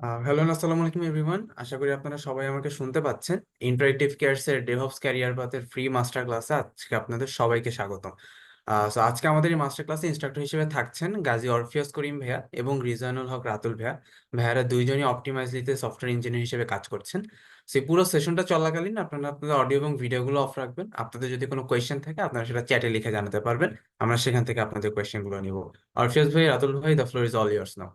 Hello, আসসালামু আলাইকুম everyone. আশা করি আপনারা সবাই আমাকে শুনতে পাচ্ছেন। ইন্টারেক্টিভ কেয়ারস এর ডেভঅপস ক্যারিয়ার পাথের ফ্রি মাস্টার ক্লাসে আজকে আপনাদের সবাইকে স্বাগতম। সো আজকে আমাদের এই মাস্টার ক্লাসে ইনস্ট্রাক্টর হিসেবে থাকছেন গাজী অরফিয়াস করিম ভাইয়া এবং রিজওয়ানুল হক রাতুল ভাইয়া। ভাইয়ারা দুইজনই অপটিমাইজলিতে সফটওয়্যার ইঞ্জিনিয়ার হিসেবে কাজ করছেন। সেই পুরো সেশনটা চলাকালীন আপনারা আপনাদের অডিও এবং ভিডিওগুলো অফ রাখবেন। আপনাদের যদি কোনো কোয়েশ্চেন থাকে আপনারা সেটা চ্যাটে লিখে জানাতে পারবেন। আমরা সেখান থেকে আপনাদের কোয়েশ্চেনগুলো নিব। অরফিয়াস ভাই, রাতুল ভাই, the floor is all years now.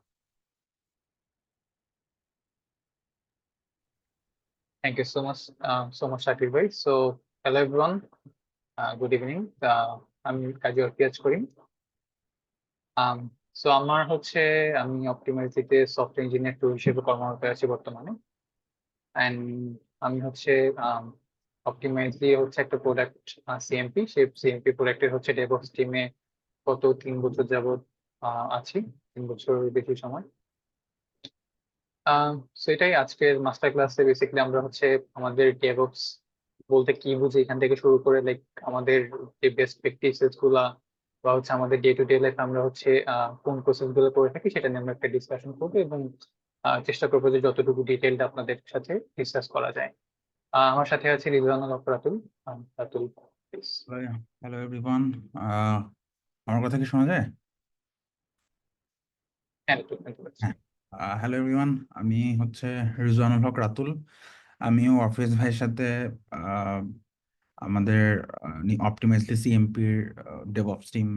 Thank you so much, Shakir bhai. So, hello everyone. Good evening. আমি কাজী অর্পিয়াজ করিম। Um, আমার হচ্ছে আমি অপটিমাইজিতে সফটওয়্যার ইঞ্জিনিয়ার টু হিসেবে কর্মরত আছি বর্তমানে। অ্যান্ড আমি হচ্ছে অপটিমাইজলি হচ্ছে একটা প্রোডাক্ট সিএমপি। সেই সিএমপি প্রোডাক্টের হচ্ছে ডেভঅপস টিমে গত 3 বছর যাবত আছি, 3 বছর বেশি সময়। সেটাই আজকের মাস্টার ক্লাসে বেসিক্যালি আমরা হচ্ছে আমাদের ডেভঅপস বলতে কি বুঝি এখান থেকে শুরু করে লাইক আমাদের যে বেস্ট প্র্যাকটিসেস গুলা বা হচ্ছে আমাদের ডে টু ডে লাইফ আমরা হচ্ছে কোন প্রসেস গুলো করে থাকি সেটা নিয়ে আমরা একটা ডিসকাশন করবো এবং চেষ্টা করবো যে যতটুকু ডিটেইলড আপনাদের সাথে ডিসকাস করা যায়। আমার সাথে আছে Rizwanul Haque Ratul. Ratul, please. Hello everyone. আমার কথা কি শোনা যায়? হ্যাঁ, রাতুল, শুনতে পাচ্ছি। হ্যাঁ। হ্যালো এভরিওয়ান, আমি হচ্ছে রিজওয়ানুল হক রাতুল। আমিও অফিস ভাইয়ের সাথে আহ, আমাদের অপটিমাইজলি সিএমপির ডেভঅপস টিম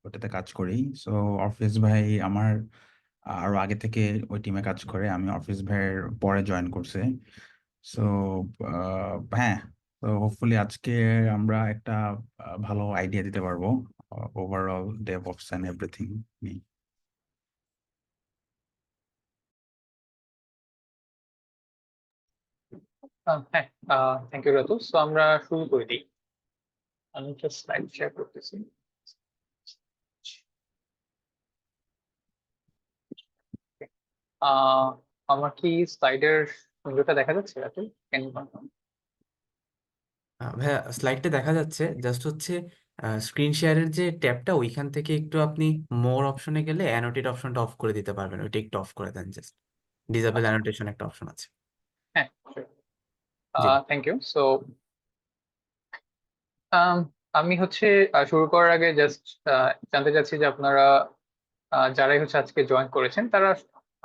ওটাতে কাজ করি। সো অফিস ভাই আমার আরো আগে থেকে ওই টিমে কাজ করে, আমি অফিস ভাইয়ের পরে জয়েন করছি। সো হ্যাঁ, তো হোপফুলি আজকে আমরা একটা ভালো আইডিয়া দিতে পারবো ওভারঅল ডেভঅপস এন্ড এভরিথিং নিয়ে। হ্যাঁ, থ্যাংক ইউ রাতুল। আমরা শুরু করে দিই। আমি একটা স্লাইড শেয়ার করতেছি। আহ আমার কি স্লাইডের উইন্ডোটা দেখা যাচ্ছে রাতুল? Can you confirm? ভাইয়া, স্লাইডটা দেখা যাচ্ছে, জাস্ট হচ্ছে স্ক্রিন শেয়ারের যে ট্যাবটা ওইখান থেকে একটু আপনি মোর অপশনে গেলে অ্যানোটেট অপশনটা অফ করে দিতে পারবেন। ওইটা একটু অফ করে দেন, জাস্ট ডিসেবল আচ্ছা, অ্যানোটেশন একটা অপশন আছে। হ্যাঁ, জি। Thank you. আমি হচ্ছে শুরু করার আগে জাস্ট জানতে চাচ্ছি যে আপনারা যারাই হচ্ছে আজকে জয়েন করেছেন তারা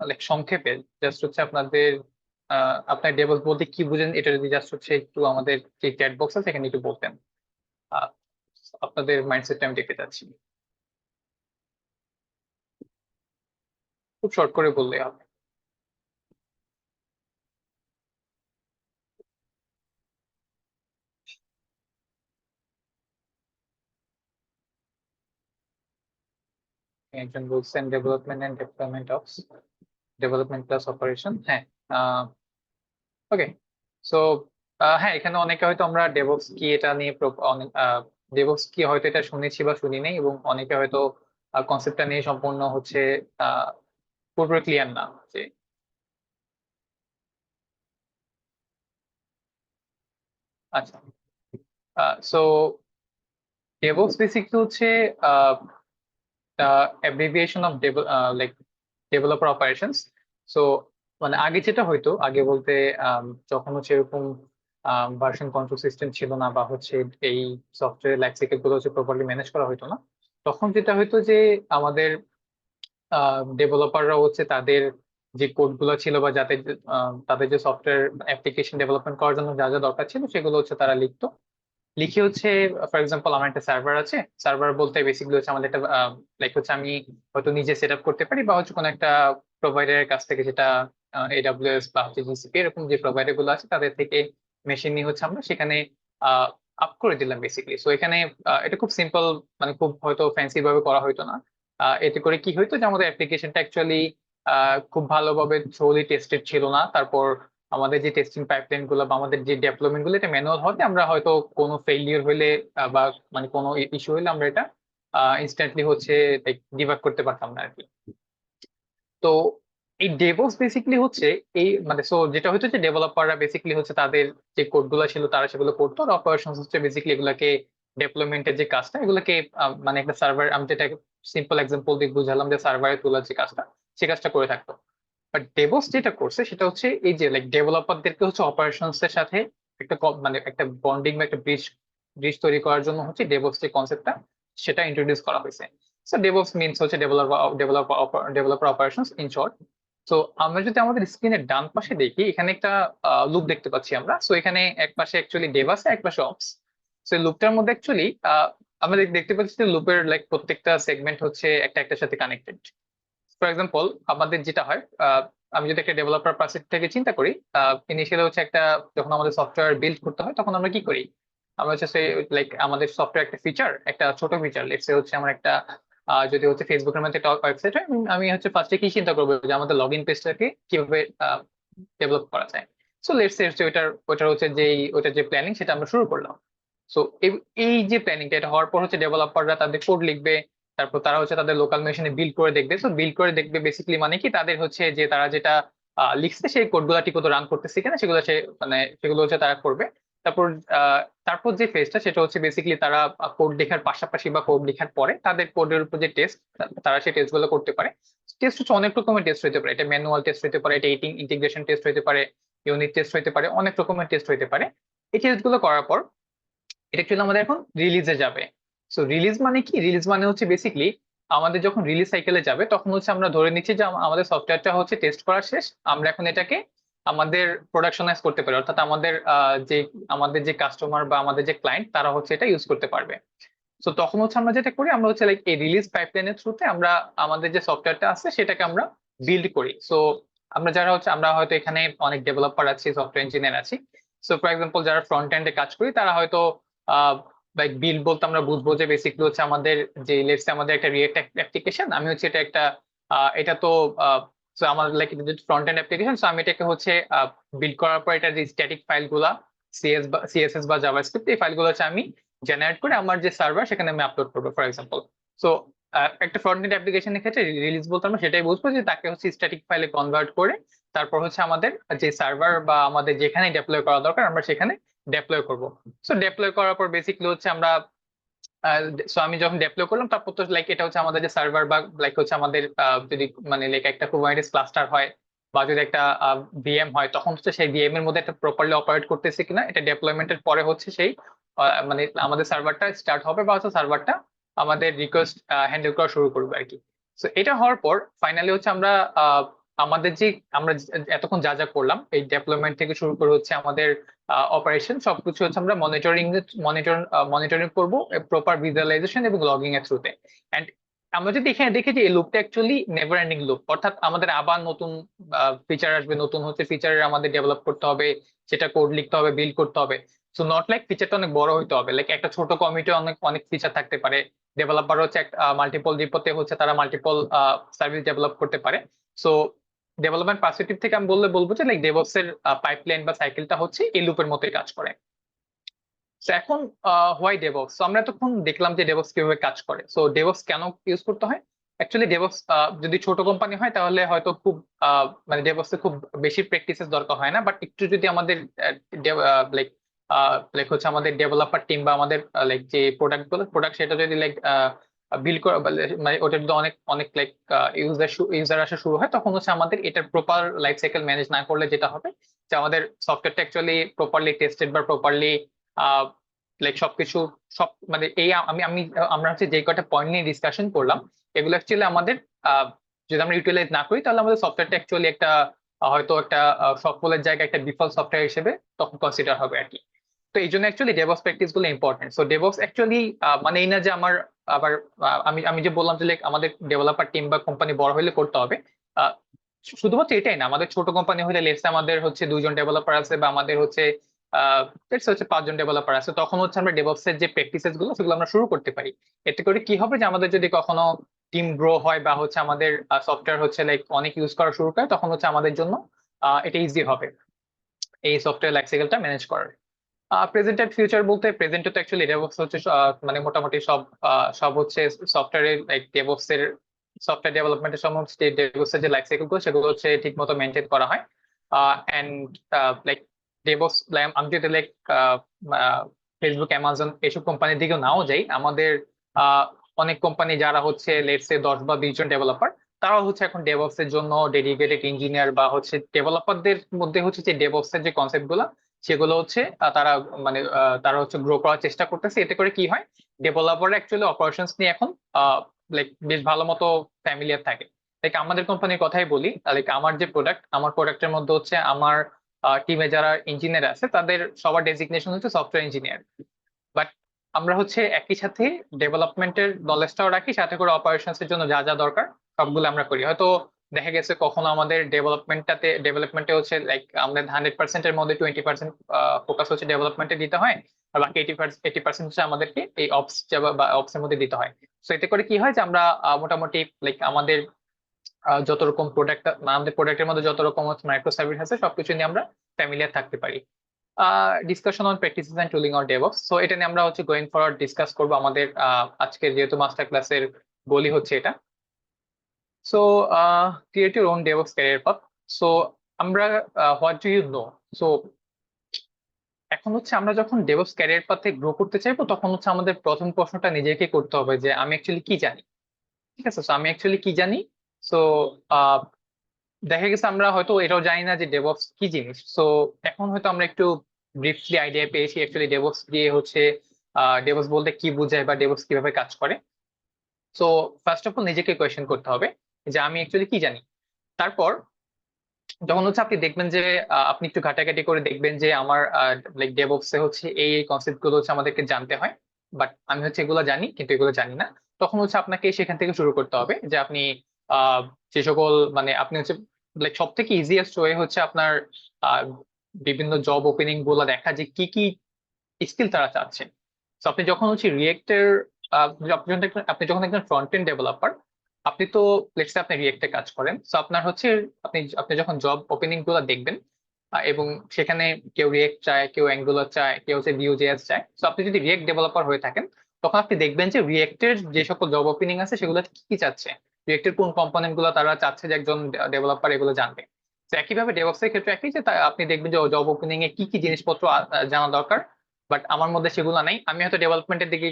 লাইক সংক্ষেপে জাস্ট হচ্ছে আপনাদের আপনার ডেভেলপ বলতে কি বুঝেন এটা যদি জাস্ট হচ্ছে একটু আমাদের যে চ্যাট বক্স আছে এখানে একটু বলতেন। আহ, আপনাদের মাইন্ডসেটটা আমি দেখতে চাচ্ছি, খুব শর্ট করে বললে হবে। একজন বলছেন development and deployment of development plus operation. হ্যাঁ, ওকে। সো হ্যাঁ, এখানে অনেকে হয়তো আমরা ডেভঅপস কি এটা নিয়ে অনেক ডেভঅপস কি হয়তো এটা শুনেছি বা শুনি নাই, এবং অনেকে হয়তো কনসেপ্টটা নিয়ে সম্পূর্ণ হচ্ছে আহ পুরোপুরি ক্লিয়ার না যে আচ্ছা। সো ডেভঅপস বেসিকলি হচ্ছে abbreviation of like developer operations. So মানে আগে যেটা হয়তো আগে বলতে যখন হচ্ছে এরকম ভার্সন কন্ট্রোল সিস্টেম ছিল না বা হচ্ছে এই সফটওয়্যার লাইফ সাইকেল গুলো হচ্ছে প্রপারলি ম্যানেজ করা হতো না, তখন যেটা হয়তো যে আমাদের ডেভেলপাররা হচ্ছে তাদের যে কোড গুলো ছিল বা যাতে তাদের যে সফটওয়্যার অ্যাপ্লিকেশন ডেভেলপমেন্ট করার জন্য যা যা দরকার ছিল সেগুলো হচ্ছে তারা লিখতো। লিখে হচ্ছে ফর এক্সাম্পল আমার একটা সার্ভার আছে, সার্ভার বলতে বেসিক্যালি হচ্ছে আমাদের একটা লাইক হচ্ছে আমি হয়তো নিজে সেট আপ করতে পারি বা হচ্ছে কোনো একটা প্রোভাইডারের কাছ থেকে, যেটা এডাব্লিউএস বা হচ্ছে জিসিপি এরকম যে প্রোভাইডার গুলো আছে তাদের থেকে মেশিন নিয়ে হচ্ছে আমরা সেখানে আপ করে দিলাম বেসিক্যালি। সো এখানে এটা খুব সিম্পল, মানে খুব হয়তো ফ্যান্সি ভাবে করা হয়তো না। এতে করে কি হয়তো যে আমাদের অ্যাপ্লিকেশনটা অ্যাকচুয়ালি খুব ভালোভাবে থ্রোলি টেস্টেড ছিল না। তারপর আমাদের যে টেস্টিং পাইপলাইন গুলো বা আমাদের যে ডেভেলপমেন্ট গুলো এটা ম্যানুয়াল হতে আমরা হয়তো কোনো ফেইলিয়ার হলে বা মানে কোনো ইস্যু হলে আমরা এটা ইনস্ট্যান্টলি হচ্ছে ডিবাগ করতে পারতাম না আর কি। তো এই ডেভঅপস বেসিক্যালি হচ্ছে এই মানে সো যেটা হচ্ছে যে ডেভেলপাররা বেসিক্যালি হচ্ছে তাদের যে কোড গুলো ছিল তারা সেগুলো করতো, আর অপারেশনস হচ্ছে বেসিক্যালি এগুলাকে ডেভেলপমেন্টের যে কাজটা এগুলোকে মানে একটা সার্ভার, আমি যেটা সিম্পল এক্সাম্পল দিয়ে বুঝালাম যে সার্ভারে তোলার যে কাজটা সে কাজটা করে থাকতো। বাট ডেভঅপস যেটা করছে সেটা হচ্ছে এই যে লাইক ডেভেলপারদেরকে হচ্ছে অপারেশনস এর সাথে একটা মানে একটা বন্ডিং বা একটা ব্রিজ ব্রিজ তৈরি করার জন্য হচ্ছে ডেভঅপস যে কনসেপ্টটা সেটা ইন্ট্রোডিউস করা হয়েছে। সো ডেভঅপস মিনস হচ্ছে ডেভেলপার অপারেশনস ইন শর্ট। তো আমরা যদি আমাদের স্ক্রিনের ডান পাশে দেখি, এখানে একটা লুপ দেখতে পাচ্ছি আমরা। সো এখানে এক পাশে অ্যাকচুয়ালি ডেভ আছে, এক পাশে অপস। সো লুপটার মধ্যে অ্যাকচুয়ালি আমরা দেখতে পাচ্ছি যে লুপের লাইক প্রত্যেকটা সেগমেন্ট হচ্ছে একটা একটার সাথে কানেক্টেড। ফর এক্সাম্পল আমাদের যেটা হয়, আমি যদি একটা ডেভেলপার পার্সপেক্টিভ থেকে চিন্তা করি, ইনিশিয়ালি হচ্ছে একটা যখন আমাদের সফটওয়্যার বিল্ড করতে হয় তখন আমরা কি করি, আমরা হচ্ছে সেই লাইক আমাদের সফটওয়্যার একটা ফিচার, একটা ছোট ফিচার, লেটস সে হচ্ছে আমার একটা যদি হচ্ছে ফেসবুকের মধ্যে একটা ওয়েবসাইট হয়, আমি হচ্ছে ফার্স্টে কি চিন্তা করবো যে আমাদের লগ ইন পেজটাকে কিভাবে ডেভেলপ করা যায়। সো লেটস সে হচ্ছে ওটার হচ্ছে ওটার যে প্ল্যানিং সেটা আমরা শুরু করলাম। সো এই যে প্ল্যানিংটা এটা হওয়ার পর হচ্ছে ডেভেলপাররা তাদের কোড লিখবে, তারপর তারা হচ্ছে তাদের লোকাল মেশিনে বিল্ড করে দেখবে। সো বিল্ড করে দেখবে বেসিক্যালি মানে কি, তাদের হচ্ছে যে তারা যেটা লিখছে সেই কোডগুলো ঠিক মতো রান করতেছে কিনা, সেগুলো সে মানে সেগুলো হচ্ছে তারা করবে। তারপর তারপর যে ফেজটা সেটা হচ্ছে বেসিক্যালি তারা কোড লেখার পাশাপাশি বা কোড লেখার পরে তাদের কোডের উপর যে টেস্ট, তারা সেই টেস্ট গুলো করতে পারে। টেস্ট হচ্ছে অনেক রকমের টেস্ট হতে পারে, এটা ম্যানুয়াল টেস্ট হতে পারে, এটা ইন্টিগ্রেশন টেস্ট হতে পারে, ইউনিট টেস্ট হতে পারে, অনেক রকমের টেস্ট হতে পারে। এই টেস্ট গুলো করার পর এটা অ্যাকচুয়ালি আমাদের এখন রিলিজে যাবে। সো রিলিজ মানে কি, রিলিজ মানে হচ্ছে বেসিক্যালি আমাদের যখন রিলিজ সাইকেলে যাবে তখন হচ্ছে আমরা ধরে নিচ্ছি যে আমাদের সফটওয়্যারটা হচ্ছে টেস্ট করা শেষ, আমরা এখন এটাকে আমাদের প্রোডাকশনাইজ করতে পারি, অর্থাৎ আমাদের যে কাস্টমার বা আমাদের যে ক্লায়েন্ট তারা হচ্ছে এটা ইউজ করতে পারবে। সো তখন হচ্ছে আমরা যেটা করি, আমরা হচ্ছে লাইক এই রিলিজ পাইপলাইনের থ্রুতে আমরা আমাদের যে সফটওয়্যারটা আছে সেটাকে আমরা বিল্ড করি। সো আমরা হয়তো এখানে অনেক ডেভেলপার আছি, সফটওয়্যার ইঞ্জিনিয়ার আছি। সো ফর এক্সাম্পল যারা ফ্রন্ট এন্ডে কাজ করি তারা হয়তো লাইক বিল্ড বলতে আমরা বুঝবো যে বেসিকলি হচ্ছে আমাদের যে লেটস আমাদের একটা রিয়েক্ট অ্যাপ্লিকেশন, আমি হচ্ছে এটা একটা এটা তো সো আমার like front end application, so আমি এটাকে হচ্ছে বিল্ড করার পর এটা যে স্ট্যাটিক ফাইলগুলা সিএসএস বা জাভাস্ক্রিপ্ট এই ফাইলগুলো হচ্ছে আমি জেনারেট করে আমার যে সার্ভার সেখানে আমি আপলোড করবো ফর এক্সাম্পল। সো একটা ফ্রন্ট এন্ড অ্যাপ্লিকেশনের ক্ষেত্রে রিলিজ বলতে আমরা সেটাই বুঝবো যে তাকে হচ্ছে স্ট্যাটিক ফাইলে কনভার্ট করে তারপর হচ্ছে আমাদের যে সার্ভার বা আমাদের যেখানে ডেপ্লয় করা দরকার আমরা সেখানে ডেপ্লয় করব। সো ডেপ্লয় করার পর বেসিকলি হচ্ছে আমরা সো আমি যখন ডেপ্লয় করলাম তারপর তো লাইক এটা হচ্ছে আমাদের যে সার্ভার বা লাইক হচ্ছে আমাদের যদি মানে লাইক একটা কুবারনেটিস ক্লাস্টার হয় বা যদি একটা ভিএম হয় তখন হচ্ছে সেই ভিএম এর মধ্যে একটা প্রপারলি অপারেট করতেছে কিনা এটা ডেপ্লয়মেন্টের পরে হচ্ছে সেই মানে আমাদের সার্ভারটা স্টার্ট হবে বা হচ্ছে সার্ভারটা আমাদের রিকোয়েস্ট হ্যান্ডেল করা শুরু করবে আর কি। সো এটা হওয়ার পর ফাইনালি হচ্ছে আমরা আমাদের যে আমরা এতক্ষণ যা যা করলাম এই ডেপ্লয়মেন্ট থেকে শুরু করে হচ্ছে আমাদের অপারেশন সবকিছু হচ্ছে আমরা মনিটরিং করব প্রপার ভিজুয়ালাইজেশন এবং লগিং এর থ্রুতে। এন্ড আমরা যদি এখানে দেখি যে এই লুপটা অ্যাকচুয়ালি নেভার এন্ডিং লুপ, অর্থাৎ আমাদের আবার নতুন ফিচার আসবে, নতুন হচ্ছে ফিচারের আমাদের ডেভেলপ করতে হবে, সেটা কোড লিখতে হবে, বিল্ড করতে হবে। সো নট লাইক ফিচারটা অনেক বড় হইতে হবে, লাইক একটা ছোট কমিটি অনেক অনেক ফিচার থাকতে পারে, ডেভেলপার হচ্ছে মাল্টিপল রিপোতে হচ্ছে তারা মাল্টিপল সার্ভিস ডেভেলপ করতে পারে। সো ডেভেলপমেন্ট পার্সপেক্টিভ থেকে আমি বলবো যে লাইক ডেভঅপস এর পাইপলাইন বা সাইকেলটা হচ্ছে এই লুপের মতোই কাজ করে। তো এখন হোয়াই ডেভঅপস, তো আমরা এতক্ষণ দেখলাম যে ডেভঅপস কিভাবে কাজ করে। সো ডেভঅপস কেন ইউজ করতে হয়, অ্যাকচুয়ালি ডেভঅপস যদি ছোট কোম্পানি হয় তাহলে হয়তো খুব মানে ডেভঅপস এ খুব বেশি প্র্যাকটিসেস দরকার হয় না, বাট একটু যদি আমাদের লাইক লাইক হচ্ছে আমাদের ডেভেলপার টিম বা আমাদের লাইক যে প্রোডাক্ট সেটা যদি লাইক বিল্ড করা মানে ওটা যদি অনেক অনেক লাইক ইউজার আসা শুরু হয় তখন হচ্ছে আমাদের এটার প্রপার লাইফ সাইকেল ম্যানেজ না করলে যেটা হবে যে আমাদের সফটওয়্যারটা অ্যাকচুয়ালি প্রপারলি টেস্টেড বা প্রপারলি লাইক সবকিছু সব মানে এই আমরা হচ্ছে যে কয়টা পয়েন্ট নিয়ে ডিসকাশন করলাম এগুলো অ্যাকচুয়ালি আমাদের যদি আমরা ইউটিলাইজ না করি তাহলে আমাদের সফটওয়্যারটা অ্যাকচুয়ালি একটা হয়তো একটা সফলের জায়গায় একটা বিফল সফটওয়্যার হিসেবে তখন কনসিডার হবে আর কি। তো এই জন্য অ্যাকচুয়ালি ডেভঅপস প্র্যাকটিস গুলো ইম্পর্টেন্ট। সো ডেভঅপস অ্যাকচুয়ালি মানে এই না যে আমার আবার আমি যে বললাম যে লাইক আমাদের ডেভেলপার টিম বা কোম্পানি বড় হলে করতে হবে, শুধুমাত্র এটাই না, আমাদের ছোট কোম্পানি হলে লেটস আমাদের হচ্ছে 2জন ডেভেলপার আছে বা আমাদের হচ্ছে লেটস হচ্ছে 5জন ডেভেলপার আছে, তখন হচ্ছে আমরা ডেভঅপস এর যে প্র্যাকটিসেস গুলো সেগুলো আমরা শুরু করতে পারি। এতে করে কি হবে যে আমাদের যদি কখনো টিম গ্রো হয় বা হচ্ছে আমাদের সফটওয়্যার হচ্ছে লাইক অনেক ইউজ করা শুরু করে তখন হচ্ছে আমাদের জন্য এটা ইজি হবে এই সফটওয়্যার লাইফ সাইকেলটা ম্যানেজ করার। প্রেজেন্ট এন্ড ফিউচার বলতে প্রেজেন্টে তো অ্যাকচুয়ালি ডেভঅপস হচ্ছে মানে মোটামুটি সব হচ্ছে সফটওয়্যারের লাইক ডেভঅপস এর সফটওয়্যার ডেভেলপমেন্টের সমস্ত ডেভঅপস এর যে লাইফ সাইকেল গুলো সেগুলো হচ্ছে ঠিক মতো মেনটেন করা হয়। এন্ড লাইক ডেভঅপস আমি যদি লাইক ফেসবুক অ্যামাজন এসব কোম্পানির দিকেও নাও যাই, আমাদের অনেক কোম্পানি যারা হচ্ছে লেটস সে 10 বা 20 জন ডেভেলপার তারা হচ্ছে এখন ডেভঅপস এর জন্য ডেডিকেটেড ইঞ্জিনিয়ার বা হচ্ছে ডেভেলপারদের মধ্যে হচ্ছে যে ডেভঅপস এর যে কনসেপ্ট গুলো সেগুলো হচ্ছে তারা মানে তারা হচ্ছে গ্রো করার চেষ্টা করতেছে। এতে করে কি হয়, ডেভেলপার অ্যাকচুয়ালি অপারেশনস নিয়ে এখন লাইক বেশ ভালো মতো ফ্যামিলিয়ার থাকে। লাইক আমাদের কোম্পানির কথাই বলি, লাইক আমার যে প্রোডাক্ট, আমার প্রোডাক্টের মধ্যে হচ্ছে আমার টিমে যারা ইঞ্জিনিয়ার আছে তাদের সবার ডেজিগনেশন হচ্ছে সফটওয়্যার ইঞ্জিনিয়ার। বাট আমরা হচ্ছে একই সাথে ডেভেলপমেন্টের নলেজটাও রাখি, সাথে করে অপারেশনস এর জন্য যা যা দরকার সবগুলো আমরা করি। হয়তো দেখা গেছে কখনো আমাদের ডেভেলপমেন্টে হচ্ছে লাইক আমাদের 100%-এর মধ্যে 20% ফোকাস হচ্ছে ডেভেলপমেন্টে দিতে হয়, আর বাকি 80% হচ্ছে আমাদেরকে এই অপস বা অপস এর মধ্যে দিতে হয়। তো এতে করে কি হয় যে আমরা মোটামুটি লাইক আমাদের যত রকম প্রোডাক্ট, আমাদের প্রোডাক্টের মধ্যে যত রকম মাইক্রো সার্ভিস আছে সবকিছু নিয়ে আমরা ফ্যামিলিয়ার থাকতে পারি। Discussion on practices and tooling or DevOps, so এটা নিয়ে আমরা হচ্ছে গোয়িং ফরওয়ার্ড ডিসকাস করবো আমাদের আজকের যেহেতু মাস্টার ক্লাসের গোলই হচ্ছে এটা। So create your own DevOps career path. So আমরা what do you know, so এখন হচ্ছে আমরা যখন ডেভঅপস ক্যারিয়ার পাথে গ্রো করতে চাইবো তখন হচ্ছে আমাদের প্রথম প্রশ্নটা নিজেকে করতে হবে যে আমি অ্যাকচুয়ালি কি জানি। ঠিক আছে, সো আমি অ্যাকচুয়ালি কি জানি। সো দেখা গেছে আমরা হয়তো এটাও জানি না যে ডেভঅপস কি জিনিস। সো এখন হয়তো আমরা একটু ব্রিফলি আইডিয়া পেয়েছি অ্যাকচুয়ালি ডেভঅপস দিয়ে হচ্ছে ডেভঅপস বলতে কি বোঝায় বা ডেভঅপস কিভাবে কাজ করে। সো ফার্স্ট অফ অল নিজেকে কোয়েশ্চেন করতে হবে যে আমি অ্যাকচুয়ালি কি জানি। তারপর যখন হচ্ছে আপনি দেখবেন যে আপনি একটু ঘাটাঘাটি করে দেখবেন যে আমার লাইক ডেভঅপস এ হচ্ছে এই কনসেপ্ট গুলো হচ্ছে আমাদেরকে জানতে হয়, বাট আমি হচ্ছে এগুলো জানি কিন্তু এগুলো জানি না। তখন হচ্ছে আপনাকে সেখান থেকে শুরু করতে হবে যে আপনি যে সকল মানে আপনি হচ্ছে লাইক সব থেকে ইজিয়েস্ট ওয়ে হচ্ছে আপনার আহ, বিভিন্ন জব ওপেনিং গুলো দেখা যে কি কি স্কিল তারা চাচ্ছে। তো আপনি যখন হচ্ছে রিয়েক্টের আপনি যখন একজন ফ্রন্ট এন্ড ডেভেলপার, আপনি তো লেটস সে আপনি রিয়েক্টে কাজ করেন, তো আপনার হচ্ছে আপনি আপনি যখন জব ওপেনিং গুলো দেখবেন এবং সেখানে কেউ রিয়েক্ট চায়, কেউ অ্যাঙ্গুলার চায়, কেউ হচ্ছে ভিউ.জেএস চায়, তো আপনি যদি রিয়েক্ট ডেভেলপার হয়ে থাকেন তখন আপনি দেখবেন যে রিয়েক্টের যে সকল জব ওপেনিং আছে সেগুলো কি কি চাচ্ছে, রিয়েক্টের কোন কম্পোনেন্ট গুলো তারা চাচ্ছে যে একজন ডেভেলপার এগুলো জানবে। তো একইভাবে ডেভঅপস এর ক্ষেত্রে একই, যে আপনি দেখবেন যে জব ওপেনিং এ কি কি জিনিসপত্র জানা দরকার, বাট আমার মধ্যে সেগুলো নাই। আমি হয়তো ডেভেলপমেন্টের দিকে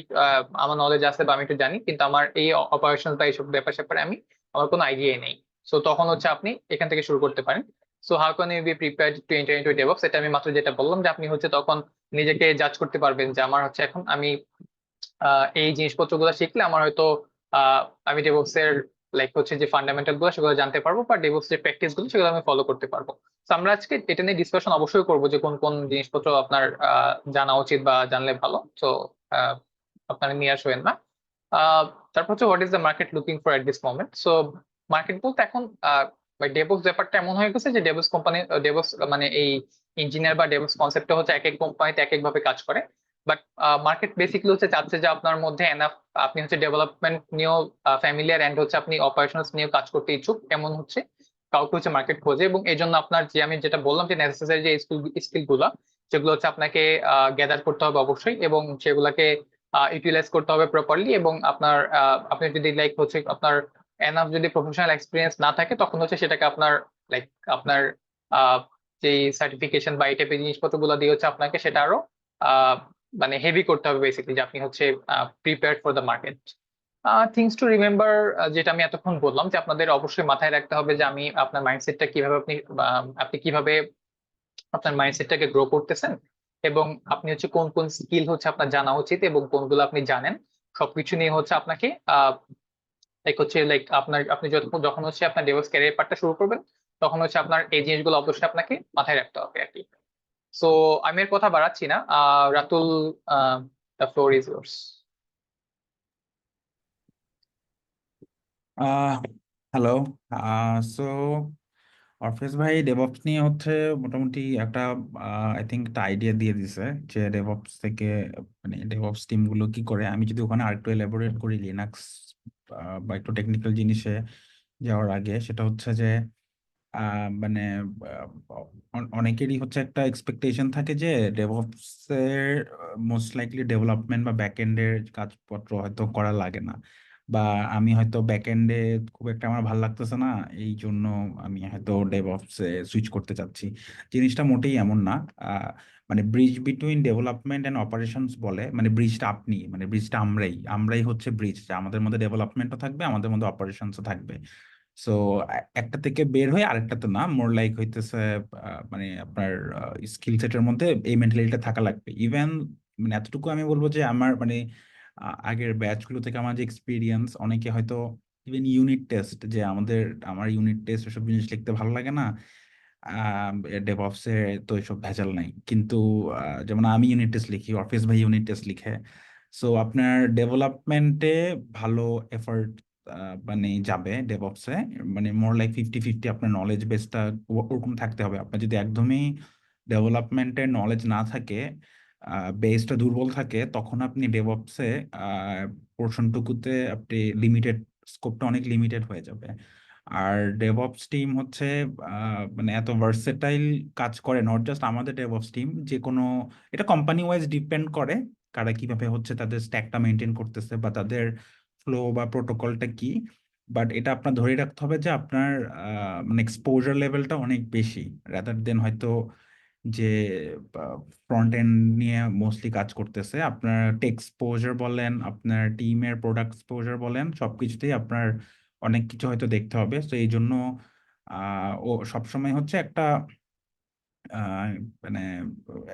আমার নলেজ আছে বা আমি একটু জানি, কিন্তু আমার এই অপারেশন বা এইসব ব্যাপার স্যাপারে আমার কোনো আইডিয়াই নেই। সো তখন হচ্ছে আপনি এখান থেকে শুরু করতে পারেন। So how can you be prepared to enter into DevOps, এটা আমি মাত্র যেটা বললাম যে আপনি হচ্ছে তখন নিজেকে জাজ করতে পারবেন যে আমার হচ্ছে এখন আমি এই জিনিসপত্রগুলো শিখলে আমার হয়তো আহ, আমি ডেভঅপস এর লাইক হচ্ছে যে ফান্ডামেন্টাল গুলো সেগুলো জানতে পারবো, বা ডেভঅপস যে প্র্যাকটিস গুলো সেগুলো আমি ফলো করতে পারবো। তো আমরা আজকে এটা নিয়ে ডিসকাশন অবশ্যই করবো যে কোন কোন জিনিসপত্র আপনার জানা উচিত বা জানলে ভালো। তো আপনারা নিয়ে আসবেন না। আহ, তারপর হচ্ছে what is the market looking for at this moment. So market বলতে এখন ডেভঅপস ব্যাপারটা এমন হয়ে গেছে যে ডেভঅপস মানে এই ইঞ্জিনিয়ার বা ডেভঅপস কনসেপ্টটা হচ্ছে এক এক কোম্পানিতে এক এক ভাবে কাজ করে। বাট মার্কেট বেসিক্যালি হচ্ছে চাচ্ছে যে আপনার মধ্যে এনাফ, আপনি হচ্ছে ডেভেলপমেন্ট নিয়েও ফ্যামিলিয়ার এন্ড হচ্ছে আপনি অপারেশনস নিয়েও কাজ করতে ইচ্ছুক, এমন হচ্ছে কাউকে হচ্ছে মার্কেট খোঁজে। এবং এই জন্য আপনার যে আমি যেটা বললাম যে নেসেসারি যে স্কিল গুলা সেগুলো হচ্ছে আপনাকে গ্যাদার করতে হবে অবশ্যই, এবং সেগুলাকে ইউটিলাইজ করতে হবে প্রপারলি। এবং আপনার আপনি যদি লাইক হচ্ছে আপনার এনাফ যদি প্রফেশনাল এক্সপিরিয়েন্স না থাকে তখন হচ্ছে সেটাকে আপনার লাইক আপনার আহ, যে সার্টিফিকেশন বা এই টাইপের জিনিসপত্র গুলো দিয়ে হচ্ছে আপনাকে সেটা আরো মানে হেভি করতে হবে বেসিকলি, যে আপনি হচ্ছে prepared for the market. Things to remember, যেটা আমি এতক্ষণ বললাম যে আপনাদের অবশ্যই মাথায় রাখতে হবে যে আমি আপনার মাইন্ডসেটটা কিভাবে আপনি কিভাবে আপনার মাইন্ডসেটটাকে গ্রো করতেছেন, এবং আপনি হচ্ছে কোন কোন স্কিল হচ্ছে আপনার জানা উচিত এবং কোনগুলো আপনি জানেন, সবকিছু নিয়ে হচ্ছে আপনাকে লাইক আপনার আপনি যখন যখন হচ্ছে আপনার ডেভেলপ ক্যারিয়ার পার্টটা শুরু করবেন তখন হচ্ছে আপনার এই জিনিসগুলো অবশ্যই আপনাকে মাথায় রাখতে হবে আর কি। সো আমি এর কথা বাড়াচ্ছি না, Ratul, the floor is yours. Hello. So অর্ফেস ভাই ডেভঅপস নিয়ে হচ্ছে মোটামুটি একটা আই থিঙ্ক একটা আইডিয়া দিয়ে দিছে যে ডেভঅপস থেকে মানে ডেভঅপস টিম গুলো কি করে। আমি যদি ওখানে আরেকটু এলাবোরেট করি লিনাক্স বা একটু টেকনিক্যাল জিনিসে যাওয়ার আগে, সেটা হচ্ছে যে মানে অনেকেরই হচ্ছে একটা এক্সপেকটেশন থাকে যে ডেভঅপস এর মোস্ট লাইকলি ডেভেলপমেন্ট বা ব্যাক এন্ডের কাজপত্র হয়তো করা লাগে না, বা আমি হয়তো ব্যাক এন্ডে খুব একটা আমার ভালো লাগতেছে না, এই জন্য আমি হয়তো ডেভঅপস এ সুইচ করতে চাচ্ছি। জিনিসটা মোটেই এমন না। আহ, মানে bridge between development and operations বলে, মানে ব্রিজটা আপনি, মানে ব্রিজটা আমরাই হচ্ছে ব্রিজ, যে আমাদের মধ্যে ডেভেলপমেন্টও থাকবে, আমাদের মধ্যে অপারেশনসও থাকবে। সো একটা থেকে বের হয়ে আরেকটাতে না, মোর লাইক হইতেছে মানে আপনার স্কিল সেটের মধ্যে এই মেন্টালিটিটা থাকা লাগবে। ইভেন মানে এতটুকু আমি বলবো যে আমার মানে আগের ব্যাচগুলো থেকে আমার যে এক্সপিরিয়েন্স, অনেকে হয়তো ইভেন ইউনিট টেস্ট, যে আমার ইউনিট টেস্ট এসব জিনিস লিখতে ভালো লাগে না, ডেভঅপসে তো এসব ভেজাল নাই, কিন্তু যেমন আমি ইউনিট টেস্ট লিখি, অফিস ভাই ইউনিট টেস্ট লিখে। সো আপনার ডেভেলপমেন্টে ভালো এফর্ট মানে যাবে ডেভঅপসে, মানে মোর লাইক 50-50 আপনার নলেজ বেসটা ওরকম থাকতে হবে। আপনার যদি একদমই ডেভেলপমেন্টের নলেজ না থাকে, বেসটা দুর্বল থাকে, তখন আপনি ডেভঅপসে পোর্শনটুকুতে আপনি লিমিটেড, স্কোপটা অনেক লিমিটেড হয়ে যাবে। আর ডেভঅপস টিম হচ্ছে মানে এত ভার্সেটাইল কাজ করে, নট জাস্ট আমাদের ডেভঅপস টিম, যে কোনো, এটা কোম্পানি ওয়াইজ ডিপেন্ড করে কারা কিভাবে হচ্ছে তাদের স্ট্যাকটা মেনটেন করতেছে বা তাদের ফ্লো বা প্রোটোকলটা কি। বাট এটা আপনার ধরে রাখতে হবে যে আপনার মানে এক্সপোজার লেভেলটা অনেক বেশি, রাদার দেন হয়তো যে ফ্রন্ট এন্ড নিয়ে মোস্টলি কাজ করতেছে। আপনার টেক এক্সপোজার বলেন, আপনার টিমের প্রোডাক্ট এক্সপোজার বলেন, সবকিছুতেই আপনার অনেক কিছু হয়তো দেখতে হবে। তো এই জন্য ও সবসময় হচ্ছে একটা আহ, মানে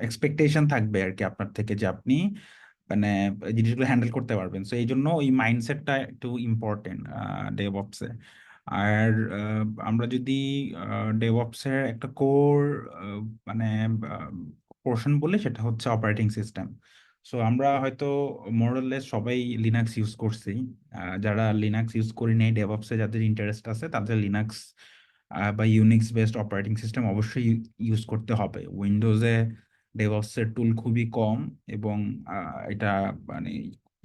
এক্সপেকটেশন থাকবে আর কি আপনার থেকে, যে আপনি মানে জিনিসগুলো হ্যান্ডেল করতে পারবেন। সো এই জন্য ওই মাইন্ডসেটটা একটু ইম্পর্টেন্ট ডেভঅপসে। আর আমরা যদি ডেভঅপসের একটা কোর মানে পোর্শন বলি, সেটা হচ্ছে অপারেটিং সিস্টেম। সো আমরা হয়তো মোরলেস সবাই লিনাক্স ইউজ করছি। যারা লিনাক্স ইউজ করি নাই, ডেভঅপসে যাদের ইন্টারেস্ট আছে তাদের লিনাক্স বা ইউনিক্স বেসড অপারেটিং সিস্টেম অবশ্যই ইউজ করতে হবে। উইন্ডোজে ডেভঅপস এর টুল খুবই কম, এবং এটা মানে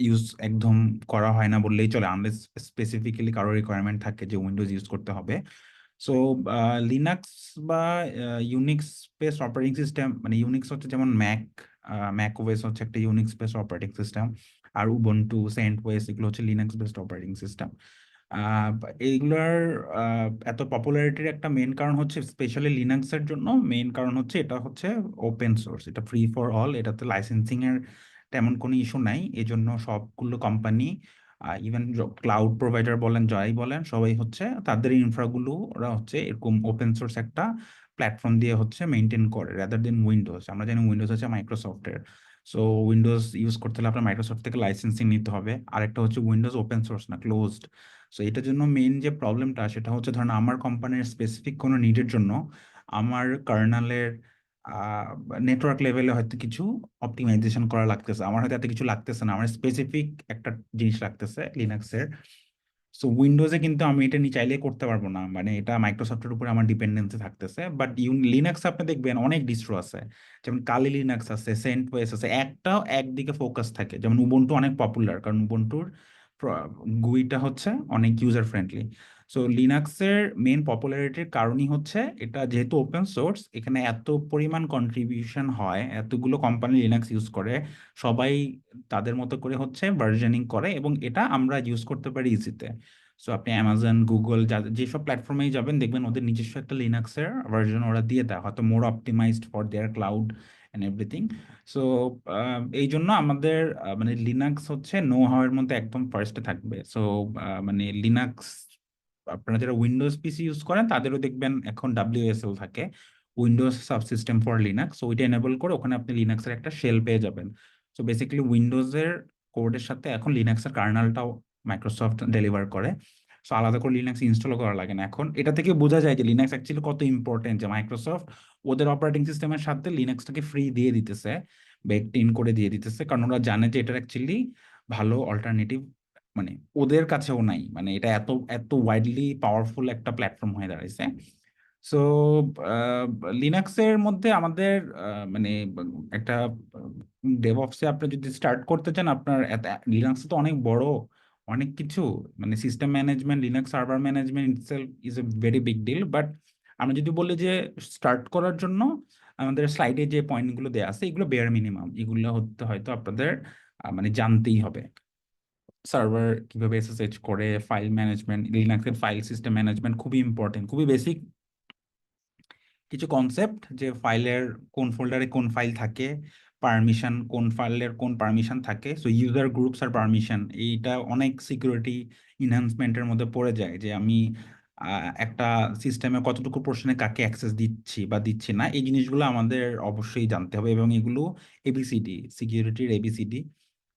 ইউজ একদম করা হয় না বললেই চলে, আনলেস স্পেসিফিক্যালি কারো রিকোয়ারমেন্ট থাকে যে উইন্ডোজ ইউজ করতে হবে। সো লিনাক্স বা ইউনিক্স বেসড অপারেটিং সিস্টেম, মানে ইউনিক্স হচ্ছে যেমন ম্যাক ওএস হচ্ছে একটা ইউনিক্স বেসড অপারেটিং সিস্টেম, আর উবুন্টু, সেন্টওয়েস, এগুলো হচ্ছে লিনাক্স বেসড অপারেটিং সিস্টেম। এইগুলার এত পপুলারিটির একটা মেন কারণ হচ্ছে, স্পেশালি লিনাক্সের জন্য মেন কারণ হচ্ছে এটা হচ্ছে ওপেন সোর্স, এটা ফ্রি ফর অল, এটাতে লাইসেন্সিং এর তেমন কোনো ইস্যু নাই। এই জন্য সবগুলো কোম্পানি, ইভেন ক্লাউড প্রোভাইডার বলেন, যাই বলেন, সবাই হচ্ছে তাদের ইনফ্রাগুলো ওরা হচ্ছে এরকম ওপেন সোর্স একটা প্ল্যাটফর্ম দিয়ে হচ্ছে মেনটেন করে, রাদার দেন উইন্ডোজ। আমরা জানি উইন্ডোজ হচ্ছে মাইক্রোসফটের। সো উইন্ডোজ ইউজ করতে হলে আপনার মাইক্রোসফট থেকে লাইসেন্সিং নিতে হবে। আরেকটা হচ্ছে উইন্ডোজ ওপেন সোর্স না, ক্লোজড। সো এটার জন্য মেইন যে প্রবলেমটা সেটা হচ্ছে, ধরেন আমার কোম্পানির স্পেসিফিক কোনো নিডের জন্য আমার কার্নালের নেটওয়ার্ক লেভেলে হয়তো কিছু অপটিমাইজেশন করা লাগতেছে, আমার হয়তো এত কিছু লাগতেছে না, আমার স্পেসিফিক একটা জিনিস লাগতেছে লিনাক্সের। সো উইন্ডোজে কিন্তু আমি এটা চাইলে করতে পারবো না, মানে এটা মাইক্রোসফটের উপরে আমার ডিপেন্ডেন্সি থাকতেছে। বাট লিনাক্স আপনি দেখবেন অনেক ডিস্ট্রো আছে, যেমন কালি লিনাক্স আছে, সেন্টওয়েস আছে, একটাও একদিকে ফোকাস থাকে। যেমন উবুন্টু অনেক পপুলার, কারণ উবুন্টুর গুইটা হচ্ছে অনেক ইউজার ফ্রেন্ডলি। সো লিনাক্সের মেন পপুলারিটির কারণই হচ্ছে এটা, যেহেতু ওপেন সোর্স, এখানে এত পরিমাণ কন্ট্রিবিউশন হয়, এতগুলো কোম্পানি লিনাক্স ইউজ করে, সবাই তাদের মতো করে হচ্ছে ভার্জনিং করে, এবং এটা আমরা ইউজ করতে পারি ইজিতে। সো আপনি অ্যামাজন, গুগল, যেসব প্ল্যাটফর্মেই যাবেন দেখবেন ওদের নিজস্ব একটা লিনাক্সের ভার্জন ওরা দিয়ে দেয়, হয়তো more optimized for their cloud and everything. So এই জন্য আমাদের মানে লিনাক্স হচ্ছে নো হাওয়ের মধ্যে একদম ফার্স্টে থাকবে। সো মানে লিনাক্স, আপনারা যারা উইন্ডোজ পিসি ইউজ করেন তাদেরও দেখবেন এখন WSL থাকে, Windows subsystem for Linux. So ওইটা এনেবল করে ওখানে আপনি লিনাক্সের একটা শেল পেয়ে যাবেন। সো বেসিক্যালি উইন্ডোজের কোডের সাথে এখন লিনাক্সের কার্নালটাও মাইক্রোসফট ডেলিভার করে। সো আলাদা করে লিনাক্স ইনস্টল করা লাগে না এখন। এটা থেকে বোঝা যায় যে লিনাক্স অ্যাকচুয়ালি কত ইম্পর্টেন্ট, যে মাইক্রোসফট ওদের অপারেটিং সিস্টেমের সাথে লিনাক্সটাকে ফ্রি দিয়ে দিতেছে, বেকড ইন করে দিয়ে দিতেছে, কারণ ওরা জানে যে এটার অ্যাকচুয়ালি ভালো অল্টারনেটিভ মানে ওদের কাছেও নাই, মানে এটা এত এত ওয়াইডলি পাওয়ারফুল একটা প্ল্যাটফর্ম হয়ে দাঁড়াইছে। সো লিনাক্সের মধ্যে আমাদের মানে একটা ডেভঅপসে আপনি যদি স্টার্ট করতে চান, আপনার লিনাক্স তো অনেক বড়, অনেক কিছু, মানে system management, Linux server management itself is a very big deal. But আমরা যদি বলি যে স্টার্ট করার জন্য আমাদের স্লাইডে যে পয়েন্টগুলো দেওয়া আছে এগুলো বেয়ার মিনিমাম, এগুলো হতে হয়তো আপনাদের মানে জানতেই হবে। সার্ভার কিভাবে এসএসএইচ করে, ফাইল ম্যানেজমেন্ট, লিনাক্সের ফাইল সিস্টেম ম্যানেজমেন্ট খুবই ইম্পর্টেন্ট, খুবই বেসিক কিছু কনসেপ্ট, যে ফাইলের কোন ফোল্ডারে কোন ফাইল থাকে, পারমিশন কোন ফাইলের কোন পারমিশন থাকে। সো ইউজার গ্রুপস আর পারমিশন, এইটা অনেক সিকিউরিটি ইনহ্যান্সমেন্টের মধ্যে পড়ে যায়, যে আমি একটা সিস্টেমে কতটুকু পোর্শনে কাকে অ্যাক্সেস দিচ্ছি বা দিচ্ছি না, এই জিনিসগুলো আমাদের অবশ্যই জানতে হবে, এবং এগুলো এবিসিডি, সিকিউরিটির এবিসিডি।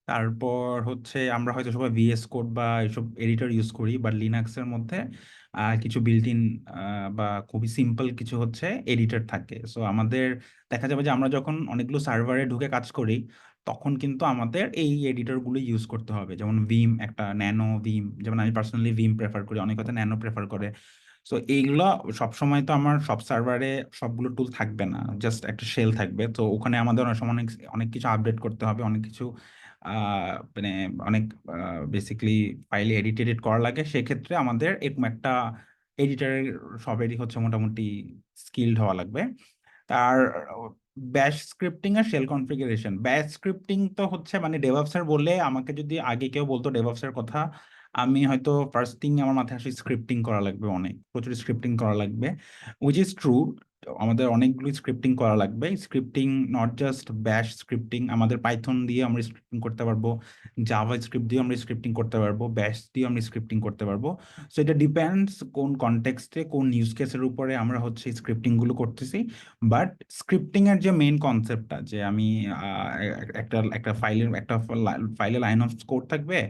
তারপর হচ্ছে আমরা হয়তো সবাই ভিএস কোড বা এসব এডিটর ইউজ করি, বাট লিনাক্সের মধ্যে কিছু বিল্ট ইন বা খুবই সিম্পল কিছু হচ্ছে এডিটর থাকে। সো আমাদের দেখা যাবে যে আমরা যখন অনেকগুলো সার্ভারে ঢুকে কাজ করি, তখন কিন্তু আমাদের এই এডিটরগুলো ইউজ করতে হবে, যেমন ভিম, একটা ন্যানো ভিম, যেমন আমি পার্সোনালি ভিম প্রেফার করি, অনেক হয়তো ন্যানো প্রেফার করে। সো এইগুলো সবসময় তো আমার সব সার্ভারে সবগুলো টুল থাকবে না, জাস্ট একটা শেল থাকবে, তো ওখানে আমাদের অনেক সময় অনেক অনেক কিছু আপডেট করতে হবে, অনেক কিছু মানে অনেক বেসিক্যালি ফাইলে এডিট করা লাগে। সেক্ষেত্রে আমাদের এরকম একটা এডিটরের সবেরই হচ্ছে মোটামুটি স্কিলড হওয়া লাগবে। তার ব্যাশ স্ক্রিপ্টিং আর শেল কনফিগারেশন। ব্যাশ স্ক্রিপ্টিং তো হচ্ছে মানে ডেভঅপসের বলে, আমাকে যদি আগে কেউ বলতো ডেভঅপসের কথা, আমি হয়তো ফার্স্ট থিং আমার মাথায় আসে স্ক্রিপ্টিং করা লাগবে, অনেক প্রচুর স্ক্রিপ্টিং করা লাগবে, উইচ ইজ ট্রু। আমাদের অনেকগুলো স্ক্রিপ্টিং করা লাগবে। স্ক্রিপ্টিং নট জাস্ট ব্যাশ স্ক্রিপ্টিং, আমাদের পাইথন দিয়ে আমরা স্ক্রিপ্টিং করতে পারবো, জাভা স্ক্রিপ্ট দিয়ে আমরা স্ক্রিপ্টিং করতে পারবো, ব্যাশ দিয়ে আমরা স্ক্রিপ্টিং করতে পারবো। সো এটা ডিপেন্ডস কোন কনটেক্সটে, কোন ইউজ কেসের উপরে আমরা হচ্ছে স্ক্রিপ্টিং গুলো করতেছি। বাট স্ক্রিপ্টিং এর যে মেইন কনসেপ্টটা, যে আমি একটা একটা ফাইলে লাইন অফ কোড থাকবে,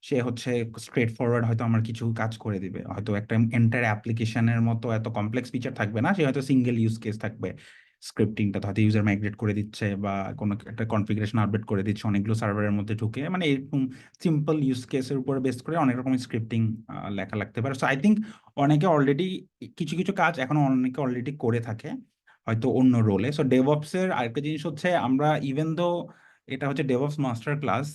সে হচ্ছে স্ট্রেট ফরওয়ার্ড হয়তো আমার কিছু কাজ করে দিবে, হয়তো একটা এন্টার অ্যাপ্লিকেশনের মতো এত কমপ্লেক্স ফিচার থাকবে না, সে হয়তো সিঙ্গেল ইউজ কেস থাকবে। স্ক্রিপ্টিংটা হয়তো ইউজার মাইগ্রেট করে দিচ্ছে বা কোনো একটা কনফিগারেশন আপডেট করে দিচ্ছে অনেকগুলো সার্ভারের মধ্যে ঢুকে, মানে এরকম সিম্পল ইউজ কেসের উপরে বেস করে অনেক রকম স্ক্রিপ্টিং লেখা লাগতে পারে। সো আই থিঙ্ক অনেকে অলরেডি কিছু কিছু কাজ এখন অনেকে অলরেডি করে থাকে, হয়তো অন্য রোলে। সো ডেভঅপস এর আরেকটা জিনিস হচ্ছে, আমরা ইভেন দো এটা হচ্ছে ডেভঅপস মাস্টার ক্লাস,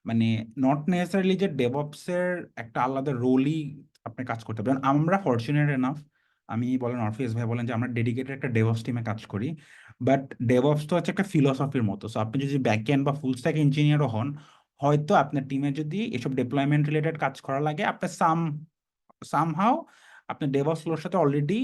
মানে নট নেসেসারিলি যে ডেভঅপস এর একটা আলাদা রোলই আপনি কাজ করতে পারেন। আমরা ফরচুনেট এনাফ, আমি বলেন অরফিয়াস ভাই বলেন, যে আমরা ডেডিকেটেড একটা ডেভঅপস টিমে কাজ করি। বাট ডেভঅপস তো হচ্ছে একটা ফিলসফির মতো। সো আপনি যদি ব্যাক এন্ড বা ফুল স্ট্যাক ইঞ্জিনিয়ারও হন, হয়তো আপনার টিমে যদি এসব ডিপ্লয়মেন্ট রিলেটেড কাজ করা লাগে, আপনার সামহাও আপনি ডেভঅপস ফ্লোর সাথে অলরেডি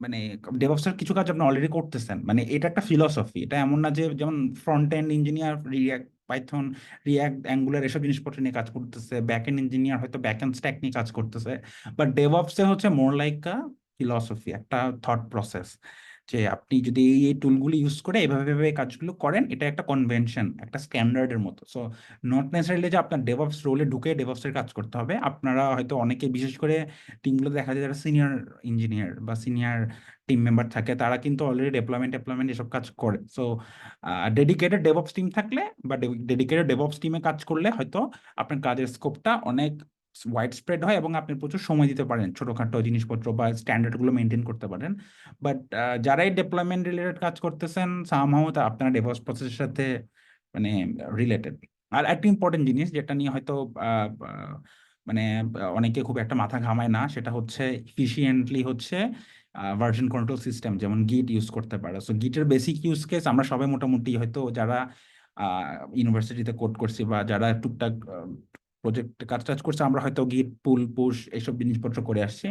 মানে ডেভঅপস এর কিছু কাজ আপনি অলরেডি করতেছেন, মানে এটা একটা ফিলসফি। এটা এমন না যে যেমন front end engineer react Python, react angular এসব জিনিসপত্র নিয়ে কাজ করতেছে, ব্যাক এন্ড ইঞ্জিনিয়ার হয়তো ব্যাক এন্ড স্ট্যাক নিয়ে কাজ করতেছে, বাট ডেভঅপস এ হচ্ছে মোর লাইক আ ফিলসফি, একটা থট প্রসেস, যে আপনি যদি এই টুলগুলো ইউজ করে এভাবে এভাবে এই কাজগুলো করেন, এটা একটা কনভেনশন, একটা স্ট্যান্ডার্ডের মতো। সো নট নেসারিলি যে আপনার ডেভঅপস রোলে ঢুকে ডেভঅপস এর কাজ করতে হবে। আপনারা হয়তো অনেকে, বিশেষ করে টিমগুলো দেখা যায় যারা সিনিয়র ইঞ্জিনিয়ার বা সিনিয়র টিম মেম্বার থাকে, তারা কিন্তু অলরেডি ডেপ্লয়মেন্ট এসব কাজ করে। সো ডেডিকেটেড ডেভঅপস টিম থাকলে বা ডেডিকেটেড ডেভঅপস টিমে কাজ করলে হয়তো আপনার কাজের স্কোপটা অনেক ওয়াইড স্প্রেড হয়, এবং আপনি প্রচুর সময় দিতে পারেন ছোটখাটো জিনিসপত্র বা স্ট্যান্ডার্ড গুলো মেনটেন করতে পারেন। বাট যারাই ডেপ্লয়মেন্ট রিলেটেড কাজ করতেছেন, সামহাও আপনারা ডেভঅপস প্রসেসের সাথে মানে রিলেটেড। আর একটা ইম্পর্টেন্ট জিনিস যেটা নিয়ে হয়তো আহ, আহ, মানে অনেকে খুব একটা মাথা ঘামায় না, সেটা হচ্ছে ইফিসিয়েন্টলি হচ্ছে ভার্সন কন্ট্রোল সিস্টেম, যেমন গিট ইউজ করতে পারে। সো গিটের বেসিক ইউজ কেস আমরা সবাই মোটামুটি হয়তো যারা ইউনিভার্সিটিতে কোড করছি বা যারা টুকটাক প্রজেক্ট কাজ টাজ করছে, আমরা হয়তো গিট পুল পুশ এইসব জিনিসপত্র করে আসছি।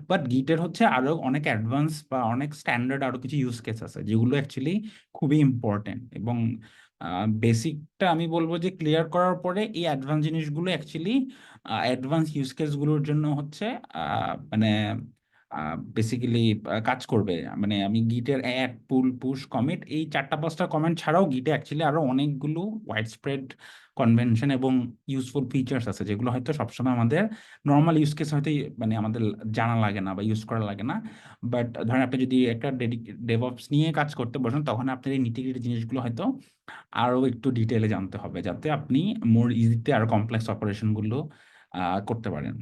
বাট গিটের হচ্ছে আরো অনেক অ্যাডভান্স বা অনেক স্ট্যান্ডার্ড আরো কিছু ইউজ কেস আছে, যেগুলো অ্যাকচুয়ালি খুবই ইম্পর্টেন্ট। এবং বেসিকটা আমি বলবো যে ক্লিয়ার করার পরে এই অ্যাডভান্স জিনিসগুলো অ্যাকচুয়ালি অ্যাডভান্স ইউজ কেসগুলোর জন্য হচ্ছে মানে বেসিক্যালি কাজ করবে। মানে আমি গিটের অ্যাড পুল পুশ কমিট এই চারটা পাঁচটা কমেন্ট ছাড়াও গিটে অ্যাকচুয়ালি আরো অনেকগুলো ওয়াইড স্প্রেড কনভেনশন এবং ইউজফুল ফিচার্স আছে, যেগুলো হয়তো সবসময় আমাদের নর্মাল ইউজ কেস হয়তো মানে আমাদের জানা লাগে না বা ইউজ করা লাগে না। বাট ধরেন আপনি যদি একটা ডেভঅপস নিয়ে কাজ করতে বসেন, তখন আপনার এই নিটিগ্রিটি জিনিসগুলো হয়তো আরো একটু ডিটেলে জানতে হবে, যাতে আপনি মোর ইজিতে আর কমপ্লেক্স অপারেশন গুলো করতে পারেন।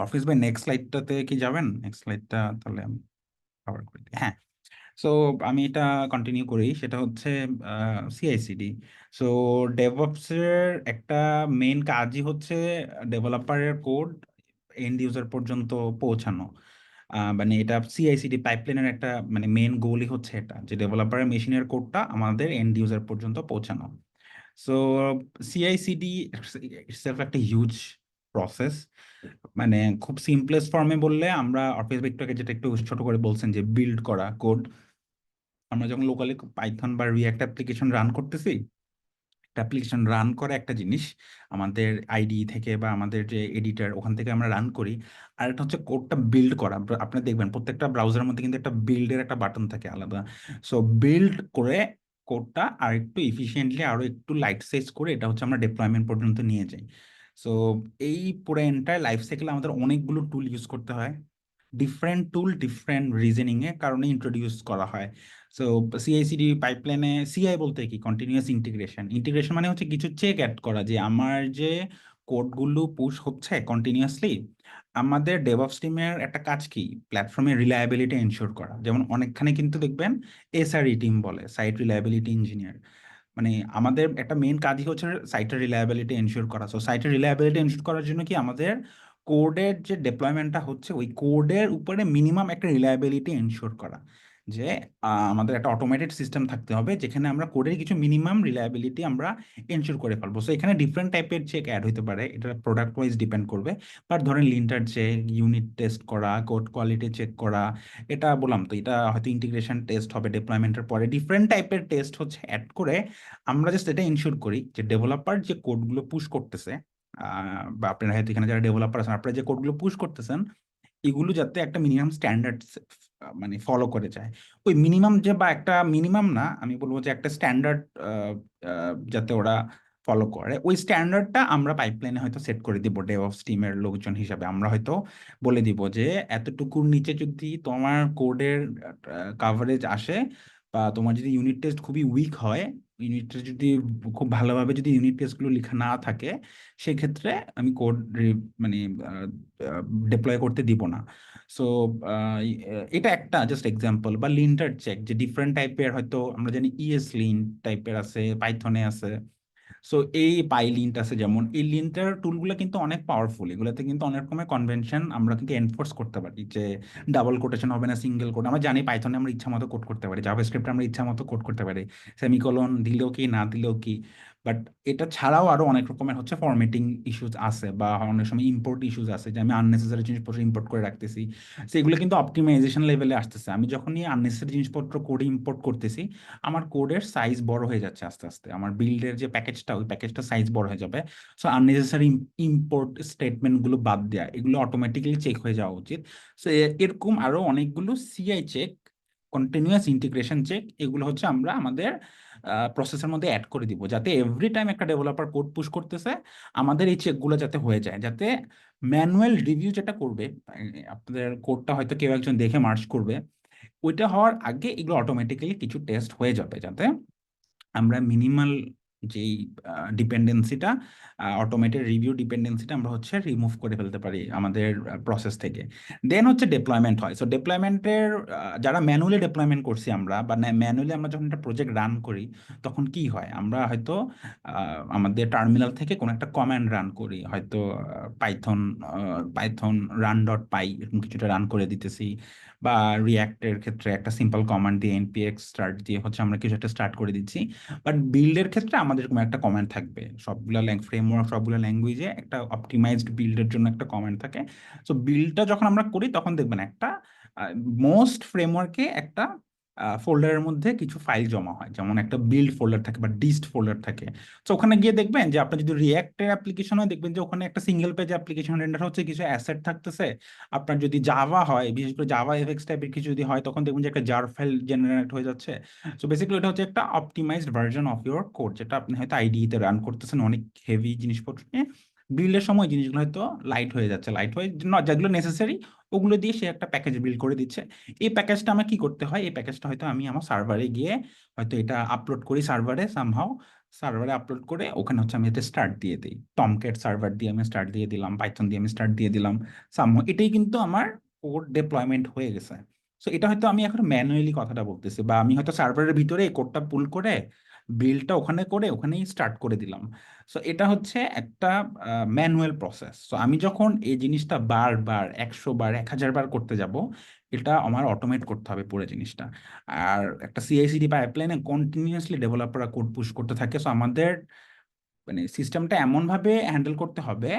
অফিস ভাই, নেক্সট স্লাইডটাতে কি যাবেন? নেক্সট স্লাইডটা তাহলে আমি কভার করে দিই। হ্যাঁ, সো আমি এটা কন্টিনিউ করি, সেটা হচ্ছে সিআইসিডি। সো ডেভঅপস এর একটা মেইন কাজই হচ্ছে ডেভেলপারের কোড এন্ড ইউজার পর্যন্ত পৌঁছানো। মানে এটা সিআইসিডি পাইপলাইনের একটা মানে মেইন গোলই হচ্ছে এটা, যে ডেভেলপারের মেশিনের কোডটা আমাদের এন্ড ইউজার পর্যন্ত পৌঁছানো। সো সিআইসিডি ইটসেলফ একটা হিউজ প্রসেস। মানে খুব সিম্পলেস্ট ফর্মে বললে, আমরা অফিস একটু আগে যেটা একটু ছোট করে বলছেন যে বিল্ড করা কোড, আমরা যখন লোকালি পাইথন বা রিঅ্যাক্ট অ্যাপ্লিকেশন রান করতেছি, একটা অ্যাপ্লিকেশন রান করা একটা জিনিস, আমাদের আইডি থেকে বা আমাদের যে এডিটর ওখান থেকে আমরা রান করি। আর একটা হচ্ছে কোডটা বিল্ড করা। আপনি দেখবেন প্রত্যেকটা ব্রাউজারের মধ্যে কিন্তু একটা বিল্ডের একটা বাটন থাকে আলাদা। সো বিল্ড করে কোডটা আর একটু ইফিসিয়েন্টলি আরো একটু লাইট সাইজ করে এটা হচ্ছে আমরা ডিপ্লয়মেন্ট পর্যন্ত নিয়ে যাই। সো এই পুরো এন্টায়ার লাইফ সাইকেলে আমাদের অনেকগুলো টুল ইউজ করতে হয়। ডিফারেন্ট টুল ডিফারেন্ট রিজনিং এর কারণে ইন্ট্রোডিউস করা হয়। সো সিআইসিডি পাইপলাইনে, সিআই বলতে কি, কন্টিনিউয়াস ইন্টিগ্রেশন। ইন্টিগ্রেশন মানে হচ্ছে কিছু চেক অ্যাড করা যে আমার যে কোডগুলো পুশ হচ্ছে কন্টিনিউয়াসলি। আমাদের ডেভঅপস টিমের একটা কাজ কি, প্ল্যাটফর্মের রিলায়েবিলিটি এনশিওর করা। যেমন অনেকখানে কিন্তু দেখবেন এসআরই টিম বলে, সাইট রিলায়েবিলিটি ইঞ্জিনিয়ার। মানে আমাদের একটা মেইন কাজই হচ্ছে সাইটের রিলায়েবিলিটি এনশিওর করা। সো সাইটের রিলায়েবিলিটি এনশিওর করার জন্য কি আমাদের কোডের যে ডেপ্লয়মেন্টটা হচ্ছে ওই কোডের উপরে মিনিমাম একটা রিলায়েবিলিটি এনশিওর করা। যে আমাদের একটা অটোমেটেড সিস্টেম থাকতে হবে যেখানে আমরা কোডের কিছু মিনিমাম রিলায়েবিলিটি আমরা এনশিওর করে ফেলবো। সো এখানে ডিফারেন্ট টাইপের চেক অ্যাড হতে পারে, এটা প্রোডাক্ট ওয়াইজ ডিপেন্ড করবে। বাট ধরেন লিন্টার চেক, ইউনিট টেস্ট করা, কোড কোয়ালিটি চেক করা, এটা বললাম তো, এটা হয়তো ইন্টিগ্রেশন টেস্ট হবে ডেপ্লয়মেন্টের পরে। ডিফারেন্ট টাইপের টেস্ট হচ্ছে অ্যাড করে আমরা জাস্ট এটা ইনশিওর করি যে ডেভেলপার যে কোডগুলো পুশ করতেছে, বা আপনারা হয়তো এখানে যারা ডেভেলপার আছেন আপনারা যে কোডগুলো পুশ করতেছেন এগুলো যাতে একটা মিনিমাম স্ট্যান্ডার্ড মানে ফলো করে যায়। ওই মিনিমাম যে, বা একটা মিনিমাম না, আমি বলবো যে একটা স্ট্যান্ডার্ড যাতে ওরা ফলো করে, ওই স্ট্যান্ডার্ডটা আমরা পাইপলাইনে হয়তো সেট করে দিব ডেভঅপস টিমের লোকজন হিসাবে। আমরা হয়তো বলে দিব যে এতটুকুর নিচে যদি তোমার কোডের কাভারেজ আসে, বা তোমার যদি ইউনিট টেস্ট খুবই উইক হয়, ইউনিট টেস্ট যদি খুব ভালোভাবে যদি ইউনিট টেস্টগুলো লেখা না থাকে, সেক্ষেত্রে আমি কোড মানে ডিপ্লয় করতে দিব না। সো এটা একটা জাস্ট এক্সাম্পল। বা লিন্টার চেক, যে ডিফারেন্ট টাইপের, হয়তো আমরা জানি ইএস লিন্ট টাইপের আছে, পাইথনে আছে। সো এই পাইলিন্ট আছে, যেমন এই লিন্টার টুলগুলো কিন্তু অনেক পাওয়ারফুল। এগুলোতে কিন্তু অনেক রকমের কনভেনশন আমরা কিন্তু এনফোর্স করতে পারি, যে ডাবল কোটেশন হবে না, সিঙ্গেল কোড। আমরা জানি পাইথনে আমরা ইচ্ছা মতো কোড করতে পারি, জাভাস্ক্রিপ্টে আমরা ইচ্ছা মতো কোড করতে পারি, সেমিকোলন দিলেও কি না দিলেও কি। বাট এটা ছাড়াও আরো অনেক রকমের হচ্ছে ফরম্যাটিং ইস্যুস আছে, বা অনেক সময় ইম্পোর্ট ইস্যুস আছে, যে আমি আননেসেসারি জিনিসপত্র ইম্পোর্ট করে রাখতেছি। সেগুলো কিন্তু অপটিমাইজেশন লেভেলে আসতেছে। আমি যখনই আননেসেসারি জিনিসপত্র কোডে ইম্পোর্ট করতেছি, আমার কোডের সাইজ বড় হয়ে যাচ্ছে আস্তে আস্তে, আমার বিল্ডের যে প্যাকেজটা ওই প্যাকেজটা সাইজ বড় হয়ে যাবে। সো আননেসেসারি ইম্পোর্ট স্টেটমেন্ট গুলো বাদ দেওয়া, এগুলো অটোমেটিক্যালি চেক হয়ে যাওয়া উচিত। সো এরকম আরো অনেকগুলো CI check, continuous integration check, এগুলো হচ্ছে আমরা আমাদের প্রসেসের মধ্যে অ্যাড করে দিব, যাতে এভরি টাইম একটা ডেভেলপার কোড পুশ করতেছে আমাদের এই চেকগুলো যাতে হয়ে যায়, যাতে ম্যানুয়াল রিভিউ যেটা করবে, আপনাদের কোডটা হয়তো কেউ একজন দেখে মার্চ করবে, ওইটা হওয়ার আগে এগুলো অটোমেটিক্যালি কিছু টেস্ট হয়ে যাবে, যাতে আমরা মিনিমাল যেই ডিপেন্ডেন্সিটা, অটোমেটেড রিভিউ ডিপেন্ডেন্সিটা আমরা হচ্ছে রিমুভ করে ফেলতে পারি আমাদের প্রসেস থেকে। দেন হচ্ছে ডিপ্লয়মেন্ট হয়। সো ডিপ্লয়মেন্টের যারা ম্যানুয়ালি ডিপ্লয়মেন্ট করছি আমরা, বা ম্যানুয়ালি আমরা যখন একটা প্রজেক্ট রান করি, তখন কি হয়, আমরা হয়তো আমাদের টার্মিনাল থেকে কোনো একটা কমান্ড রান করি, হয়তো পাইথন পাইথন রান ডট পাই এরকম কিছুটা রান করে দিতেছি, বা রিয়াক্টের ক্ষেত্রে একটা সিম্পল কমান্ড দিয়ে npx স্টার্ট দিয়ে হচ্ছে আমরা কিছু একটা স্টার্ট করে দিচ্ছি। বাট বিল্ডের ক্ষেত্রে আমাদের এরকম একটা কমান্ড থাকবে, সবগুলো ফ্রেমওয়ার্ক সবগুলো ল্যাঙ্গুয়েজে একটা অপটিমাইজড বিল্ডের জন্য একটা কমান্ড থাকে। সো বিল্ডটা যখন আমরা করি তখন দেখবেন একটা মোস্ট ফ্রেমওয়ার্কে একটা ফোল্ডারের মধ্যে কিছু ফাইল জমা হয়, যেমন একটা বিল্ড ফোল্ডার থাকে বা ডিস্ট ফোল্ডার থাকে। তো ওখানে গিয়ে দেখবেন যে আপনার যদি রিয়াক্টের অ্যাপ্লিকেশন হয়, দেখবেন যে ওখানে একটা সিঙ্গেল পেজ অ্যাপ্লিকেশন রেন্ডার হচ্ছে, কিছু অ্যাসেট থাকতেছে। আপনার যদি জাভা হয়, বিশেষ করে জাভা এফএক্স টাইপের কিছু যদি হয়, তখন দেখবেন যে একটা জার ফাইল জেনারেট হয়ে যাচ্ছে। সো বেসিক্যালি এটা হচ্ছে একটা optimised version of your code, যেটা আপনি হয়তো আইডিইতে রান করতেছেন অনেক হেভি জিনিসপত্র নিয়ে। বিল্ডের সময় জিনিসগুলো হয়তো লাইট হয়ে যাচ্ছে, লাইট হয়ে যেগুলো নেসেসারি ওগুলো দিয়ে সে একটা প্যাকেজ বিল্ড করে দিচ্ছে। এই প্যাকেজটা আমার কি করতে হয়, এই প্যাকেজটা হয়তো আমি আমার সার্ভারে গিয়ে হয়তো এটা আপলোড করি, সার্ভারে সামহাও সার্ভারে আপলোড করে ওখানে হচ্ছে আমি এটা স্টার্ট দিয়ে দিই, টমক্যাট সার্ভার দিয়ে আমি স্টার্ট দিয়ে দিলাম, পাইথন দিয়ে আমি স্টার্ট দিয়ে দিলাম সামহাও, এটাই কিন্তু আমার কোড ডেপ্লয়মেন্ট হয়ে গেছে। সো এটা হয়তো আমি এখন ম্যানুয়ালি কথাটা বলতেছি, বা আমি হয়তো সার্ভারের ভিতরে এই কোডটা পুল করে বিলটা ওখানে করে ওখানেই স্টার্ট করে দিলাম। সো এটা হচ্ছে একটা ম্যানুয়াল প্রসেস। সো আমি যখন এই জিনিসটা বারবার 100 বার 1000 বার করতে যাব, এটা আমার অটোমেট করতে হবে পুরো জিনিসটা। আর একটা সিআইসিডি পাইপলাইনে কন্টিনিউয়াসলি ডেভেলপাররা কোড পুশ করতে থাকে। সো আমাদের মানে সিস্টেমটা এমনভাবে হ্যান্ডেল করতে হবে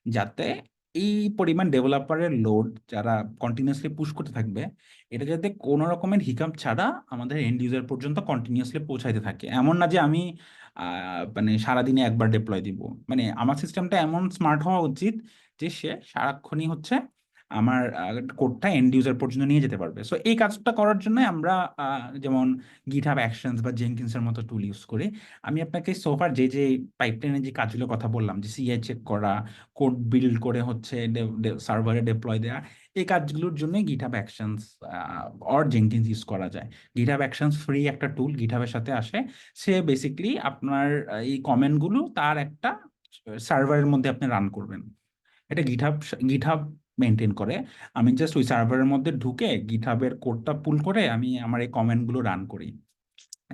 যাতে এই পরিমাণ ডেভেলপারের লোড যারা কন্টিনিউয়াসলি পুশ করতে থাকবে, এটা যাতে কোনো রকমের হিকাপ ছাড়া আমাদের এন্ড ইউজার পর্যন্ত কন্টিনিউয়াসলি পৌঁছাইতে থাকে। এমন না যে আমি মানে সারাদিনে একবার ডিপ্লয় দিব। মানে আমার সিস্টেমটা এমন স্মার্ট হওয়া উচিত যে সে সারাক্ষণই হচ্ছে আমার কোডটা এন্ড ইউজার পর্যন্ত নিয়ে যেতে পারবে। সো এই কাজটা করার জন্য আমরা যেমন গিটহাব অ্যাকশনস বা জেনকিন্সের মতো টুল ইউজ করি। আমি আপনাকে সোফার যে যে পাইপলাইনের যে কাজগুলোর কথা বললাম, যে সিআই চেক করা, কোড বিল্ড করে হচ্ছে সার্ভারে ডিপ্লয় দেওয়া, এই কাজগুলোর জন্য GitHub actions or Jenkins use করা যায়। গিটহাব অ্যাকশনস ফ্রি একটা টুল, গিটহাবের সাথে আসে। সে বেসিকলি আপনার এই কমেন্টগুলো তার একটা সার্ভারের মধ্যে আপনি রান করবেন। এটা গিটহাব গিটহাব মেনটেন করে। আমি জাস্ট ওই সার্ভারের মধ্যে ঢুকে গিটহাবের কোডটা পুল করে আমি আমার এই কমেন্টগুলো রান করি।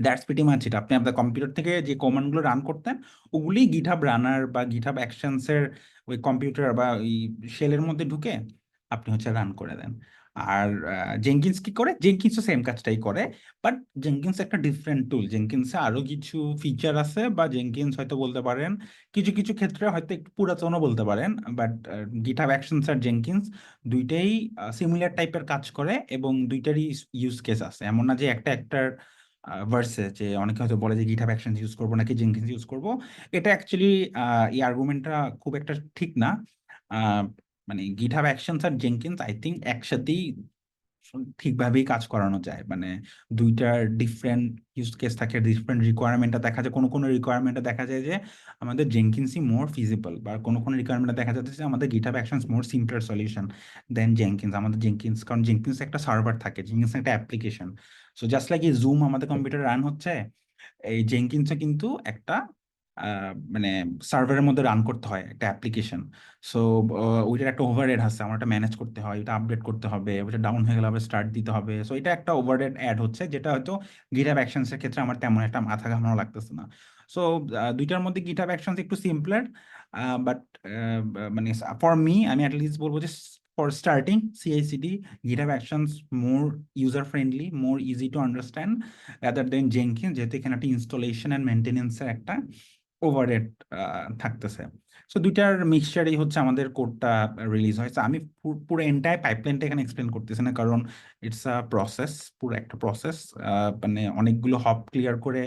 দ্যাটস প্রিটি মাচ ইট। আপনি আপনার কম্পিউটার থেকে যে কমান্ডগুলো রান করতেন ওগুলি গিটহাব রানার বা গিটহাব অ্যাকশনসের ওই কম্পিউটার বা ওই শেলের মধ্যে ঢুকে আপনি হচ্ছে রান করে দেন। আর জেনকিন্স কি করে? জেনকিন্সও সেম কাজটাই করে, বাট জেনকিন্স একটা ডিফারেন্ট টুল। জেনকিন্সে আরো কিছু ফিচার আছে, বা জেনকিন্স হয়তো বলতে পারেন কিছু কিছু ক্ষেত্রে হয়তো একটু পুরাতনও বলতে পারেন। বাট গিটহাব অ্যাকশনস আর জেনকিন্স দুইটাই সিমিলার টাইপের কাজ করে, এবং দুইটারই ইউজ কেস আছে। এমন না যে একটা একটার ভার্সে যে অনেকে হয়তো বলে যে গিটহাব অ্যাকশনস ইউজ করবো নাকি জেনকিন্স ইউজ করবো। এটা অ্যাকচুয়ালি এই আর্গুমেন্টটা খুব একটা ঠিক না। আহ, মানে গিটহাব অ্যাকশনস আর জেনকিন্স আই থিঙ্ক একসাথেই ঠিকভাবেই কাজ করানো যায়। মানে দুইটার ডিফারেন্ট ইউজ কেস থাকে, ডিফারেন্ট রিকোয়ারমেন্টটা দেখা যায়। কোনো কোনো রিকোয়ারমেন্টে দেখা যায় যে আমাদের জেনকিন্সই মোর ফিজিবল, বা কোনো কোনো রিকোয়ারমেন্টে দেখা যাচ্ছে যে আমাদের গিটহাব অ্যাকশনস মোর সিম্পলার সলিউশন দেন জেনকিন্স। আমাদের জেনকিন্স, কারণ জেনকিন্স একটা সার্ভার থাকে, জেনকিন্স একটা অ্যাপ্লিকেশন। সো জাস্ট লাইক এই জুম আমাদের কম্পিউটারে রান হচ্ছে, এই জেনকিন্সও কিন্তু একটা মানে সার্ভারের মধ্যে রান করতে হয় একটা অ্যাপ্লিকেশন। সো ওইটার একটা ওভারহেড আছে, আমার এটা ম্যানেজ করতে হয়, এটা আপডেট করতে হবে, ওইটা ডাউন হয়ে গেলে আবার স্টার্ট দিতে হবে। সো এটা একটা ওভারহেড অ্যাড হচ্ছে, যেটা হয়তো গিটহাব অ্যাকশনস এর ক্ষেত্রে আমার তেমন একটা মাথা ঘামানো লাগতেছে না। সো দুইটার মধ্যে গিটহাব অ্যাকশনস একটু সিম্পলার, বাট মানে ফর মি আমি অ্যাটলিস্ট বলবো যে for starting CICD GitHub actions more user friendly, more easy to understand rather than Jenkins, যেহেতু এখানে একটা ইনস্টলেশন অ্যান্ড মেনটেনেন্সের একটা ওভারহেড থাকতেছে। সো দুইটার মিক্সচারই হচ্ছে আমাদের কোডটা রিলিজ হয়। So আমি পুরো এন্টায়ার পাইপলাইনটা এখানে এক্সপ্লেন করতেছি না, কারণ ইটস আ প্রসেস, পুরো একটা প্রসেস। মানে অনেকগুলো হপ ক্লিয়ার করে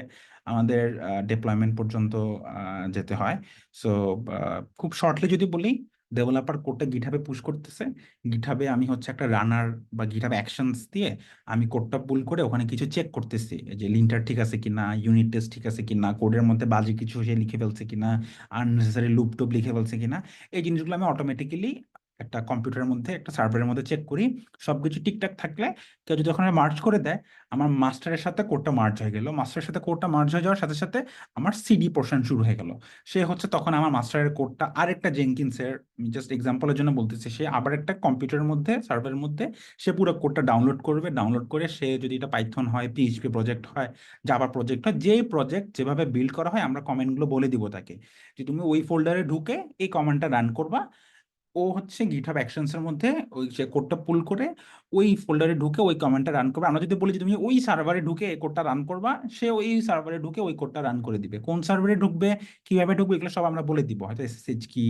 আমাদের ডিপ্লয়মেন্ট পর্যন্ত যেতে হয়। সো খুব শর্টলি যদি বলি, ডেভেলপার কোডটা গিটহাবে পুশ করতেছে, গিটহাবে আমি হচ্ছে একটা রানার বা গিটহাব অ্যাকশনস দিয়ে আমি কোডটা পুল করে ওখানে কিছু চেক করতেছি, যে লিঙ্টার ঠিক আছে কিনা, ইউনিট টেস্ট ঠিক আছে কিনা, কোডের মধ্যে বাজে কিছু সে লিখে ফেলছে কিনা, আননেসেসারি লুপ টুপ লিখে ফেলছে কিনা। এই জিনিসগুলো আমি অটোমেটিক্যালি একটা কম্পিউটারের মধ্যে, একটা সার্ভারের মধ্যে চেক করি। সবকিছু ঠিকঠাক থাকলে কেউ যদি ওখানে মার্জ করে দেয়, আমার মাস্টারের সাথে কোডটা মার্জ হয়ে গেল, মাস্টারের সাথে কোডটা মার্জ হয়ে যাওয়ার সাথে সাথে আমার সিডি পোর্শন শুরু হয়ে গেল। সে হচ্ছে তখন আমার মাস্টারের কোডটা আরেকটা জেনকিন্সের, জাস্ট এক্সাম্পলের জন্য বলতেছি, সে আবার একটা কম্পিউটারের মধ্যে, সার্ভারের মধ্যে সে পুরো কোডটা ডাউনলোড করবে। ডাউনলোড করে সে যদি এটা পাইথন হয়, পিএইচপি প্রজেক্ট হয়, জাভা প্রজেক্ট হয়, যেই প্রজেক্ট যেভাবে বিল্ড করা হয় আমরা কমেন্টগুলো বলে দিব তাকে, যে তুমি ওই ফোল্ডারে ঢুকে এই কমান্ডটা রান করবা। ও হচ্ছে গিটহাব অ্যাকশনস এর মধ্যে ওই যে কোডটা পুল করে ওই ফোল্ডারে ঢুকে ওই কমান্ডটা রান করবে। আমরা যদি বলি যে তুমি ওই সার্ভারে ঢুকে এই কোডটা রান করবা, সে ওই সার্ভারে ঢুকে ওই কোডটা রান করে দিবে। কোন সার্ভারে ঢুকবে, কিভাবে ঢুকবে, এগুলো সব আমরা বলে দিব। হয়তো এসএসএইচ কি,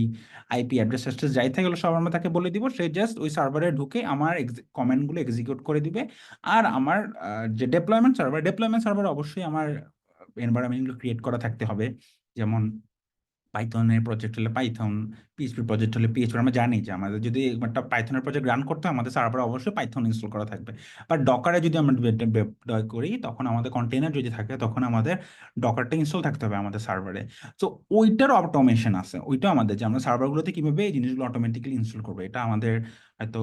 আইপি অ্যাড্রেস ট্যাড্রেস যাই থাকে এগুলো সব আমরা তাকে বলে দিব। সে জাস্ট ওই সার্ভারে ঢুকে আমার কমেন্টগুলো এক্সিকিউট করে দিবে। আর আমার যে ডেপ্লয়মেন্ট সার্ভার অবশ্যই আমার এনভায়রনমেন্টগুলো ক্রিয়েট করা থাকতে হবে। যেমন পাইথনের প্রজেক্ট হলে পাইথন, পিএইচপি প্রজেক্ট হলে পিএইচপি। আমরা জানি যে আমাদের যদি একটা পাইথনের প্রজেক্ট রান করতে হয়, আমাদের সার্ভারে অবশ্যই পাইথন ইনস্টল করা থাকবে। বাট ডকারে যদি আমরা deploy করি, তখন আমাদের কন্টেনার যদি থাকে তখন আমাদের ডকারটা ইনস্টল থাকতে হবে আমাদের সার্ভারে। তো ওইটার অটোমেশন আছে, ওইটা আমাদের, যে আমরা সার্ভারগুলোতে কিভাবে এই জিনিসগুলো অটোমেটিক্যালি ইনস্টল করবো, এটা আমাদের হয়তো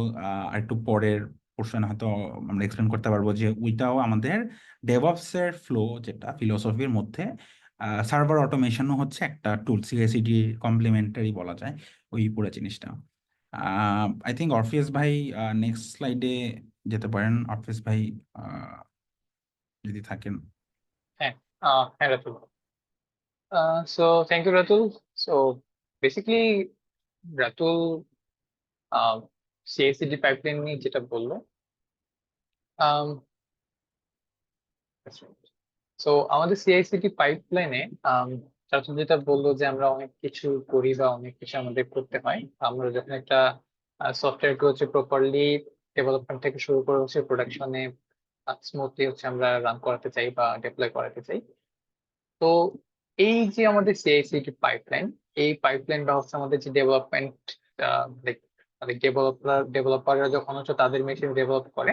একটু পরের পোর্শন হয়তো আমরা এক্সপ্লেন করতে পারবো, যে ওইটাও আমাদের ডেভঅপস এর ফ্লো, যেটা ফিলোসফির মধ্যে সার্ভার অটোমেশনও হচ্ছে একটা টুল, সিআইসিডি কমপ্লিমেন্টারি বলা যায় ওই পুরো জিনিসটা। আই থিঙ্ক অরফিয়াস ভাই নেক্সট স্লাইডে যেতে পারেন। অরফিয়াস ভাই যদি থাকেন। হ্যাঁ, হ্যাঁ Ratul. So thank you Ratul. So basically Ratul CI CD pipeline নিয়ে যেটা বললো, সো আমাদের সিআইসিডি পাইপলাইনে রাতুল যেটা বললো যে আমরা অনেক কিছু করি বা অনেক কিছু আমাদের করতে হয়। আমরা যখন একটা সফটওয়্যারকে হচ্ছে প্রপারলি ডেভেলপমেন্ট থেকে শুরু করে হচ্ছে প্রোডাকশনে স্মুথলি হচ্ছে আমরা রান করাতে চাই বা ডিপ্লয় করাতে চাই, তো এই যে আমাদের CI/CD পাইপলাইন, এই পাইপলাইন বা হচ্ছে আমাদের যে ডেভেলপমেন্ট ডেভেলপাররা যখন হচ্ছে তাদের মেশিন ডেভেলপ করে,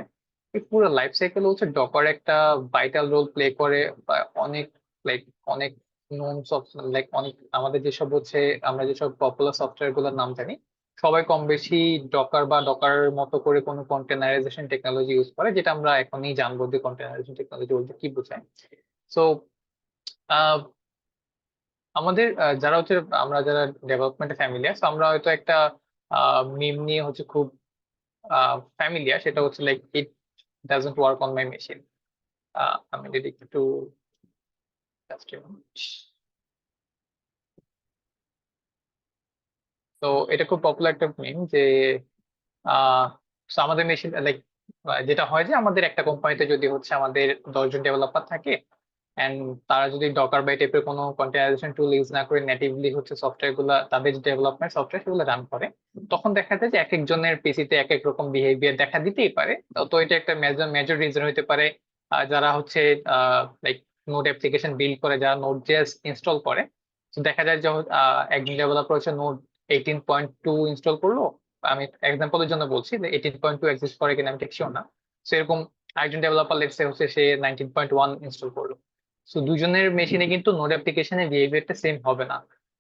এই পুরো লাইফ সাইকেল হচ্ছে ডকার একটা ভাইটাল রোল প্লে করে। বা অনেক লাইক অনেক নোন অনেক আমাদের যেসব হচ্ছে আমরা যেসব পপুলার সফটওয়্যার গুলোর নাম জানি, সবাই কম বেশি ডকার বা ডকার মতো করে কোনো কন্টেনারাইজেশন টেকনোলজি ইউজ করে, যেটা আমরা এখনই জানবো যে কন্টেনারাইজেশন টেকনোলজি বলতে কি বোঝায়। সো আমাদের যারা হচ্ছে আমরা যারা ডেভেলপমেন্টে ফ্যামিলিয়ার, আমরা হয়তো একটা মিম নিয়ে হচ্ছে খুব ফ্যামিলিয়ার, সেটা হচ্ছে like it doesn't work on my machine. আমি যদি একটু just a minute। তো এটা খুব পপুলার একটা মিম যে আহ so আমাদের মেশিন লাইক যেটা হয় যে আমাদের একটা কোম্পানিতে যদি হচ্ছে আমাদের 10 জন ডেভেলপার থাকে, এন্ড তারা যদি ডকার বা টাইপের কোনো কন্টেনারাইজেশন টুল ইউজ না করে নেটিভলি হচ্ছে সফটওয়্যার গুলা, তাদের যে ডেভেলপমেন্ট সফটওয়্যার সেগুলো রান করে, তখন দেখা যায় যে এক একজনের পিসিতে এক এক রকম বিহেভিয়ার দেখা দিতেই পারে। তো এটা একটা মেজর মেজর রিজন হতে পারে। যারা হচ্ছে লাইক নোড অ্যাপ্লিকেশন বিল্ড করে, যারা নোড জেএস ইনস্টল করে, তো দেখা যায় যে একজন ডেভেলপার হচ্ছে নোড 18.2 ইনস্টল করলো। আমি এক্সাম্পলের জন্য বলছি যে 18.2 এক্সিস্ট করে কিনা আমি ঠিক শিওর না। সেরকম একজন ডেভেলপার লেটস সে হচ্ছে সে 19.1 ইনস্টল করলো। সো দুজনের মেশিনে কিন্তু নোড অ্যাপ্লিকেশনের বিহেভিয়ারটা সেম হবে না।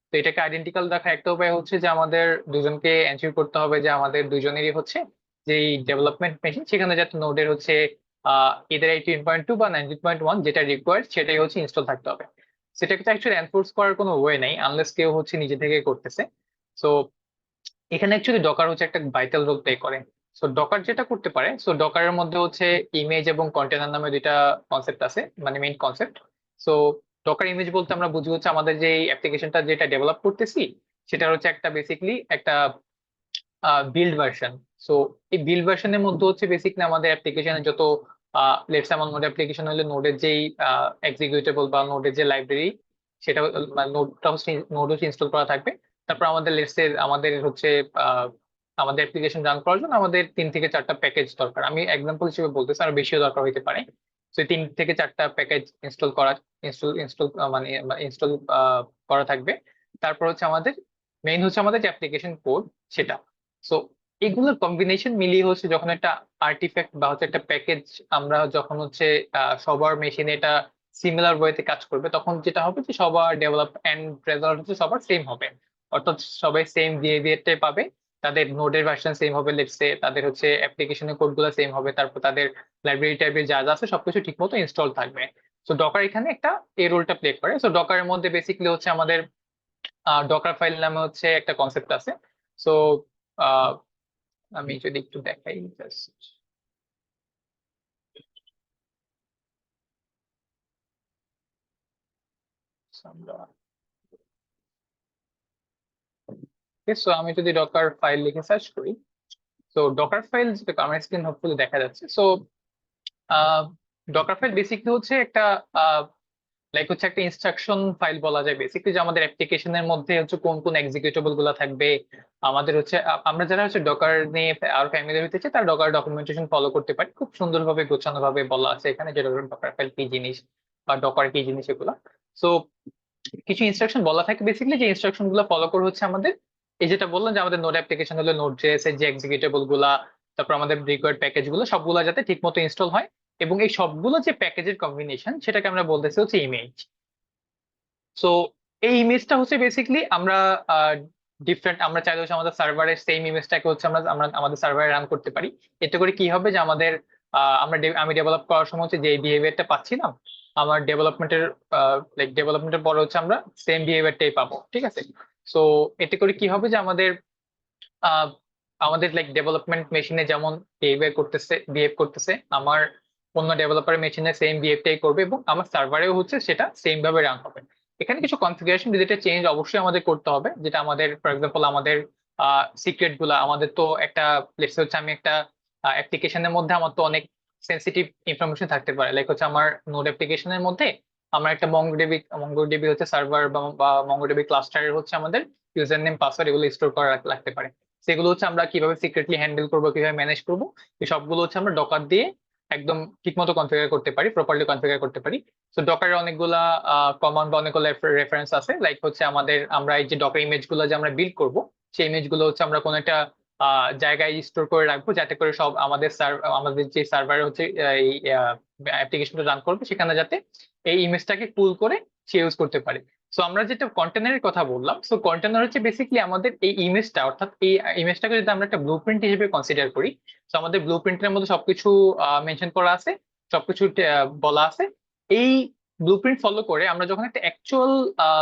তো এটাকে আইডেন্টিক্যাল রাখা একটা উপায় হচ্ছে যে আমাদের দুজনকে এনশিওর করতে হবে যে আমাদের দুজনেরই হচ্ছে যে ডেভেলপমেন্ট মেশিন, সেখানে যাতে নোডের হচ্ছে ইদার 18.2 বা 19.1 যেটা রিকোয়ার্ড সেটাই হচ্ছে ইনস্টল থাকতে হবে। সেটাকে তো অ্যাকচুয়ালি এনফোর্স করার কোনো ওয়ে নেই আনলেস কেউ হচ্ছে নিজে থেকে করতেছে। সো এখানে অ্যাকচুয়ালি ডকার হচ্ছে একটা ভাইটাল রোল প্লে করে। সো ডকার যেটা করতে পারে, সো ডকারের মধ্যে হচ্ছে ইমেজ এবং কন্টেনার নামে দুইটা কনসেপ্ট আছে, মানে main concept. So Docker image বলতে আমরা বুঝি হচ্ছে আমাদের যে অ্যাপ্লিকেশনটা যেটা ডেভেলপ করতেছি, সেটা হচ্ছে একটা বেসিকলি একটা বিল্ড ভার্সন। সো এই বিল্ড ভার্সনের মধ্যে হচ্ছে বেসিকলি আমাদের অ্যাপ্লিকেশনের যত লেটস আমার নোড অ্যাপ্লিকেশন হলে নোডের যেই এক্সিকিউটেবল বা নোডের যে লাইব্রেরি, সেটা নোডটা হচ্ছে নোড হচ্ছে ইনস্টল করা থাকবে। তারপর আমাদের লেটস আমাদের হচ্ছে আহ, আমাদের অ্যাপ্লিকেশন রান করার জন্য আমাদের 3 থেকে 4টা প্যাকেজ দরকার। আমি এক্সাম্পল হিসেবে বলতেছি, আর বেশিও দরকার হতে পারে। তো 3 থেকে 4টা প্যাকেজ ইনস্টল করা ইনস্টল ইনস্টল মানে ইনস্টল করা থাকবে। তারপর হচ্ছে আমাদের মেইন হচ্ছে আমাদের যে অ্যাপ্লিকেশন কোড সেটা। সো এগুলোর কম্বিনেশন মিলিয়ে হচ্ছে যখন একটা আর্টিফ্যাক্ট বা হচ্ছে একটা প্যাকেজ আমরা যখন হচ্ছে সবার মেশিনে এটা সিমিলার ওয়েতে কাজ করবে, তখন যেটা হবে যে সবার ডেভেলপ এন্ড রেজাল্ট হচ্ছে সবার সেম হবে। অর্থাৎ সবাই সেম বিহেভিয়ারটাই পাবে, তাদের নোডের ভার্সন সেম হবে, লেটস সে তাদের হচ্ছে অ্যাপ্লিকেশনের কোড গুলো সেম হবে, তারপর তাদের লাইব্রেরি টাইপের যা যা আছে সবকিছু ঠিক মতো ইনস্টল থাকবে। সো ডকার এখানে একটা এই রোলটা প্লে করে। সো ডকারের মধ্যে বেসিক্যালি হচ্ছে আমাদের ডকার ফাইল নামে হচ্ছে একটা কনসেপ্ট আছে। সো আমি যদি একটু দেখাই জাস্ট আমরা, সো আমি যদি ডকার ফাইল লিখে সার্চ করি, তো ডকার ফাইল যেটা আমার স্ক্রিন হোপফুলি দেখা যাচ্ছে। সো ডকার ফাইল বেসিকলি হচ্ছে একটা লাইক হচ্ছে একটা ইনস্ট্রাকশন ফাইল বলা যায় বেসিকলি, যে আমাদের অ্যাপ্লিকেশনের মধ্যে হচ্ছে কোন কোন এক্সিকিউটেবল গুলো থাকবে। আমাদের হচ্ছে আমরা যারা হচ্ছে ডকার নিয়ে আর ফ্যামিলি হইতে চাই, তারা ডকার ডকুমেন্টেশন ফলো করতে পারে, খুব সুন্দরভাবে গোছানো ভাবে বলা আছে এখানে, যেটা ডকার ফাইল কি জিনিস বা ডকার কি জিনিস এগুলো। সো কিছু ইনস্ট্রাকশন বলা থাকে বেসিক্যালি, যে ইনস্ট্রাকশন গুলো ফলো করে হচ্ছে আমাদের এই যেটা বললাম যে আমাদের নোড অ্যাপ্লিকেশন হলো নোড জেএস এর যে এক্সিকিউটেবল গুলা, তারপর আমাদের রিকোয়ার্ড প্যাকেজ গুলো সবগুলো যাতে ঠিক মতো ইনস্টল হয়, এবং এই সবগুলো যে প্যাকেজের কম্বিনেশন সেটাকে আমরা বলতেছি হচ্ছে ইমেজ। সো এই ইমেজটা হচ্ছে বেসিক্যালি আমরা ডিফারেন্ট, আমরা চাইলে হচ্ছে আমাদের সার্ভারের সেম ইমেজটাকে হচ্ছে আমরা আমরা আমাদের সার্ভারে রান করতে পারি। এতে করে কি হবে যে আমাদের আমি ডেভেলপ করার সময় হচ্ছে যে বিহেভিয়ারটা পাচ্ছিলাম, আমার ডেভেলপমেন্টের পরে হচ্ছে আমরা সেম বিহেভিয়ারটাই পাবো, ঠিক আছে। সো এতে করে কি হবে যে আমাদের আহ, আমাদের লাইক ডেভেলপমেন্ট মেশিনে যেমন বিহেভ করতেছে, আমার অন্য ডেভেলপার মেশিনে সেম বিহেভটাই করবে, এবং আমার সার্ভারেও হচ্ছে সেটা সেম ভাবে রান হবে। এখানে কিছু কনফিগারেশন রিলেটেড চেঞ্জ অবশ্যই আমাদের করতে হবে, যেটা আমাদের ফর এক্সাম্পল আমাদের সিক্রেট গুলা আমাদের তো একটা লেটস হচ্ছে আমি একটা অ্যাপ্লিকেশনের মধ্যে আমার তো অনেক সেন্সিটিভ ইনফরমেশন থাকতে পারে, লাইক হচ্ছে আমার নোড অ্যাপ্লিকেশনের মধ্যে আমার একটা মঙ্গোডিবি হচ্ছে সার্ভার বা মঙ্গোডিবি ক্লাস্টারের হচ্ছে আমাদের ইউজার নেম পাসওয়ার্ড এগুলো স্টোর করা লাগতে পারে। সেগুলো হচ্ছে আমরা কিভাবে সিক্রেটলি হ্যান্ডেল করবো, কিভাবে ম্যানেজ করবো, এই সবগুলো হচ্ছে আমরা ডকার দিয়ে একদম ঠিকমতো কনফিগার করতে পারি, প্রপারলি কনফিগার করতে পারি। তো ডকারের অনেকগুলা কমন বা অনেকগুলো রেফারেন্স আছে, লাইক হচ্ছে আমরা এই যে ডকার ইমেজ গুলো যে আমরা বিল্ড করব, সেই ইমেজ গুলো হচ্ছে আমরা কোনো একটা জায়গায় স্টোর করে রাখবো, যাতে করে সব আমাদের যে সার্ভারে হচ্ছে এই অ্যাপ্লিকেশনটা রান করবে, সেখানে যাতে এই ইমেজটাকে পুল করে সে ইউজ করতে পারে। সো আমরা যেটা কন্টেনারের কথা বললাম, সো কন্টেনার হচ্ছে বেসিক্যালি আমাদের এই ইমেজটা, অর্থাৎ এই ইমেজটাকে যদি আমরা একটা ব্লুপ্রিন্ট হিসেবে কনসিডার করি, তো আমাদের ব্লুপ্রিন্টের মধ্যে সবকিছু মেনশন করা আছে, সবকিছু বলা আছে। এই ব্লুপ্রিন্ট ফলো করে আমরা যখন একটা অ্যাকচুয়াল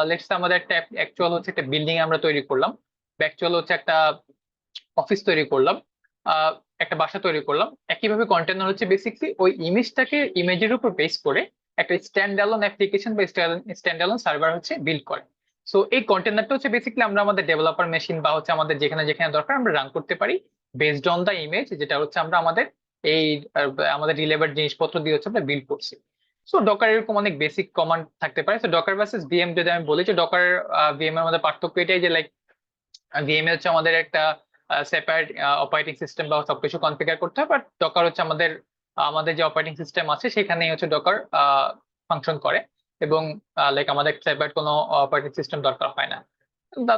লেটস আমাদের একটা অ্যাকচুয়াল হচ্ছে একটা বিল্ডিং আমরা তৈরি করলাম, অ্যাকচুয়াল হচ্ছে একটা অফিস তৈরি করলাম, আহ, একটা বাসা তৈরি করলাম, একইভাবে কন্টেনার হচ্ছে বেসিকলি ওই ইমেজের উপর বেস করে একটা স্ট্যান্ড অ্যালোন অ্যাপ্লিকেশন বা স্ট্যান্ড অ্যালোন সার্ভার হচ্ছে বিল্ড করে। সো এই কন্টেনারটা হচ্ছে বেসিকলি আমরা আমাদের ডেভেলপার মেশিন বা হচ্ছে আমাদের যেখানে যেখানে দরকার আমরা রান করতে পারি, বেসড অন দা ইমেজ, যেটা হচ্ছে আমরা আমাদের এই আমাদের রিলেভেন্ট জিনিসপত্র দিয়ে হচ্ছে আমরা বিল্ড করছি। সো ডকার এরকম অনেক বেসিক কমান্ড থাকতে পারে। তো ডকার ভার্সেস ভিএম যদি আমি বলি, যে ডকার ভিএম এর মধ্যে পার্থক্য এটাই যে লাইক ভিএমএ হচ্ছে আমাদের একটা সেপারেট অপারেটিং সিস্টেম বা সবকিছু কনফিগার করতে হয়, বাট ডকার হচ্ছে আমাদের আমাদের যে অপারেটিং সিস্টেম আছে সেখানেই হচ্ছে ডকার ফাংশন করে, এবং লাইক আমাদের সেপারেট কোনো অপারেটিং সিস্টেম দরকার হয় না।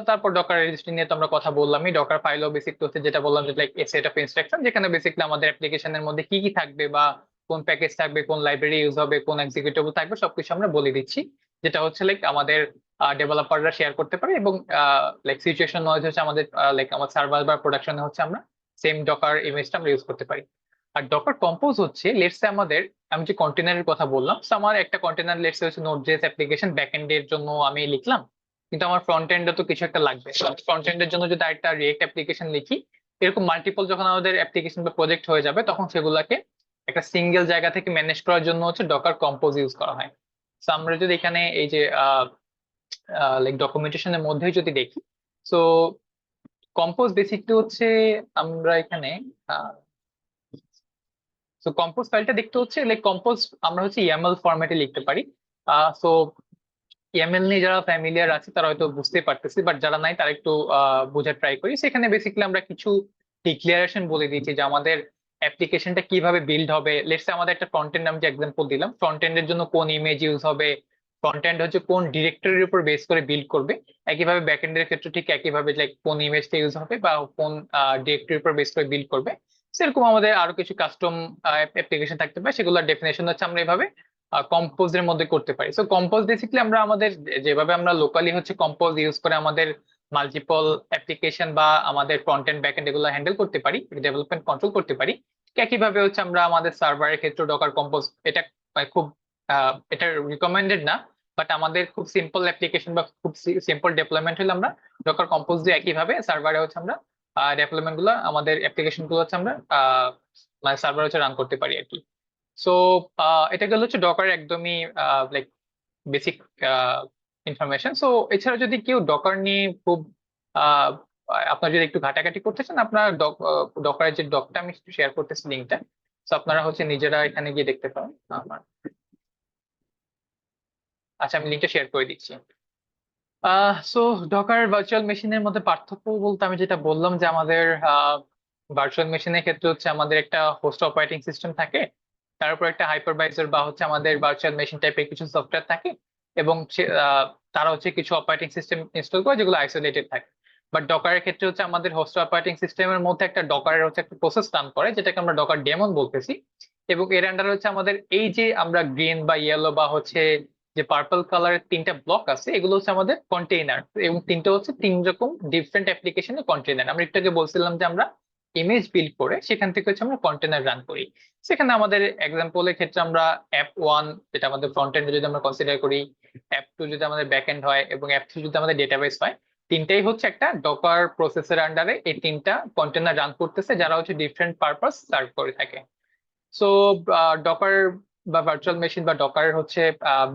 তারপর ডকার রেজিস্ট্রি নিয়ে তো আমরা কথা বললামই। ডকার ফাইলও বেসিক হচ্ছে যেটা বললাম, যে like a set of instruction, যেখানে বেসিকলি আমাদের অ্যাপ্লিকেশনের মধ্যে কি কি থাকবে বা কোন প্যাকেজ থাকবে, কোন লাইব্রেরি ইউজ হবে, কোন এক্সিকিউটেবল থাকবে, সবকিছু আমরা বলে দিচ্ছি, যেটা হচ্ছে লাইক আমাদের ডেভেলপাররা শেয়ার করতে পারে। এবং লাইক সিচুয়েশন ওয়াইজ হচ্ছে আমাদের লাইক আমার সার্ভার বা প্রোডাকশনে হচ্ছে আমরা সেম ডকার ইমেজটা আমরা ইউজ করতে পারি। আর ডকার কম্পোজ হচ্ছে লেটস আমাদের, আমি যে কন্টেনারের কথা বললাম, তো আমার একটা কন্টেনার লেটস হচ্ছে নোড.জেএস অ্যাপ্লিকেশন ব্যাক এন্ডের জন্য আমি লিখলাম, কিন্তু আমার ফ্রন্ট এন্ডে তো কিছু একটা লাগবে। ফ্রন্ট এন্ডের জন্য যদি একটা রিয়েক্ট অ্যাপ্লিকেশন লিখি, এরকম মাল্টিপল যখন আমাদের অ্যাপ্লিকেশন বা প্রজেক্ট হয়ে যাবে, তখন সেগুলোকে একটা সিঙ্গেল জায়গা থেকে ম্যানেজ করার জন্য হচ্ছে ডকার কম্পোজ ইউজ করা হয়। তো আমরা যদি এখানে এই যে লাইক ডকুমেন্টেশনের মধ্যেই যদি দেখি, সো কম্পোজ বেসিকলি হচ্ছে আমরা এখানে সো কম্পোজ ফাইলটা দেখতে হচ্ছে লাইক কম্পোজ আমরা হচ্ছে ইয়ামএল ফরম্যাটে লিখতে পারি। সো ইয়ামএল নিয়ে যারা ফ্যামিলিয়ার আছে তারা হয়তো বুঝতে পারতেছে, বাট যারা নাই তারা একটু বোঝার ট্রাই করি। সেখানে বেসিক্যালি আমরা কিছু ডিক্লারেশন বলে দিয়েছি যে আমাদের অ্যাপ্লিকেশনটা কিভাবে বিল্ড হবে। লেটস আমাদের একটা ফ্রন্ট এন্ড, আমি যে এক্সাম্পল দিলাম, ফ্রন্ট এন্ডের জন্য কোন ইমেজ ইউজ হবে, ফ্রন্ট এন্ড হচ্ছে কোন ডিরেক্টরির উপর বেস করে বিল্ড করবে, একইভাবে ব্যাক এন্ডের ক্ষেত্রে ঠিক একইভাবে লাইক কোন ইমেজটা ইউজ হবে বা কোন ডিরেক্টরির উপর বেস করে বিল্ড করবে। সেরকম আমাদের আরো কিছু কাস্টম অ্যাপ্লিকেশন থাকতে পারে, সেগুলোর ডেফিনেশন হচ্ছে আমরা এভাবে কম্পোজের মধ্যে করতে পারি। সো কম্পোজ বেসিক্যালি আমরা আমাদের যেভাবে আমরা লোকালি হচ্ছে কম্পোজ ইউজ করে আমাদের মাল্টিপল অ্যাপ্লিকেশন বা আমাদের ফ্রন্ট এন্ড ব্যাক এন্ড এগুলো হ্যান্ডেল করতে পারি, ডেভেলপমেন্ট কন্ট্রোল করতে পারি, ঠিক একইভাবে হচ্ছে আমরা আমাদের সার্ভারের ক্ষেত্রে ডকার কম্পোজ, এটা খুব এটা রিকমেন্ডেড না, বাট আমাদের খুব সিম্পল অ্যাপ্লিকেশন বা খুব সিম্পল ডেভেলপমেন্ট হলে আমরা ডকার কম্পোজ দিয়ে একইভাবে সার্ভারে হচ্ছে আমরা ডেভেলপমেন্ট গুলো, আমাদের অ্যাপ্লিকেশন গুলো হচ্ছে আমরা মানে সার্ভার হচ্ছে রান করতে পারি আর কি। সো এটা গেল হচ্ছে ডকার একদমই লাইক বেসিক ইনফরমেশন। সো এছাড়া যদি কেউ ডকার নিয়ে খুব আহ, আপনার যদি একটু ঘাটাঘাটি করতে চান, আপনার ডকারের যে ডকটা আমি শেয়ার করতেছি লিঙ্কটা, তো আপনারা হচ্ছে নিজেরা এখানে গিয়ে দেখতে পারেন আমার। আচ্ছা, আমি লিঙ্কটা শেয়ার করে দিচ্ছি। সো ডকার ভার্চুয়াল মেশিনের মধ্যে পার্থক্য বলতে আমি যেটা বললাম, যে আমাদের ভার্চুয়াল মেশিনের ক্ষেত্রে হচ্ছে আমাদের একটা হোস্ট অপারেটিং সিস্টেম থাকে, তার উপর একটা হাইপারভাইজার বা হচ্ছে আমাদের ভার্চুয়াল মেশিন টাইপের কিছু সফটওয়্যার থাকে, এবং তারা হচ্ছে কিছু অপারেটিং সিস্টেম ইনস্টল করে যেগুলো আইসোলেটেড থাকে। বাট ডকারের ক্ষেত্রে হচ্ছে আমাদের হোস্ট অপারেটিং সিস্টেমের মধ্যে একটা ডকারের হচ্ছে একটা প্রসেস রান করে, যেটাকে আমরা ডকার ডেমন বলতেছি। এবং এর আন্ডারে হচ্ছে আমাদের এই যে আমরা গ্রিন বা ইয়েলো বা হচ্ছে যে পার্পল কালারের তিনটা ব্লক আছে, এগুলো হচ্ছে আমাদের কন্টেইনার, এবং তিনটা হচ্ছে তিন রকম ডিফারেন্ট অ্যাপ্লিকেশনের কন্টেইনার। আমরা একটু আগে বলছিলাম যে আমরা ইমেজ বিল্ড করে সেখান থেকে হচ্ছে আমরা কন্টেইনার রান করি। সেখানে আমাদের এক্সাম্পলের ক্ষেত্রে আমরা অ্যাপ 1 যেটা আমাদের ফ্রন্ট এন্ড যদি আমরা কনসিডার করি, অ্যাপ 2 যদি আমাদের ব্যাক এন্ড হয়, এবং অ্যাপ 3 যদি আমাদের ডেটাবেস হয়, তিনটাই হচ্ছে একটা ডকার প্রসেসের আন্ডারে এই তিনটা কন্টেইনার রান করতেছে, যারা হচ্ছে ডিফারেন্ট পারপাস সার্ভ করে থাকে। সো ডকার বা ভার্চুয়াল মেশিন বা ডকার হচ্ছে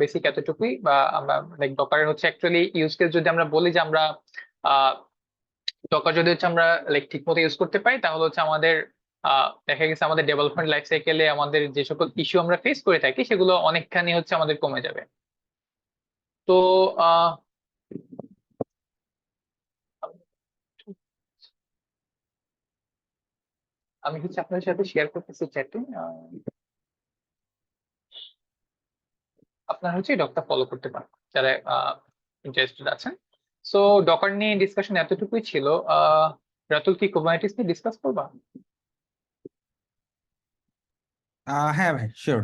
বেসিক এতটুকুই। বা আমরা লাইক ডকার হচ্ছে অ্যাকচুয়ালি ইউজ কেস যদি আমরা বলি, যে আমরা ডকার যদি হচ্ছে আমরা লাইক ঠিক মতো ইউজ করতে পারি, তাহলে হচ্ছে আমাদের দেখা গেছে আমাদের ডেভেলপমেন্ট লাইফ সাইকেলে আমাদের যে সকল ইস্যু আমরা ফেস করে থাকি সেগুলো অনেকখানি হচ্ছে আমাদের কমে যাবে। তো আহ আমি হচ্ছে আপনাদের সাথে শেয়ার করতেছি চ্যাটে। আপনার হচ্ছে ডকটা ফলো করতে পারেন যারা ইন্টারেস্টেড আছেন। সো ডকার নিয়ে ডিসকাশন এতটুকুই ছিল। রাতুল কি কুবারনেটিস নিয়ে ডিসকাস করবা? হ্যাঁ ভাই, শিওর।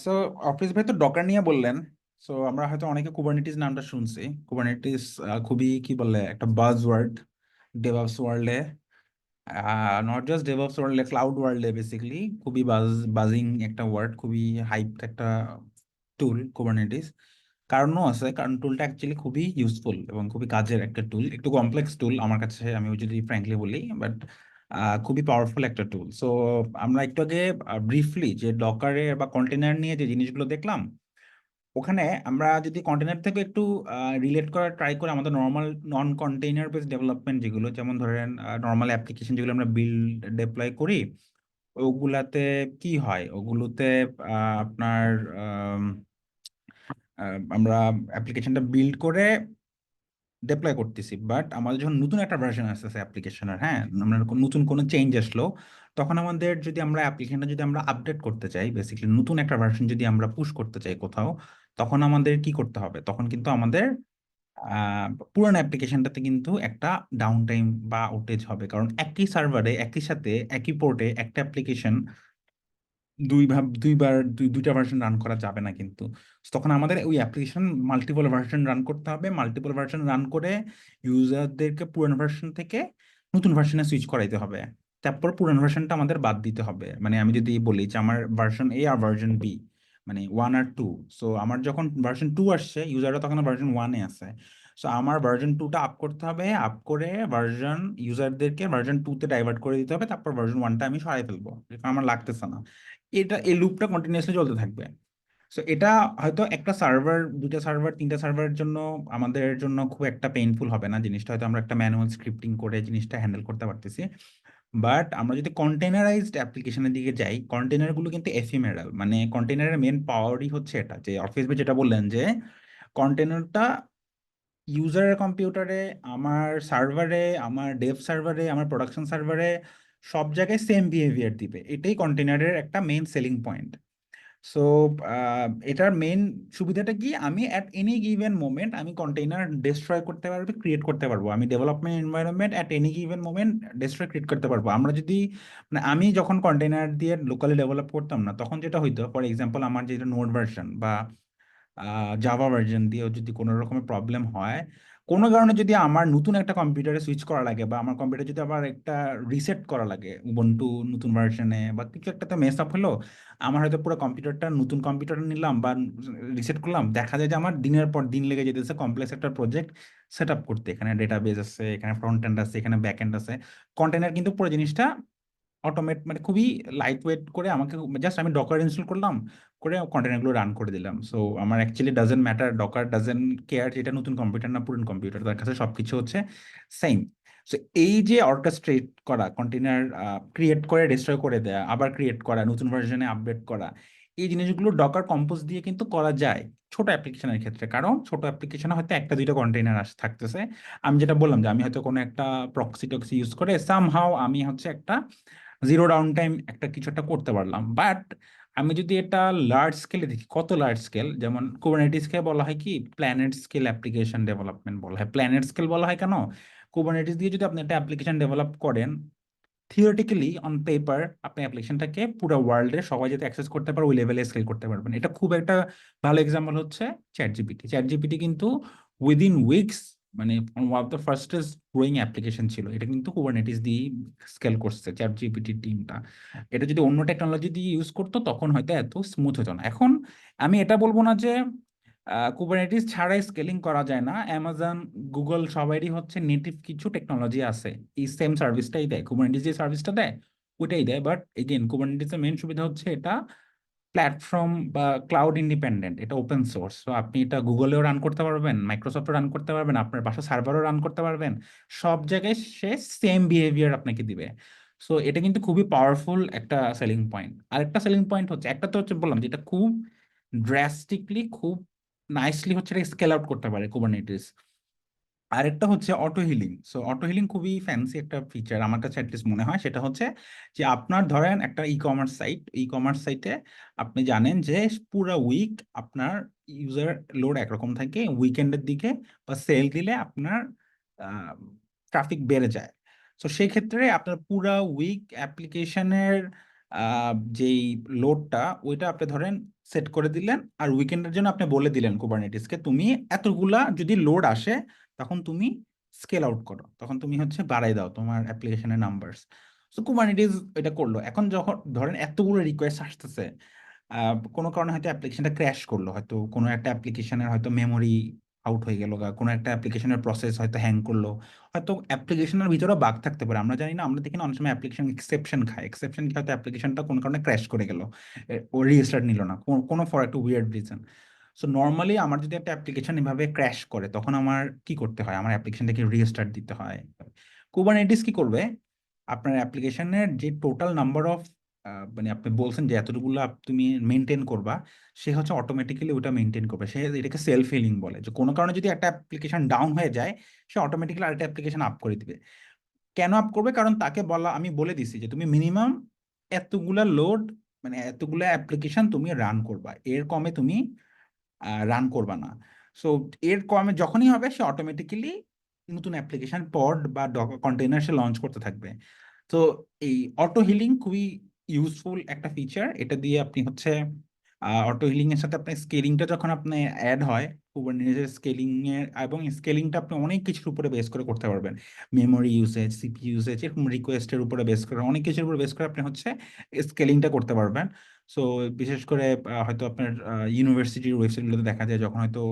সো অফিস ভাই তো ডকার নিয়ে বললেন। সো আমরা হয়তো অনেকে কুবারনেটিস নামটা শুনছি। কুবারনেটিস খুবই কি বলে একটা বাজ ওয়ার্ড ডেভঅপস ওয়ার্ল্ডে, নট জাস্ট ডেভঅপস ওয়ার্ল্ডে, ক্লাউড ওয়ার্ল্ডে বেসিক্যালি খুবই বাজিং একটা ওয়ার্ড, খুবই হাইপ একটা টুল কুবারনেটিস। কারণও আছে, কারণ টুলটা অ্যাকচুয়ালি খুবই ইউজফুল এবং খুবই কাজের একটা টুল, একটু কমপ্লেক্স টুল আমার কাছে, আমি যদি ফ্র্যাঙ্কলি বলি, বাট খুবই পাওয়ারফুল একটা টুল। সো আমরা একটু আগে ব্রিফলি যে ডকারে বা কন্টেনার নিয়ে যে জিনিসগুলো দেখলাম, ওখানে আমরা যদি কন্টেনার থেকে একটু রিলেট করার ট্রাই করি আমাদের নর্মাল নন কন্টেইনার বেস ডেভেলপমেন্ট যেগুলো, যেমন ধরেন নর্মাল অ্যাপ্লিকেশন যেগুলো আমরা বিল্ড ডেপ্লয় করি, ওগুলাতে কি হয়, ওগুলোতে আপনার আমরা অ্যাপ্লিকেশনটা বিল্ড করে ডেপ্লয় করতেছি, বাট আমাদের যখন নতুন একটা ভার্সন আসতেছে অ্যাপ্লিকেশনের, হ্যাঁ, আমরা নতুন কোনো চেঞ্জ আসলো, তখন আমাদের যদি আমরা অ্যাপ্লিকেশনটা যদি আমরা আপডেট করতে চাই, বেসিক্যালি নতুন একটা ভার্সন যদি আমরা পুশ করতে চাই কোথাও, তখন আমাদের কি করতে হবে? তখন কিন্তু আমাদের পুরানো অ্যাপ্লিকেশনটাতে কিন্তু একটা ডাউন টাইম বা আউটেজ হবে, কারণ একই সার্ভারে একই সাথে একই পোর্টে একটা অ্যাপ্লিকেশন দুইটা ভার্সন রান করা যাবে না কিন্তু। তখন আমাদের ওই অ্যাপ্লিকেশন মাল্টিপল ভার্সন রান করতে হবে, মাল্টিপল ভার্সন রান করে ইউজারদেরকে পুরানো ভার্সন থেকে নতুন ভার্সনে সুইচ করাইতে হবে। তারপর পুরানো ভার্সনটা আমাদের বাদ দিতে হবে। মানে আমি যদি বলি যে আমার ভার্সন এ আর ভার্সন বি, মানে 1 আর 2, সো আমার যখন ভার্সন 2 আসছে, ইউজাররা তখন ভার্সন 1-এ আছে। সো আমার ভার্সন 2টা আপ করতে হবে, আপ করে ভার্সন ইউজারদেরকে ভার্সন 2-তে ডাইভার্ট করে দিতে হবে, তারপর ভার্সন 1টা আমি সরাই ফেলবো, যেটা আমার লাগতেছে না। এই লুপটা কন্টিনিউয়াসলি চলতে থাকবে। সো এটা হয়তো একটা সার্ভার, দুইটা সার্ভার, তিনটা সার্ভারের জন্য আমাদের জন্য খুব একটা পেইনফুল হবে না জিনিসটা, হয়তো আমরা একটা ম্যানুয়াল স্ক্রিপ্টিং করে জিনিসটা হ্যান্ডেল করতে পারতেছি। বাট আমরা যদি কন্টেনারাইজড অ্যাপ্লিকেশনের দিকে যাই, কন্টেনারগুলো কিন্তু এফিমেরাল, মানে কন্টেনারের মেন পাওয়ারই হচ্ছে এটা, যে অফিস যেটা বললেন যে কন্টেনারটা ইউজারের কম্পিউটারে, আমার সার্ভারে, আমার ডেভ সার্ভারে, আমার প্রোডাকশন সার্ভারে, সব জায়গায় সেম বিহেভিয়ার দিবে। এটাই কন্টেনারের একটা মেইন সেলিং পয়েন্ট। সো এটার মেইন সুবিধাটা কি, আমি অ্যাট এনি গিভেন মোমেন্ট আমি কন্টেইনার ডিস্ট্রয় করতে পারবো, ক্রিয়েট করতে পারবো। আমি development environment at any given moment destroy create করতে পারবো। আমরা যদি, মানে আমি যখন কন্টেইনার দিয়ে লোকালি ডেভেলপ করতাম না, তখন যেটা হইতো, ফর এক্সাম্পল আমার যেটা নোড ভার্সন বা জাভা ভার্সন দিয়েও যদি কোনো রকমের প্রবলেম হয়, কোনো কারণে যদি আমার নতুন একটা কম্পিউটারে সুইচ করা লাগে, বা আমার কম্পিউটার যদি আবার একটা রিসেট করা লাগে উবুন্টু নতুন ভার্সনে, বা কিছু একটাতে মেস আপ হলো, আমার হয়তো পুরো কম্পিউটারটা, নতুন কম্পিউটার নিলাম বা রিসেট করলাম, দেখা যায় যে আমার দিনের পর দিন লেগে যেতেছে কমপ্লেক্স একটা প্রজেক্ট সেট আপ করতে। এখানে ডেটাবেস আছে, এখানে ফ্রন্ট এন্ড আছে, এখানে ব্যাক এন্ড আছে। কন্টেনার কিন্তু পুরো জিনিসটা অটোমেট, মানে খুবই লাইট ওয়েট করে আমাকে, জাস্ট আমি ডকার ইনস্টল করলাম, করে কন্টেনারগুলো রান করে দিলাম। সো আমার actually doesn't matter, Docker doesn't care যেটা নতুন কম্পিউটার না পুরনো কম্পিউটার, তার কাছে সবকিছু হচ্ছে সেম। সো এই যে অর্কেস্ট্রেট করা, কন্টেনার ক্রিয়েট করে ডিস্ট্রয় করে দেয়া, আবার ক্রিয়েট করা, নতুন ভার্সনে আপডেট করা, এই জিনিসগুলো ডকার কম্পোজ দিয়ে কিন্তু করা যায় ছোট অ্যাপ্লিকেশনের ক্ষেত্রে। কারণ ছোট অ্যাপ্লিকেশনে হয়তো একটা দুইটা কন্টেইনার থাকতেছে। আমি যেটা বললাম যে আমি হয়তো কোনো একটা প্রক্সি টক্সি ইউজ করে সামহাও আমি হচ্ছে একটা জিরো ডাউন টাইম একটা কিছু একটা করতে পারলাম। বাট আমি যদি এটা লার্জ স্কেলে দেখি, কত লার্জ স্কেল, যেমন কুবারনেটিসকে বলা হয় কি প্ল্যানেট স্কেল অ্যাপ্লিকেশন ডেভেলপমেন্ট বলা হয়। প্ল্যানেট স্কেল বলা হয় কেন? কুবারনেটিস দিয়ে যদি আপনি একটা অ্যাপ্লিকেশন ডেভেলপ করেন, থিওরিটিক্যালি অন পেপার আপনি অ্যাপ্লিকেশনটাকে পুরো ওয়ার্ল্ডে সবাই যাতে অ্যাক্সেস করতে পারে ওই লেভেলে স্কেল করতে পারবেন। এটা খুব একটা ভালো এক্সাম্পল হচ্ছে চ্যাট জিপিটি। চ্যাট জিপিটি কিন্তু উইদিন উইকস, মানে one of the fastest growing application ছিল। এটা কিন্তু কুবারনেটিস দিয়ে স্কেল করছে চ্যাট জিপিটির টিমটা। এটা যদি অন্য টেকনোলজি দিয়ে ইউজ করতো তখন হয়তো এত স্মুথ হতো না। এখন আমি এটা বলবো না যে কুবারনেটিস ছাড়াই স্কেলিং করা যায় না। অ্যামাজন, গুগল সবারই হচ্ছে নেটিভ কিছু টেকনোলজি আছে, এই সেম সার্ভিসটাই দেয়, কুবারনেটিস যে সার্ভিসটা দেয় ওইটাই দেয়। বাট এগেন কুবারনেটিসের মেন সুবিধা হচ্ছে এটা প্ল্যাটফর্ম বা ক্লাউড ইন্ডিপেন্ডেন্ট, এটা ওপেন সোর্স। তো আপনি এটা গুগলেও রান করতে পারবেন, মাইক্রোসফটও রান করতে পারবেন, আপনার বাসা সার্ভারও রান করতে পারবেন, সব জায়গায় সে সেম বিহেভিয়ার আপনাকে দিবে। সো এটা কিন্তু খুবই পাওয়ারফুল একটা সেলিং পয়েন্ট। আরেকটা সেলিং পয়েন্ট হচ্ছে, একটা তো হচ্ছে বললাম যে এটা খুব ড্রাস্টিকলি, খুব নাইসলি হচ্ছে এটা স্কেল আউট করতে পারে কুবারনেটিস। আরেকটা হচ্ছে auto healing. So auto healing খুবই ফ্যান্সি একটা ফিচার আমার কাছে অ্যাটলিস্ট মনে হয়। সেটা হচ্ছে যে আপনার ধরেন একটা ই কমার্স সাইটে আপনি জানেন যে পুরো উইক আপনার ইউজার লোড একরকম থাকে, উইকেন্ডের দিকে বা সেল দিলে আপনার ট্রাফিক বেড়ে যায়। তো সেই ক্ষেত্রে আপনার পুরো উইক অ্যাপ্লিকেশনের যেই লোডটা ওইটা আপনি ধরেন সেট করে দিলেন, আর উইকেন্ডের জন্য আপনি বলে দিলেন কুবারনেটিসকে তুমি এতগুলা যদি লোড আসে তখন তুমি স্কেল আউট করো, তখন তুমি হচ্ছে বাড়াই দাও তোমার অ্যাপ্লিকেশনের নাম্বারস। তো কুবারনেটিস এটা করলো। এখন যখন ধরেন এতগুলো রিকোয়েস্ট আসতেছে, কোনো কারণে হয়তো অ্যাপ্লিকেশনটা ক্র্যাশ করলো, হয়তো কোনো একটা অ্যাপ্লিকেশনের হয়তো মেমোরি আউট হয়ে গেল, বা কোনো একটা অ্যাপ্লিকেশনের প্রসেস হয়তো হ্যাং করলো, হয়তো অ্যাপ্লিকেশনের ভিতরেও বাগ থাকতে পারে, আমরা জানি না। আমরা দেখি না অনেক সময় অ্যাপ্লিকেশন এক্সেপশন খায়, হয়তো অ্যাপ্লিকেশনটা কোনো কারণে ক্র্যাশ করে গেল, ও রিস্টার্ট নিল না কোনো ফর একটা উইয়ার্ড রিজন। সো নর্মালি আমার যদি একটা অ্যাপ্লিকেশন এভাবে ক্র্যাশ করে তখন আমার কি করতে হয়, আমার অ্যাপ্লিকেশনটাকে রিস্টার্ট দিতে হয়। কুবারনেটিস কি করবে, আপনার অ্যাপ্লিকেশনের যে টোটাল নাম্বার অফ মানে আপনি বলছেন যে এতটুকুলো তুমি মেনটেন করবা, সে হচ্ছে অটোমেটিক্যালি ওটা মেনটেন করবে। সে এটাকে সেলফ হিলিং বলে, যে কোনো কারণে যদি একটা অ্যাপ্লিকেশন ডাউন হয়ে যায় সে অটোমেটিক্যালি আরেকটা অ্যাপ্লিকেশন আপ করে দিবে। কেন আপ করবে, কারণ তাকে বলা, আমি বলে দিছি যে তুমি মিনিমাম এতগুলা লোড, মানে এতগুলা অ্যাপ্লিকেশন তুমি রান করবা, এর কমে তুমি রান করবা না। সো এর কমে যখনই হবে সে অটোমেটিক্যালি নতুন অ্যাপ্লিকেশন পড বা কন্টেইনার সে লঞ্চ করতে থাকবে। তো এই অটো হিলিং খুবই ইউজফুল একটা ফিচার। এটা দিয়ে আপনি হচ্ছে অটো হিলিং এর সাথে আপনার স্কেলিংটা যখন আপনি অ্যাড হয়, কুবারনেটিসের স্কেলিং এর, এবং স্কেলিংটা আপনি অনেক কিছুর উপরে বেস করে করতে পারবেন। মেমোরি ইউসেজ, সিপি ইউসেজ, এরকম রিকোয়েস্টের উপরে বেস করে, অনেক কিছুর উপরে বেস করে আপনি হচ্ছে স্কেলিংটা করতে পারবেন। সো বিশেষ করে হয়তো আপনার ইউনিভার্সিটির ওয়েবসাইটগুলোতে দেখা যায় যখন হয়তো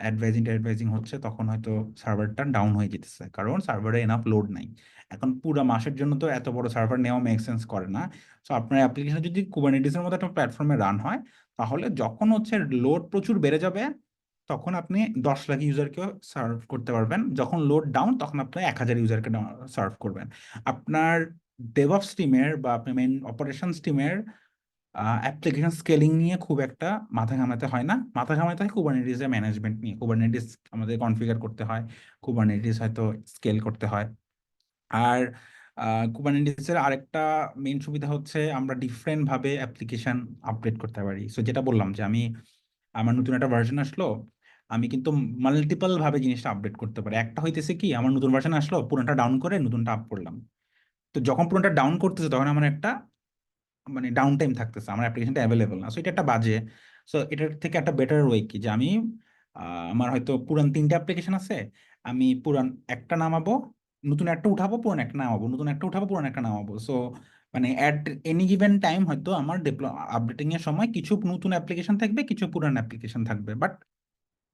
অ্যাডভাইজিং হচ্ছে তখন হয়তো সার্ভারটা ডাউন হয়ে যেতেছে, কারণ সার্ভারে এনাফ লোড নাই। এখন পুরো মাসের জন্য তো এত বড় সার্ভার নেওয়া মেক সেন্স করে না। সো আপনার অ্যাপ্লিকেশন যদি কুবারনেটিসের মতো একটা প্ল্যাটফর্মে রান হয়, তাহলে যখন হচ্ছে লোড প্রচুর বেড়ে যাবে তখন আপনি 10 লাখ ইউজারকেও সার্ভ করতে পারবেন, যখন লোড ডাউন তখন আপনি 1,000 ইউজারকে সার্ভ করবেন। আপনার ডেভঅপস টিমের বা আপনার মেইন অপারেশনস টিমের অ্যাপ্লিকেশন স্কেলিং নিয়ে খুব একটা মাথা ঘামাতে হয় না, মাথা ঘামাতে হয় কুবারনেটিস এর ম্যানেজমেন্ট নিয়ে। কুবারনেটিস আমাদের কনফিগার করতে হয়, কুবারনেটিস হয়তো স্কেল করতে হয়। আর কুবারনেটিসের আরেকটা মেইন সুবিধা হচ্ছে আমরা ডিফারেন্ট ভাবে অ্যাপ্লিকেশন আপডেট করতে পারি। সো যেটা বললাম যে আমার নতুন একটা ভার্সন আসলো, আমি কিন্তু মাল্টিপল ভাবে জিনিসটা আপডেট করতে পারি। একটা হইতেছে কি, আমার নতুন ভার্সন আসলো, পুরোটা ডাউন করে নতুনটা আপ করলাম। তো যখন পুরোটা ডাউন করতেছে তখন আমার একটা মানে ডাউন টাইম থাকতেছে, আমার অ্যাপ্লিকেশনটা অ্যাভেলেবল না। সো এটা একটা বাজে। সো এটার থেকে একটা বেটার ওয়ে কি, যে আমি আমার হয়তো পুরান 3টে অ্যাপ্লিকেশন আছে, আমি পুরান একটা নামাবো, নতুন একটা উঠাবো, পুরান একটা নামাবো, নতুন একটা উঠাবো, পুরান একটা নামাবো। সো মানে অ্যাট এনি গিভেন টাইম হয়তো আমার আপডেটিং এর সময় কিছু নতুন অ্যাপ্লিকেশন থাকবে, কিছু পুরান অ্যাপ্লিকেশন থাকবে, but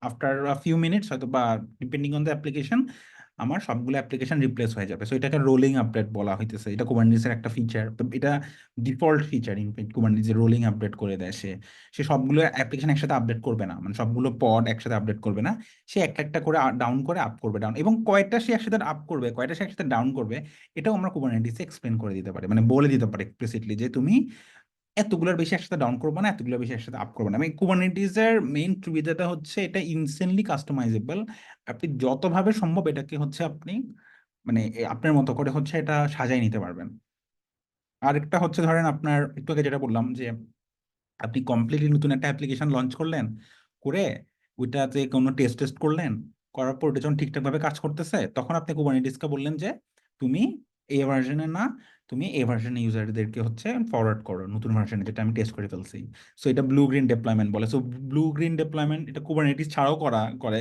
after a few minutes হয়তো বা ডিপেন্ডিং অন দ্য অ্যাপ্লিকেশন আমার সবগুলো অ্যাপ্লিকেশন রিপ্লেস হয়ে যাবে। সো এটাকে রোলিং আপডেট বলা হইতেছে। এটা কুবারনেটিসের একটা ফিচার, এটা ডিফল্ট ফিচার। ইনফ্যাক্ট কুবারনেটিস যে রোলিং আপডেট করে দেয়, সে সে সবগুলো অ্যাপ্লিকেশন একসাথে আপডেট করবে না, মানে সবগুলো পড একসাথে আপডেট করবে না। সে একটা একটা করে ডাউন করে আপ করবে, ডাউন, এবং কয়টা সে একসাথে আপ করবে, কয়টা সে একসাথে ডাউন করবে, এটাও আমরা কুবারনেটিসে এক্সপ্লেন করে দিতে পারি, মানে বলে দিতে পারি এক্সপ্লিসিটলি যে তুমি এতগুলোর বেশি একসাথে ডাউন করবে না, এতগুলোর বেশি একসাথে আপ করবে না। আমি কুবারনেটিস এর মেইন সুবিধাটা হচ্ছে এটা ইনস্ট্যান্টলি কাস্টমাইজেবল। আপনি যতভাবে সম্ভব এটাকে হচ্ছে আপনি মানে আপনার মতো করে হচ্ছে এটা সাজাই নিতে পারবেন। আরেকটা হচ্ছে ধরেন আপনার একটু আগে যেটা বললাম যে আপনি কমপ্লিটলি নতুন একটা অ্যাপ্লিকেশন লঞ্চ করলেন, করে ওইটাতে কোনো টেস্ট করলেন, করার পর ওটা যখন ঠিকঠাক ভাবে কাজ করতেছে তখন আপনি কুবারনেটিসকে বললেন যে তুমি এ ভার্সনে না, তুমি এ ভার্সনে ইউজারদেরকে হচ্ছে ফরওয়ার্ড করো নতুন ভার্সনে, যেটা আমি টেস্ট করে ফেলছি। সো এটা ব্লু গ্রিন ডেপ্লয়মেন্ট বলে। সো ব্লু গ্রিন ডেপ্লয়মেন্ট এটা কুবারনেটিস ছাড়াও করে,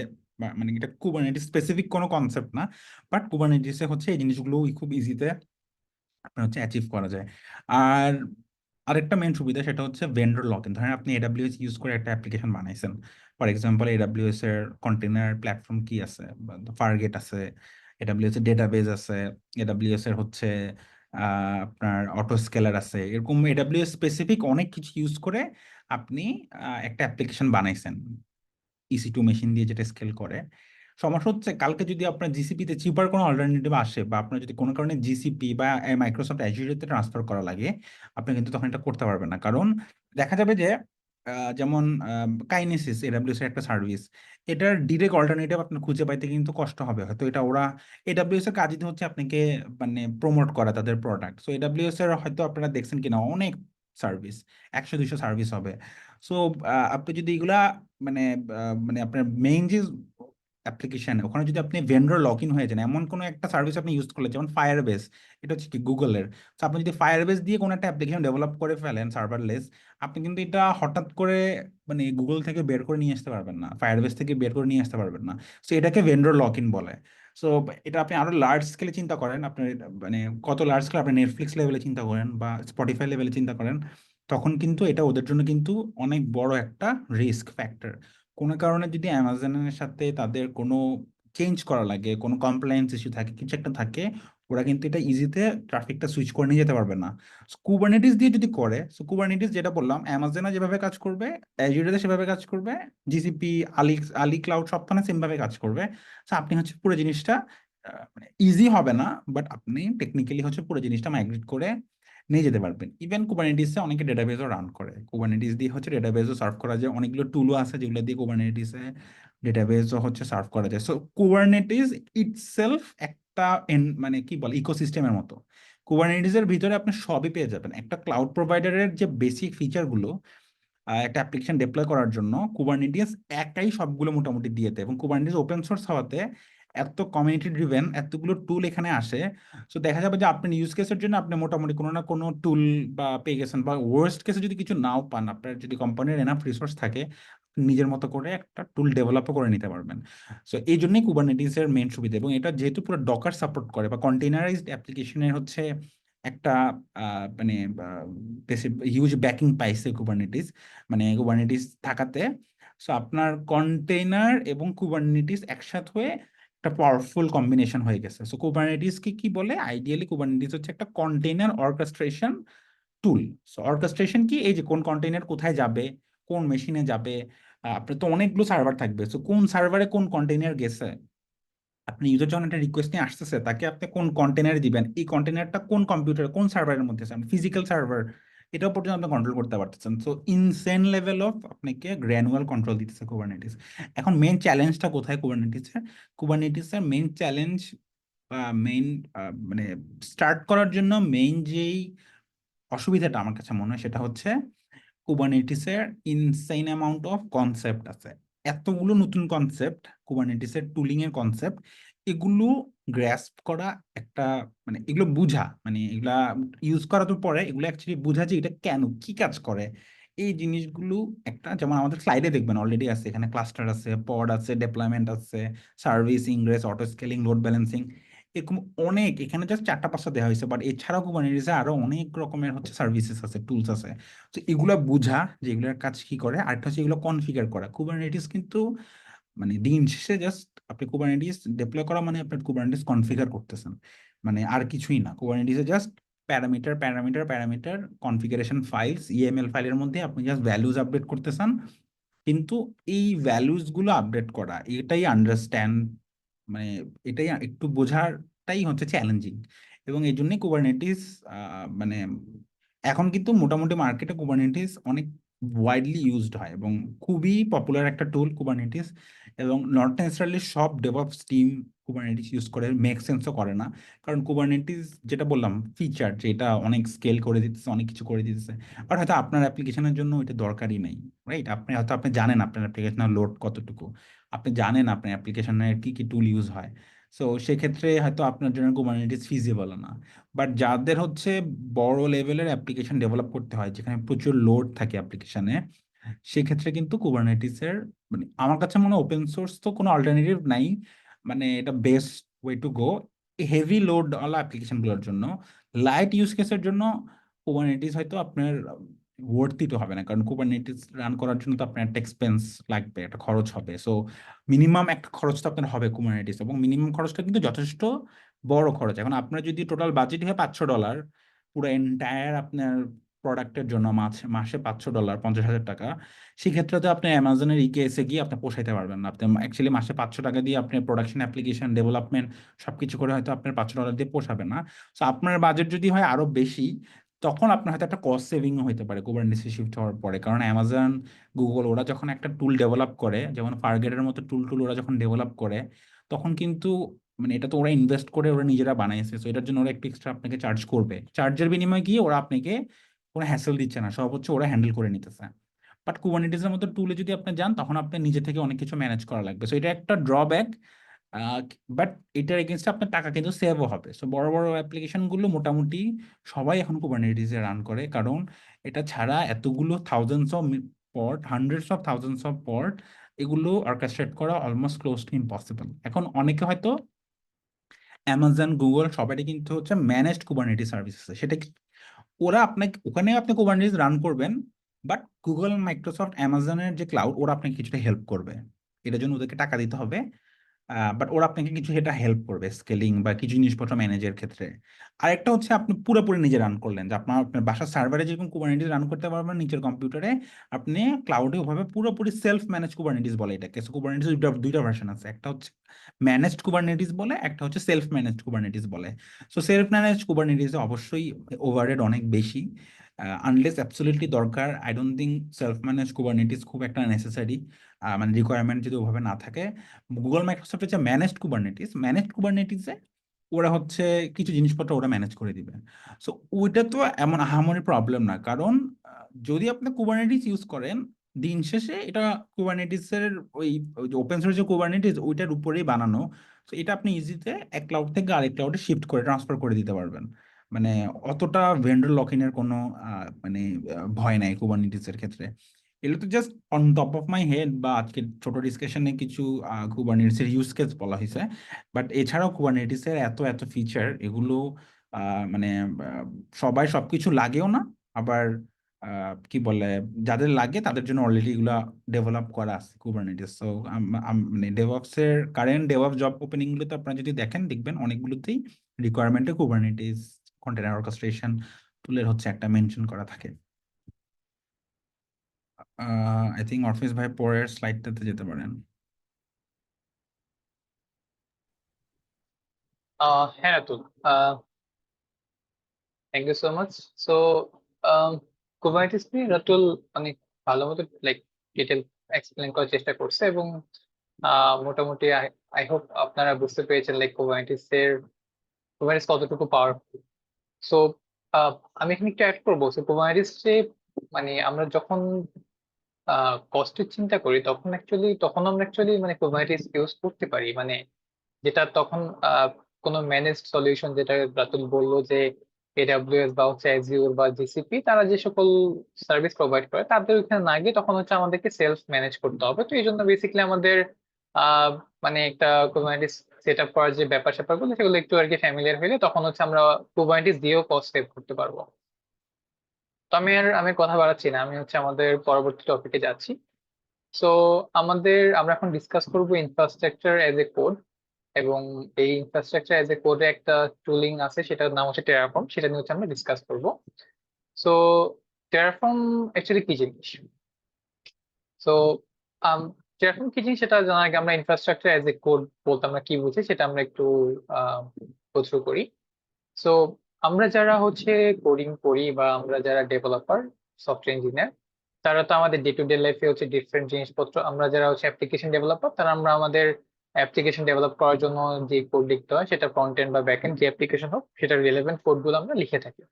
মানে এটা কুবারনেটিস স্পেসিফিক কোনো কনসেপ্ট না, বাট কুবারনেটিসে হচ্ছে এই জিনিসগুলো খুব ইজিতে আপনার হচ্ছে অ্যাচিভ করা যায়। আর আরেকটা মেন সুবিধা সেটা হচ্ছে ভেন্ডর লক ইন। ধরেন আপনি এডাব্লিউএস ইউজ করে একটা অ্যাপ্লিকেশন বানাইছেন, ফর এক্সাম্পল এডাব্লিউএস এর কন্টেনার প্ল্যাটফর্ম কি আছে, ফারগেট আছে, এডাব্লিউএস এর ডেটাবেজ আছে, এডাব্লিউএস এর হচ্ছে আপনার অটো স্কেলার আছে, এরকম এডাব্লিউএস স্পেসিফিক অনেক কিছু ইউজ করে আপনি একটা অ্যাপ্লিকেশন বানাইছেন EC2 মেশিন দিয়ে, যেটা স্কেল করে। সমস্যা হচ্ছে কালকে যদি আপনার জিসিপিতে চিপার কোনো অল্টারনেটিভ আসে, বা আপনার যদি কোনো কারণে জিসিপি বা মাইক্রোসফট অ্যাজুরেতে ট্রান্সফার করা লাগে, আপনি কিন্তু তখন এটা করতে পারবেন না। কারণ দেখা যাবে যে যেমন কাইনেসিস এডাব্লিউএস এর একটা সার্ভিস, এটার ডিরেক্ট অল্টারনেটিভ আপনার খুঁজে পাইতে কিন্তু কষ্ট হবে। হয়তো এটা ওরা এডাব্লিউএস এর কাজই তো হচ্ছে আপনাকে মানে প্রমোট করা তাদের প্রোডাক্ট। সো এডাব্লিউএস এর হয়তো আপনারা দেখছেন কিনা অনেক সার্ভিস, 100-200 সার্ভিস হবে। সো আপনি যদি এগুলা মানে মানে আপনার মেইন যে অ্যাপ্লিকেশন ওখানে যদি আপনি ভেন্ডর লক ইন হয়ে যান, এমন কোনো একটা সার্ভিস আপনি ইউজ করলে, যেমন ফায়ারবেস, এটা হচ্ছে কি গুগলের। তো আপনি যদি ফায়ারবেস দিয়ে কোনো একটা অ্যাপ্লিকেশন ডেভেলপ করে ফেলেন সার্ভারলেস, আপনি কিন্তু এটা হঠাৎ করে মানে গুগল থেকে বের করে নিয়ে আসতে পারবেন না, ফায়ারবেস থেকে বের করে নিয়ে আসতে পারবেন না। সো এটাকে ভেন্ডর লক ইন বলে। সো এটা আপনি আরো লার্জ স্কেলে চিন্তা করেন, আপনার মানে কত লার্জ স্কেলে আপনি নেটফ্লিক্স লেভেলে চিন্তা করেন বা স্পটিফাই লেভেলে চিন্তা করেন, তখন কিন্তু এটা ওদের জন্য কিন্তু অনেক বড় একটা রিস্ক ফ্যাক্টর। কোনো কারণে যদি অ্যামাজনের সাথে তাদের কোনো চেঞ্জ করা লাগে, কোনো কমপ্লায়েন্স ইস্যু থাকে, কিছু একটা থাকে, ওরা কিন্তু এটা ইজিতে ট্রাফিকটা সুইচ করে নিয়ে যেতে পারবে না। কুবারনেটিস দিয়ে যদি করে, সো কুবারনেটিস যেটা বললাম, অ্যামাজনে যেভাবে কাজ করবে, অ্যাজুরেতে সেভাবে কাজ করবে, জিসিপি, আলি আলি ক্লাউড সবখানে সেম ভাবে কাজ করবে। সো আপনি হচ্ছে পুরো জিনিসটা মানে ইজি হবে না, বাট আপনি টেকনিক্যালি হচ্ছে পুরো জিনিসটা মাইগ্রেট করে নিয়ে যেতে পারবেন। ইভেন কুবারনেটিসে অনেকে ডেটাবেসও রান করে, কুবারনেটিস দিয়ে হচ্ছে ডেটাবেসও সার্ভ করা যায়, অনেকগুলো টুলও আছে যেগুলো দিয়ে কুবারনেটিসে ডেটাবেসও হচ্ছে সার্ভ করা যায়। সো কুবারনেটিস ইটসেলফ একটা মানে কি বলে ইকোসিস্টেমের মতো। কুবারনেটিস এর ভিতরে আপনি সবই পেয়ে যাবেন। একটা ক্লাউড প্রোভাইডারের যে বেসিক ফিচারগুলো একটা অ্যাপ্লিকেশন ডিপ্লয় করার জন্য কুবারনেটিস একাই সবগুলো মোটামুটি দিয়ে দেয়, এবং কুবারনেটিস ওপেন সোর্স হওয়াতে এত কমিউনিটি ড্রিভেন এতগুলো টুল এখানে আসে। সো দেখা যাবে যে আপনার ইউজ কেসের জন্য আপনি মোটামুটি কোনো না কোনো টুল বা পেয়ে গেছেন, বা ওয়ার্স্ট কেসে যদি কিছু নাও পান, আপনার যদি কোম্পানির এনাফ রিসোর্স থাকে, নিজের মতো করে একটা টুল ডেভেলপও করে নিতে পারবেন। সো এই জন্যই কুবারনেটিস এর মেইন সুবিধা, এবং এটা যেহেতু পুরো ডকার সাপোর্ট করে বা কন্টেনারাইজড অ্যাপ্লিকেশনের হচ্ছে একটা মানে হিউজ ব্যাকিং পাইছে কুবারনেটিস, মানে কুবারনেটিস থাকাতে। সো আপনার কন্টেইনার এবং কুবারনেটিস একসাথে হয়ে একটা পাওয়ারফুল কম্বিনেশন হয়ে গেছে। সো কুবারনেটিস কি কি বলে, আইডিয়ালি কুবারনেটিস হচ্ছে একটা কন্টেইনার অর্কেস্ট্রেশন টুল। সো অর্কেস্ট্রেশন কি, এই যে কোন কন্টেইনার কোথায় যাবে, কোন মেশিনে যাবে, আপনার তো অনেকগুলো সার্ভার থাকবে, সো কোন সার্ভারে কোন কন্টেইনার গেছে, আপনি ইউজার যখন একটা রিকোয়েস্ট নিয়ে আসতেছে তাকে আপনি কোন কন্টেনারে দিবেন, এই কন্টেনারটা কোন কম্পিউটার কোন সার্ভারের মধ্যে আছে, ফিজিক্যাল সার্ভার, এটাও পর্যন্ত আপনি কন্ট্রোল করতে পারতেছেন। সো ইনসেন লেভেল অফ আপনাকে গ্র্যানুয়াল কন্ট্রোল দিতেছে কুবারনেটিস। এখন মেইন চ্যালেঞ্জটা কোথায় কুবারনেটিসের? কুবারনেটিসের মেইন চ্যালেঞ্জ বা মেইন মানে স্টার্ট করার জন্য মেইন যেই অসুবিধাটা আমার কাছে মনে হয় সেটা হচ্ছে কুবারনেটিসের ইনসাইন অ্যামাউন্ট অফ কনসেপ্ট আছে। এতগুলো নতুন কনসেপ্ট, কুবারনেটিসের টুলিং এর কনসেপ্ট, এগুলো গ্র্যাস্প করা একটা মানে এগুলো বুঝা, মানে এগুলা ইউজ করার তো পরে এগুলো অ্যাকচুয়ালি বুঝা যে এটা কেন কি কাজ করে, এই জিনিসগুলো একটা, যেমন আমাদের স্লাইডে দেখবেন অলরেডি আছে, এখানে ক্লাস্টার আছে, পড আছে, ডেপ্লয়মেন্ট আছে, service, ingress, auto scaling, load balancing, এরকম অনেক, এখানে জাস্ট 4টা 5টা দেওয়া হয়েছে, বাট এছাড়াও কুবারনেটিসে আরো অনেক রকমের হচ্ছে সার্ভিসেস আছে, টুলস আছে। তো এগুলা বুঝা যে এগুলোর কাজ কি করে, আরেকটা হচ্ছে এগুলো কনফিগার করা। কুবারনেটিস কিন্তু মানে দিন শেষে জাস্ট আপনি কুবারনেটিস ডিপ্লয় করা মানে আপনি কুবারনেটিস কনফিগার করতেছেন, মানে আর কিছুই না। কুবারনেটিসে just parameter parameter parameter configuration files, YAML ফাইলের মধ্যে আপনি জাস্ট ভ্যালুজ আপডেট করতেছেন। কিন্তু এই ভ্যালুজ গুলো আপডেট করা, এটাই আন্ডারস্ট্যান্ড মানে এটাই একটু বোঝাটাই হচ্ছে চ্যালেঞ্জিং। এবং এই জন্যই কুবারনেটিস মানে এখন কিন্তু মোটামুটি মার্কেটে কুবারনেটিস অনেক ওয়াইডলি ইউজড হয় এবং খুবই পপুলার একটা টুল কুবারনেটিস। এবং নট নেসেসারিলি সব ডেভঅপস টিম কুবারনেটিস ইউজ করে, মেক সেন্সও করে না। কারণ কুবারনেটিস যেটা বললাম ফিচার, যে এটা অনেক স্কেল করে দিতেছে, অনেক কিছু করে দিতেছে, বাট হয়তো আপনার অ্যাপ্লিকেশনের জন্য এটা দরকারই নাই, রাইট? আপনি হয়তো আপনি জানেন আপনার অ্যাপ্লিকেশনের লোড কতটুকু, আপনি জানেন আপনার অ্যাপ্লিকেশনের কি কি টুল ইউজ হয়। সো সেক্ষেত্রে হয়তো আপনার জন্য কুবারনেটিস ফিজিবল না। বাট যাদের হচ্ছে বড় লেভেলের অ্যাপ্লিকেশন ডেভেলপ করতে হয়, যেখানে প্রচুর লোড থাকে অ্যাপ্লিকেশনে, সেক্ষেত্রে কিন্তু কুবারনেটিসের মানে আমার কাছে মনে হয় ওপেন সোর্স তো কোনো অল্টারনেটিভ নাই, মানে এটা best way to go heavy load ওয়ালা অ্যাপ্লিকেশনগুলোর জন্য। লাইট ইউজ কেসের জন্য কুবারনেটিস হয়তো আপনার ওয়ার্থিত হবে না, কারণ কুবারনেটিস রান করার জন্য তো আপনার একটা এক্সপেন্স লাগবে, একটা খরচ হবে। সো মিনিমাম একটা খরচ তো আপনার হবে কুবারনেটিস, এবং মিনিমাম খরচটা কিন্তু যথেষ্ট বড় খরচ। এখন আপনার যদি টোটাল বাজেট হয় $500, পুরো এন্টায়ার আপনার প্রোডাক্টের জন্য মাসে $500, 50,000 টাকা, সেক্ষেত্রে তো আপনি অ্যামাজনের ইকেএসে গিয়ে আপনি পোষাইতে পারবেন না। আপনি অ্যাকচুয়ালি মাসে $500 দিয়ে আপনি প্রোডাকশন, অ্যাপ্লিকেশন ডেভেলপমেন্ট সবকিছু করে হয়তো আপনার $500 দিয়ে পোষাবে না। সো আপনার বাজেট যদি হয় আরো বেশি, তখন আপনার হয়তো একটা কস্ট সেভিং হতে পারে কুবারনেটিসে শিফট হওয়ার পরে, কারণ অ্যামাজন, গুগল ওরা যখন একটা টুল ডেভেলপ করে, যেমন ফার্গেটের মতো টুল টুল ওরা যখন ডেভেলপ করে, তখন কিন্তু মানে এটা তো ওরা ইনভেস্ট করে ওরা নিজেরা বানাইছে, তো এটার জন্য ওরা একটু এক্সট্রা আপনাকে চার্জ করবে। চার্জের বিনিময়ে গিয়ে ওরা আপনাকে কোনো হ্যাসেল দিচ্ছে না, সব হচ্ছে ওরা হ্যান্ডেল করে নিতেছে। বাট কুবারনেটিসের মতো টুলে যদি আপনি যান, তখন আপনি নিজে থেকে অনেক কিছু ম্যানেজ করা লাগবে, সো এটা একটা ড্রব্যাক। বাট এটার এগেনস্টে আপনার টাকা কিন্তু সেভও হবে। সো বড় বড় অ্যাপ্লিকেশন গুলো মোটামুটি সবাই এখন কুবারনেটিসে রান করে, কারণ এটা ছাড়া এতগুলো thousands of pod, hundreds of thousands of pod, এগুলো অর্কেস্ট্রেট করা অলমোস্ট ক্লোজ টু ইম্পসিবল। এখন অনেকে হয়তো অ্যামাজন, গুগল সবারই কিন্তু হচ্ছে ম্যানেজড কুবারনেটিস সার্ভিস আছে, সেটা ওরা আপনাকে ওখানে আপনি কুবারনেটিস রান করবেন, বাট গুগল, মাইক্রোসফট, অ্যামাজনের যে ক্লাউড, ওরা আপনাকে কিছুটা হেল্প করবে। এটার জন্য ওদেরকে টাকা দিতে হবে, বাট ওরা আপনাকে কিছু সেটা হেল্প করবে স্কেলিং বা কিছু জিনিসপত্র ম্যানেজের ক্ষেত্রে। আরেকটা হচ্ছে আপনি পুরোপুরি নিজে রান করলেন, যে আপনার আপনার বাসার সার্ভারে যেরকম কুবারনেটিস রান করতে পারবেন নিচের কম্পিউটারে, আপনি ক্লাউডে ওভাবে পুরোপুরি সেলফ ম্যানেজ কুবারনেটিস বলে এটাকে। কুবারনেটিস দুইটা ভার্সন আছে, একটা হচ্ছে ম্যানেজড কুবারনেটিস বলে, একটা হচ্ছে সেলফ ম্যানেজড কুবারনেটিস বলে। সো সেলফ ম্যানেজড কুবারনেটিস অবশ্যই ওভারহেড অনেক বেশি, আনলেস অ্যাবসলিউটলি দরকার। I don't think self manage Kubernetes খুব একটা নেসেসারি, মানে রিকোয়ারমেন্ট যদি ওভাবে না থাকে। গুগল, মাইক্রোসফট হচ্ছে ম্যানেজড কুবারনেটিসে ওরা হচ্ছে কিছু জিনিসপত্র ওরা ম্যানেজ করে দিবে। সো ওইটা তো এমন আহামরি প্রবলেম না, কারণ যদি আপনি কুবারনেটিস ইউজ করেন, দিন শেষে এটা কুবারনেটিসের ওই ওপেন সোর্স যে কুবারনেটিস ওইটার উপরেই বানানো। তো এটা আপনি ইজিতে এক ক্লাউড থেকে আরেক ক্লাউডে শিফট করে ট্রান্সফার করে দিতে পারবেন। মানে অতটা ভেন্ডর লক ইনের কোনো মানে ভয় নাই কুবারনেটিসের ক্ষেত্রে। এগুলো তো just on top of my head, বা আজকে ছোট ডিসকাশনে কিছু কুবারনেটিসের ইউজ কেস বলা হয়েছে। বাট এছাড়াও কুবারনেটিসের এত এত ফিচার, এগুলো মানে সবাই সবকিছু লাগেও না। আবার কি বলে, যাদের লাগে তাদের জন্য অলরেডি এগুলা ডেভেলপ করা আছে কুবারনেটিস। সো মানে ডেভঅপস এর কারেন্ট ডেভঅপস জব ওপেনিং গুলোতে আপনারা যদি দেখেন, দেখবেন অনেকগুলোতেই রিকোয়ারমেন্টে কুবারনেটিস কন্টেনার অর্কেস্ট্রেশন টুলের হচ্ছে একটা মেনশন করা থাকে। আই থিঙ্ক অফিস ভাই পরের স্লাইডটাতে যেতে পারেন। হ্যাঁ Ratul, thank you so much. So Kubernetes নিয়ে রাতুল অনেক ভালো মতো ডিটেল এক্সপ্লেন করার চেষ্টা করছে, এবং মোটামুটি আই হোপ আপনারা বুঝতে পেরেছেন কুবারনেটিস কতটুকু পাওয়ারফুল। সো আমি এখানে একটু অ্যাড করবো। কুবারনেটিস যে মানে আমরা যখন কস্টের চিন্তা করি, তখন আমরা অ্যাকচুয়ালি মানে কুবারনেটিস ইউজ করতে পারি, মানে যেটা তখন কোনো ম্যানেজড সলিউশন, যেটা রাতুল বললো যে এডাব্লিউএস বা হচ্ছে অ্যাজিওর বা জিসিপি, তারা যে সকল সার্ভিস প্রোভাইড করে তাদের ওইখানে না গিয়ে তখন হচ্ছে আমাদেরকে সেলফ ম্যানেজ করতে হবে। তো এই জন্য বেসিক্যালি আমাদের আহ মানে একটা কুবারনেটিস সেট আপ করার যে ব্যাপার স্যাপার গুলো, সেগুলো একটু আর কি ফ্যামিলিয়ার হলে তখন হচ্ছে আমরা কুবারনেটিস দিয়েও কস্ট সেভ করতে পারবো। তো আমি কথা বাড়াচ্ছি না, আমি হচ্ছে আমাদের পরবর্তী টপিকে যাচ্ছি। সো আমরা এখন ডিসকাস করব ইনফ্রাস্ট্রাকচার এজ এ কোড, এবং এই ইনফ্রাস্ট্রাকচার এজ এ কোডে একটা টুলিং আছে, সেটার নাম হচ্ছে টেরাফর্ম, সেটা নিয়ে হচ্ছে আমরা ডিসকাস করব। সো টেরাফর্ম অ্যাকচুয়ালি কি জিনিস? সো টেরাফর্ম কি জিনিস সেটা জানার আগে আমরা ইনফ্রাস্ট্রাকচার এজ এ কোড বলতে আমরা কি বুঝি সেটা আমরা একটু গো থ্রু করি। সো আমরা যারা হচ্ছে কোডিং করি, বা আমরা যারা ডেভেলপার, সফটওয়্যার ইঞ্জিনিয়ার, তারা তো আমাদের ডে টু ডে লাইফে হচ্ছে ডিফারেন্ট জিনিসপত্র, আমরা যারা হচ্ছে অ্যাপ্লিকেশন ডেভেলপার, তারা আমরা আমাদের অ্যাপ্লিকেশন ডেভেলপ করার জন্য যে কোড লিখতে হয়, সেটা ফ্রন্ট এন্ড বা ব্যাক এন্ড যে অ্যাপ্লিকেশন হোক, সেটার রিলেভেন্ট কোডগুলো আমরা লিখে থাকি।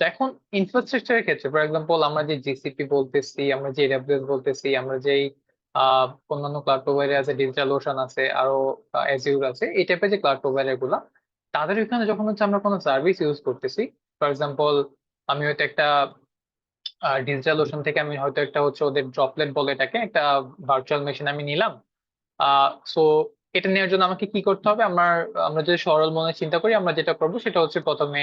তো এখন ইনফ্রাস্ট্রাকচারের ক্ষেত্রে ফর এক্সাম্পল আমরা যে জিসিপি বলতেছি, আমরা যে এডাব্লিউএস বলতেছি, আমরা যেই অন্যান্য ক্লাউড প্রোভাইডার আছে, ডিজিটাল ওশান আছে, আরো অ্যাজিউর আছে, এই টাইপের যে ক্লাউড প্রোভাইডার গুলা, তাদের এখানে যখন হচ্ছে আমরা কোনো সার্ভিস ইউজ করতেছি, ফর এক্সাম্পল আমি হয়তো একটা ডিজিটাল ওশান থেকে আমি হয়তো একটা হচ্ছে ওদের ড্রপলেট বলে এটাকে, একটা ভার্চুয়াল মেশিন আমি নিলাম। সো এটা নেওয়ার জন্য আমাকে কি করতে হবে? আমরা যদি সরল মনে চিন্তা করি, আমরা যেটা করবো সেটা হচ্ছে প্রথমে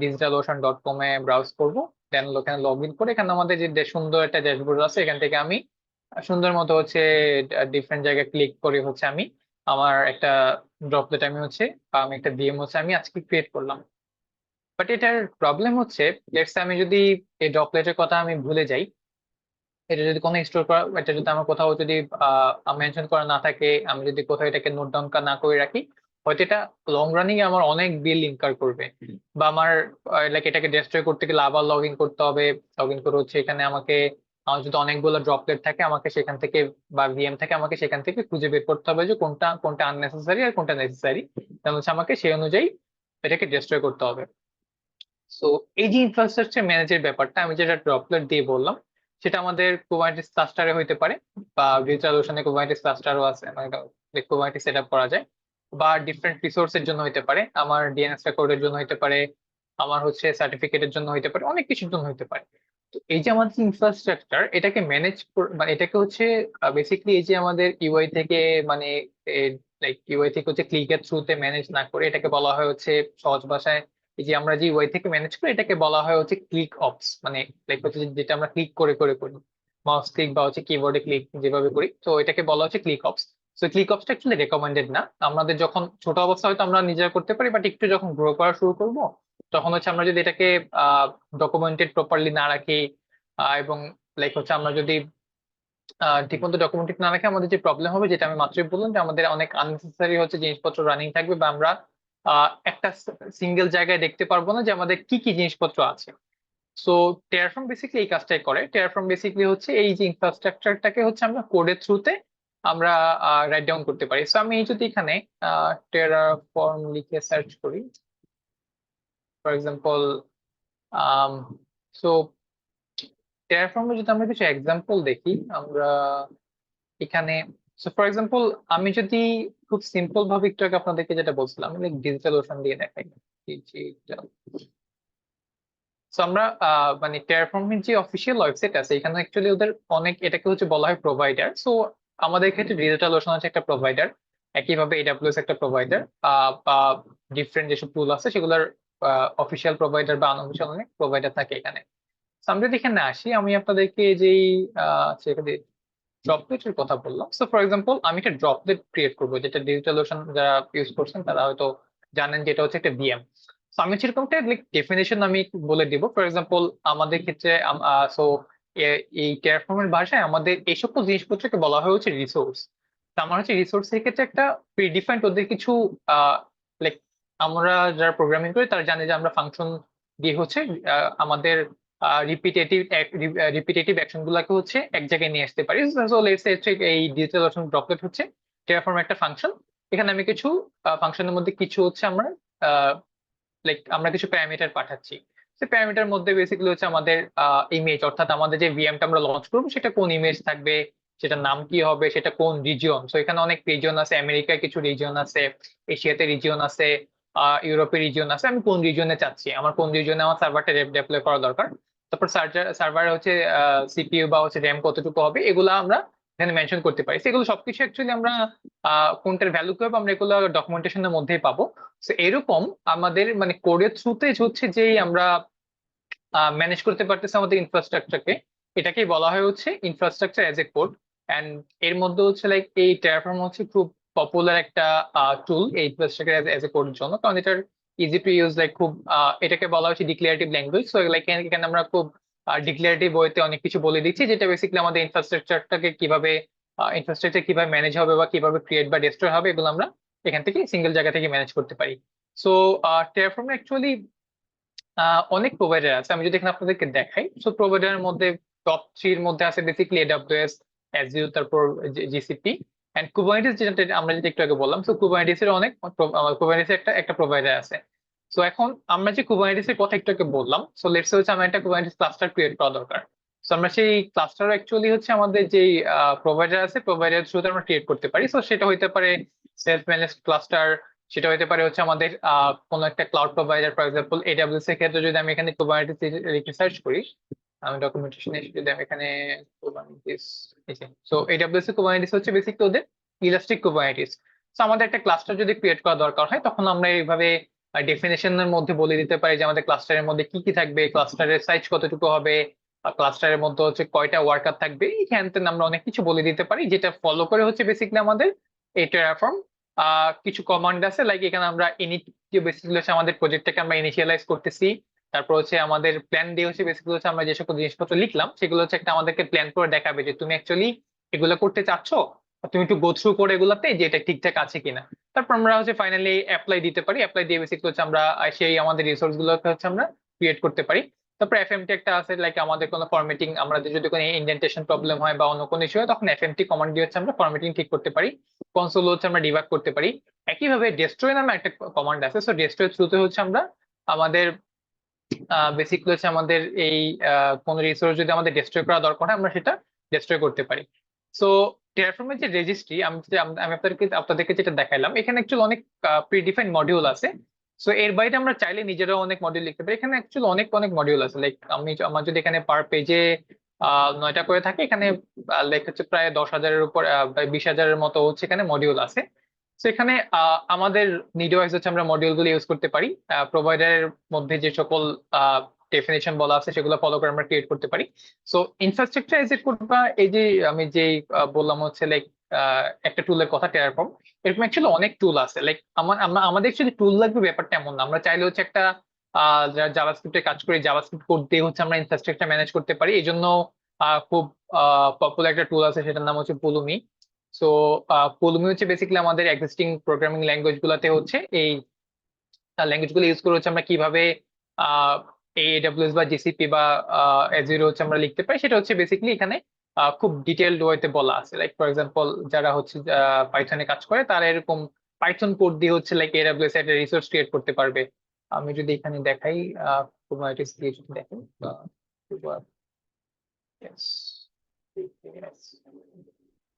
digitalocean.com এ ব্রাউজ করব, দেন ওখানে লগ ইন করে এখানে আমাদের যে সুন্দর একটা ড্যাশবোর্ড আছে, এখান থেকে আমি সুন্দর মতো হচ্ছে ডিফারেন্ট জায়গায় ক্লিক করে হচ্ছে আমি আমার একটা ড্রপলেট আমি হচ্ছে বা আমি একটা ভিএম হচ্ছে আমি আজকে ক্রিয়েট করলাম। বাট এটার প্রবলেম হচ্ছে, লেটস আমি যদি এই ড্রপলেটের কথা আমি ভুলে যাই, এটা যদি কোনো স্টোর করা, এটা যদি আমার কোথাও যদি মেনশন করা না থাকে, আমি যদি কোথাও এটাকে নোট ডাউন না করে রাখি, হয়তো এটা লং রানিং এ আমার অনেক বিল ইনকার করবে, বা আমার লাইক এটাকে ডেস্ট্রয় করতে গেলে আবার লগ ইন করতে হবে। লগ ইন করে হচ্ছে এখানে আমাকে, আমার যদি অনেকগুলো ড্রপলেট থাকে আমাকে সেখান থেকে, বা ভিএম থাকে আমাকে সেখান থেকে খুঁজে বের করতে হবে যে কোনটা কোনটা আননেসেসারি আর কোনটা নেসেসারি, তাহলে হচ্ছে আমাকে সেই অনুযায়ী এটাকে ডেস্ট্রয় করতে হবে। সো এই যে ইনফ্রাস্ট্রাকচার ম্যানেজের ব্যাপারটা আমি যেটা ড্রপলেট দিয়ে বললাম, সেটা আমাদের কুবারনেটিস ক্লাস্টারে হইতে পারে, বা ডিজিটাল ওশানে কুবারনেটিস ক্লাস্টারও আছে, মানে কুবারনেটিস সেট আপ করা যায়, বা ডিফারেন্ট রিসোর্সের জন্য হইতে পারে, আমার ডিএনএস রেকর্ডের জন্য হইতে পারে, আমার হচ্ছে সার্টিফিকেটের জন্য হইতে পারে, অনেক কিছুর জন্য হইতে পারে। তো এই যে আমাদের ইনফ্রাস্ট্রাকচার, এটাকে ম্যানেজ মানে এটাকে হচ্ছে বেসিক্যালি এই যে আমাদের ইউআই থেকে, মানে লাইক ইউআই থেকে হচ্ছে ক্লিকের থ্রুতে ম্যানেজ না করে, এটাকে বলা হয় হচ্ছে সহজ ভাষায়, এই যে আমরা যে ওয়াই থেকে ম্যানেজ করি এটাকে বলা হয় হচ্ছে ক্লিক অপস, মানে লাইক হচ্ছে যেটা আমরা ক্লিক করে করে করি, মাউস ক্লিক বা হচ্ছে কিবোর্ডে ক্লিক যেভাবে করি, তো এটাকে বলা হচ্ছে ক্লিক অপস। তো ক্লিক অপসটা অ্যাকচুয়ালি রেকমেন্ডেড না আমাদের, যখন ছোট অবস্থা হয়তো আমরা নিজেরা করতে পারি, বাট একটু যখন গ্রো করা শুরু করব তখন হচ্ছে আমরা যদি এটাকে ডকুমেন্টেড প্রপারলি না রাখি, এবং লাইক হচ্ছে আমরা যদি ঠিকমতো ডকুমেন্টেড না রাখে, আমাদের যে প্রবলেম হবে যেটা আমি মাত্রই বললাম, যে আমাদের অনেক আননেসেসারি হচ্ছে জিনিসপত্র রানিং থাকবে, বা আমরা একটা সিঙ্গেল জায়গায় দেখতে পারবো না যে আমাদের কি কি জিনিসপত্র আছে। সো টেরাফর্ম বেসিক্যালি এই কাজটাই করে। টেরাফর্ম বেসিক্যালি হচ্ছে এই যে ইনফ্রাস্ট্রাকচারটাকে হচ্ছে আমরা কোডের থ্রুতে আমরা রাইট ডাউন করতে পারি। সো আমি যদি এখানে টেরাফর্ম লিখে সার্চ করি, ফর এক্সাম্পল, সো টেরাফর্মে যদি আমরা কিছু এক্সাম্পল দেখি, আমরা এখানে, সো ফর এক্সাম্পল, আমি যদি খুব সিম্পল ভাবে একটু আগে আপনাদেরকে যেটা বলছিলাম, আমি ডিজিটাল ওশান দিয়ে দেখাই। ডিজিটাল, সো আমরা মানে টেরাফর্মের যে অফিসিয়াল ওয়েবসাইট আছে এখানে অ্যাকচুয়ালি ওদের অনেক, এটাকে হচ্ছে বলা হয় প্রোভাইডার। সো আমাদের ক্ষেত্রে ডিজিটাল ওশান হচ্ছে একটা প্রোভাইডার, একইভাবে এডাব্লিউএস একটা প্রোভাইডার, বা ডিফারেন্ট যেসব টুল আছে সেগুলোর অফিসিয়াল প্রোভাইডার বা আনঅফিসিয়াল অনেক প্রোভাইডার থাকে এখানে। So আমরা যদি এখানে আসি, আমি আপনাদেরকে যেই সেখানে ড্রপলেটের কথা বললাম, সো ফর এক্সাম্পল আমি একটা ড্রপলেট ক্রিয়েট করবো, যেটা ডিজিটাল ওশান যারা ইউজ করছেন তারা হয়তো জানেন যে এটা হচ্ছে একটা ভিএম। তো আমি সেরকম একটা ডেফিনেশন আমি বলে দিব। ফর এক্সাম্পল আমাদের ক্ষেত্রে সো এই টেরাফর্মের ভাষায় আমাদের এই সকল জিনিসপত্রকে বলা হয় হচ্ছে রিসোর্স। তো আমার হচ্ছে রিসোর্সের ক্ষেত্রে একটা প্রিডিফাইন্ড ওদের কিছু লাইক, আমরা যারা প্রোগ্রামিং করি তারা জানে যে আমরা ফাংশন দিয়ে হচ্ছে আমাদের রিপিটেটিভ রিপিটেটিভ অ্যাকশন গুলাকে হচ্ছে এক জায়গায় নিয়ে আসতে পারি। সো লেটস সে এই ডিজিটাল ওশান ড্রপলেট হচ্ছে টেরাফর্ম একটা ফাংশন। এখানে আমি কিছু ফাংশনের মধ্যে কিছু হচ্ছে আমরা লাইক আমরা কিছু প্যারামিটার পাঠাচ্ছি। সেই প্যারামিটার মধ্যে বেসিক্যালি হচ্ছে আমাদের ইমেজ, অর্থাৎ আমাদের যে ভিএমটা আমরা লঞ্চ করবো সেটা কোন ইমেজ থাকবে, সেটার নাম কি হবে, সেটা কোন রিজিয়ন। সো এখানে অনেক রিজিয়ন আছে, আমেরিকায় কিছু রিজিয়ন আছে, এশিয়াতে রিজিয়ন আছে, ইউরোপের রিজিয়ন আছে, আমি কোন রিজিয়নে চাচ্ছি, আমার কোন রিজিয়নে আমার সার্ভারটা ডেপ্লয় করা দরকার। তারপর সার্ভারে হচ্ছে সিপিইউ বা হচ্ছে র্যাম কতটুকু হবে, এগুলো আমরা এখানে মেনশন করতে পারি। সেগুলো সবকিছু অ্যাকচুয়ালি আমরা কোনটার ভ্যালু কি হবে আমরা এগুলো ডকুমেন্টেশনের মধ্যেই পাবো। তো এরকম আমাদের মানে কোডের থ্রুতে হচ্ছে যেই আমরা ম্যানেজ করতে পারতেছি আমাদের ইনফ্রাস্ট্রাকচারকে, এটাকেই বলা হয় হচ্ছে infrastructure as a code. And এর মধ্যে হচ্ছে লাইক এই টেরাফর্ম হচ্ছে খুব পপুলার একটা টুল এই ইনফ্রাস্ট্রাকচার অ্যাজ এ কোডের জন্য, কারণ এটার ইজি টু ইউজ, লাইক খুব এটাকে বলা হচ্ছে ডিক্লারেটিভ ল্যাঙ্গুয়েজ। সো লাইক এখানে আমরা খুব ডিক্লারেটিভ ওয়েতে অনেক কিছু বলে দিচ্ছি, যেটা বেসিক্যালি আমাদের ইনফ্রাস্ট্রাকচারটাকে কিভাবে ম্যানেজ হবে বা কিভাবে ক্রিয়েট বা ডিস্ট্রয় হবে, এগুলো আমরা এখান থেকে সিঙ্গেল জায়গা থেকে ম্যানেজ করতে পারি। সো টেরাফর্ম অ্যাকচুয়ালি অনেক প্রোভাইডার আছে, আমি যদি এখানে আপনাদেরকে দেখাই। সো প্রোভাইডারের মধ্যে টপ 3 এর মধ্যে আছে বেসিক্যালি এডব্লিউএস, অ্যাজিউর, তারপর জিসিপি এন্ড কুবারনেটিস, যেটা আমরা যেটা একটু আগে বললাম। সো কুবারনেটিস এর অনেক, কুবারনেটিস একটা একটা প্রোভাইডার আছে। সো এখন আমরা যে কুবারনেটিস এর কথা একটু আগে বললাম, সো লেটস হচ্ছে আমার একটা কুবারনেটিস ক্লাস্টার ক্রিয়েট করা দরকার। সো আমরা সেই ক্লাস্টার অ্যাকচুয়ালি হচ্ছে আমাদের যে প্রোভাইডার আছে, প্রোভাইডার থ্রুতে আমরা ক্রিয়েট করতে পারি। সো সেটা হইতে পারে সেলফ ম্যানেজড ক্লাস্টার, সেটা হতে পারে হচ্ছে আমাদের কোনো একটা cloud provider. For example AWS এর ক্ষেত্রে যদি আমি এখানে কুবারনেটিস লিখে সার্চ করি, আমি ডকুমেন্টেশন এসে যদি আমি এখানে কুবারনেটিস, সো এডব্লিউএস এর কুবারনেটিস হচ্ছে বেসিক্যালি ওদের ইলাস্টিক কুবারনেটিস। সো আমাদের একটা ক্লাস্টার যদি ক্রিয়েট করা দরকার হয়, তখন আমরা এইভাবে ডেফিনেশনের মধ্যে বলে দিতে পারি যে আমাদের ক্লাস্টারের মধ্যে কি কি থাকবে, ক্লাস্টারের সাইজ কতটুকু হবে, ক্লাস্টারের মধ্যে হচ্ছে কয়টা ওয়ার্কার থাকবে, এইখান থেকে আমরা অনেক কিছু বলে দিতে পারি, যেটা ফলো করে হচ্ছে বেসিক্যালি আমাদের এই টেরাফর্ম কিছু কমান্ড আছে। লাইক এখানে আমরা ইনিট, যে বেসিক্যালি হচ্ছে আমাদের প্রজেক্টটাকে আমরা ইনিশিয়ালাইজ করতেছি, তারপর হচ্ছে আমাদের প্ল্যান দিয়ে হচ্ছে বেসিক্যালি হচ্ছে আমরা যে সকল জিনিসপত্র লিখলাম সেগুলো হচ্ছে একটা আমাদেরকে প্ল্যান করে দেখাবে যে তুমি অ্যাকচুয়ালি এগুলো করতে চাচ্ছ, তুমি একটু গো থ্রু করে এগুলাতে যে এটা ঠিকঠাক আছে কিনা। তারপর আমরা হচ্ছে ফাইনালি অ্যাপ্লাই দিতে পারি। অ্যাপ্লাই দিয়ে বেসিক্যালি হচ্ছে আমরা সেই আমাদের রিসোর্স গুলোকে হচ্ছে আমরা ক্রিয়েট করতে পারি। তারপর এফএমটি একটা আছে, লাইক আমাদের কোনো ফরম্যাটিং, আমাদের যদি কোনো ইন্ডেন্টেশন প্রবলেম হয় বা অন্য কোনো ইস্যু হয় তখন এফএমটি কমান্ড দিয়ে হচ্ছে আমরা ফরম্যাটিং ঠিক করতে পারি। কনসোল হচ্ছে আমরা ডিবাগ করতে পারি। একইভাবে ডেস্ট্রয় নামে একটা কমান্ড আছে, সো ডেস্ট্রয় থ্রুতে হচ্ছে আমরা আমাদের বেসিক্যালি হচ্ছে আমাদের এই কোন রিসোর্স যদি আমাদের ডেস্ট্রয় করা দরকার হয় আমরা সেটা ডেস্ট্রয় করতে পারি। সো টেরাফর্মের যে রেজিস্ট্রি আমি আপনাদেরকে যেটা দেখাইলাম, এখানে অ্যাকচুয়ালি অনেক প্রিডিফাইন্ড মডিউল আছে। সো এর বাইরে আমরা চাইলে নিজেরাও অনেক মডিউল লিখতে পারি। এখানে অ্যাকচুয়ালি অনেক অনেক মডিউল আছে, লাইক আমার যদি এখানে পার পেজে 9টা করে থাকে, এখানে লাইক হচ্ছে প্রায় 10,000-এর উপর 20,000-এর মতো হচ্ছে এখানে মডিউল আছে। তো এখানে আমাদের নিড ওয়াইজ হচ্ছে আমরা মডিউল গুলো ইউজ করতে পারি। প্রোভাইডারের মধ্যে যে সকল ডেফিনেশন বলা আছে সেগুলো ফলো করে আমরা ক্রিয়েট করতে পারি। So infrastructure as a code বা এই যে আমি যে বললাম হচ্ছে লাইক একটা টুলের কথা, টেরাফর্ম, এরকম অ্যাকচুয়ালি অনেক টুল আছে। লাইক আমাদের অ্যাকচুয়ালি টুল লাগবে ব্যাপারটা এমন না। আমরা চাইলে হচ্ছে একটা জাভাস্ক্রিপ্টে কাজ করি, জাভাস্ক্রিপ্ট কোড দিয়ে হচ্ছে আমরা ইনফ্রাস্ট্রাকচার ম্যানেজ করতে পারি। এই জন্য খুব পপুলার একটা টুল আছে, সেটার নাম হচ্ছে পুলুমি। সো পুলুমি হচ্ছে বেসিক্যালি আমাদের এক্সিস্টিং প্রোগ্রামিং ল্যাঙ্গুয়েজ গুলাতে হচ্ছে এই ল্যাঙ্গুয়েজ গুলো ইউজ করে হচ্ছে আমরা কিভাবে AWS বা জিসিপি বা এজিরো হচ্ছে আমরা লিখতে পারি, সেটা হচ্ছে বেসিক্যালি এখানে খুব ডিটেইলড ওয়েতে বলা আছে। লাইক ফর এক্সাম্পল যারা হচ্ছে পাইথনে কাজ করে তারা এরকম পাইথন কোড দিয়ে হচ্ছে লাইক AWS একটা রিসোর্স ক্রিয়েট করতে পারবে। আমি যদি এখানে দেখাই কুবারনেটিস দিয়ে যদি দেখেন,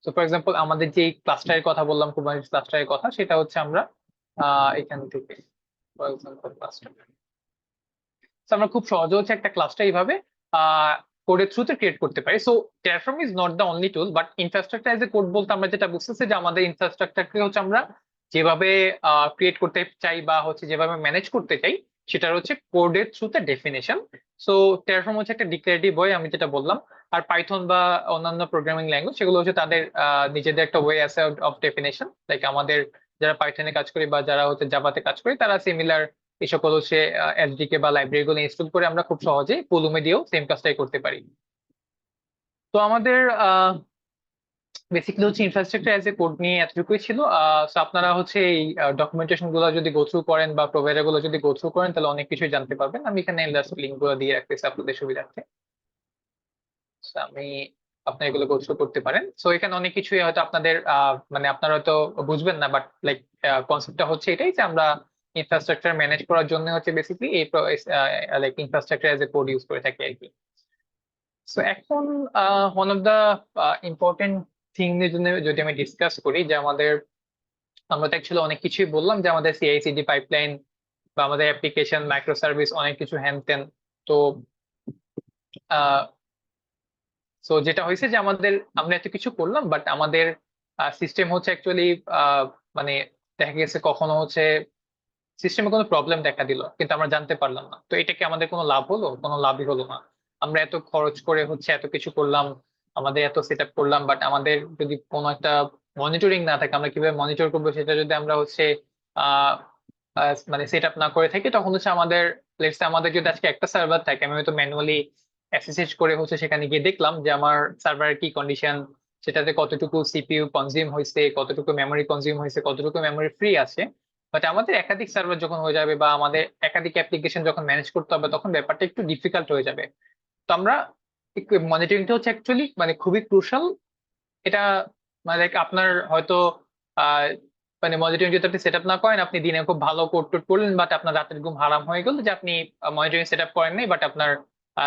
সো ফর এক্সাম্পল আমাদের যে ক্লাস্টারের কথা বললাম, কুবারনেটিস ক্লাস্টারের কথা, সেটা হচ্ছে আমরা এখান থেকে ফর এক্সাম্পল ক্লাস্টার, আমরা খুব সহজে হচ্ছে একটা ক্লাসটা এইভাবে কোডের থ্রুতে ক্রিয়েট করতে পারি। So Terraform is not the only tool, but infrastructure as a code বলতে আমরা যেটা বুঝতেছি যে আমাদের ইনফ্রাস্ট্রাকচারকে হচ্ছে আমরা যেভাবে ক্রিয়েট করতে চাই বা হচ্ছে যেভাবে ম্যানেজ করতে চাই সেটার হচ্ছে কোডের থ্রুতে ডেফিনেশন। সো টেরাফর্ম হচ্ছে একটা ডিক্লারেটিভ ওয়ে, আমি যেটা বললাম। আর পাইথন বা অন্যান্য প্রোগ্রামিং ল্যাঙ্গুয়েজ সেগুলো হচ্ছে তাদের নিজেদের একটা ওয়ে আছে অফ ডেফিনেশন। লাইক আমাদের যারা পাইথনে কাজ করি বা যারা হচ্ছে জাভাতে কাজ করি তারা সিমিলার এই সকল হচ্ছে এসডিকে বা লাইব্রেরি গুলো ইনস্টল করে আমরা খুব সহজে পুলুমে দিয়েও সেম কাজটাই করতে পারি। তো আমাদের বেসিক্যালি হচ্ছে ইনফ্রাস্ট্রাকচার এজ এ কোড নিয়ে এতটুকুই ছিল। তো আপনারা হচ্ছে এই ডকুমেন্টেশন গুলো যদি গো থ্রু করেন বা প্রোভাইডার গুলো যদি গো থ্রু করেন তাহলে অনেক কিছুই জানতে পারবেন। আমি এখানে লিঙ্ক গুলো দিয়ে রাখতেছি আপনাদের সুবিধার্থে। So, আপনারা এগুলো গো থ্রু করতে পারেন। সো এখানে অনেক কিছুই হয়তো আপনাদের মানে আপনারা হয়তো বুঝবেন না, বাট লাইক কনসেপ্টটা হচ্ছে এটাই যে আমরা ইনফ্রাস্ট্রাকচার ম্যানেজ করার জন্য হচ্ছে বেসিক্যালি এই like infrastructure as a code use করে থাকি আর কি। সো এখন one of the important thing এর জন্য যদি আমি ডিসকাস করি যে আমরা তো অ্যাকচুয়ালি অনেক কিছুই বললাম যে আমাদের CI/CD পাইপলাইন বা আমাদের অ্যাপ্লিকেশন মাইক্রো সার্ভিস অনেক কিছু হ্যান ত্যান। তো সো যেটা হয়েছে যে আমরা এত কিছু করলাম বাট আমাদের সিস্টেম হচ্ছে অ্যাকচুয়ালি মানে দেখা গেছে কখনো হচ্ছে সিস্টেমে কোনো প্রবলেম দেখা দিল কিন্তু আমরা জানতে পারলাম না। তো এটা কি আমাদের কোনো লাভ হলো? কোনো লাভই হলো না। আমরা এত খরচ করে হচ্ছে এত কিছু করলাম, আমাদের এত সেট আপ করলাম, বাট আমাদের যদি কোনো একটা মনিটরিং না থাকে, আমরা কিভাবে মনিটর করবো সেটা যদি আমরা হচ্ছে আহ মানে সেট আপ না করে থাকি, তখন হচ্ছে আমাদের যদি আজকে একটা সার্ভার থাকে, আমি হয়তো ম্যানুয়ালি SSH করে হচ্ছে সেখানে গিয়ে দেখলাম যে আমার সার্ভারের কি কন্ডিশন, সেটাতে কতটুকু সিপিইউ কনজিউম হয়েছে, কতটুকু মেমোরি কনজিউম হয়েছে, কতটুকু মেমোরি ফ্রি আছে। বাট আমাদের একাধিক সার্ভার যখন হয়ে যাবে বা আমাদের একাধিক অ্যাপ্লিকেশন যখন ম্যানেজ করতে হবে তখন ব্যাপারটা একটু ডিফিকাল্ট হয়ে যাবে। তো আমরা মনিটরিংটা হচ্ছে অ্যাকচুয়ালি মানে খুবই ক্রুশাল। এটা মানে like আপনার হয়তো আহ মানে মনিটরিং যদি আপনি সেট আপ না করেন, আপনি দিনে খুব ভালো কোড টোড করলেন বাট আপনার রাতের ঘুম হারাম হয়ে গেল যে আপনি মনিটরিং সেট আপ করেন নাই, বাট আপনার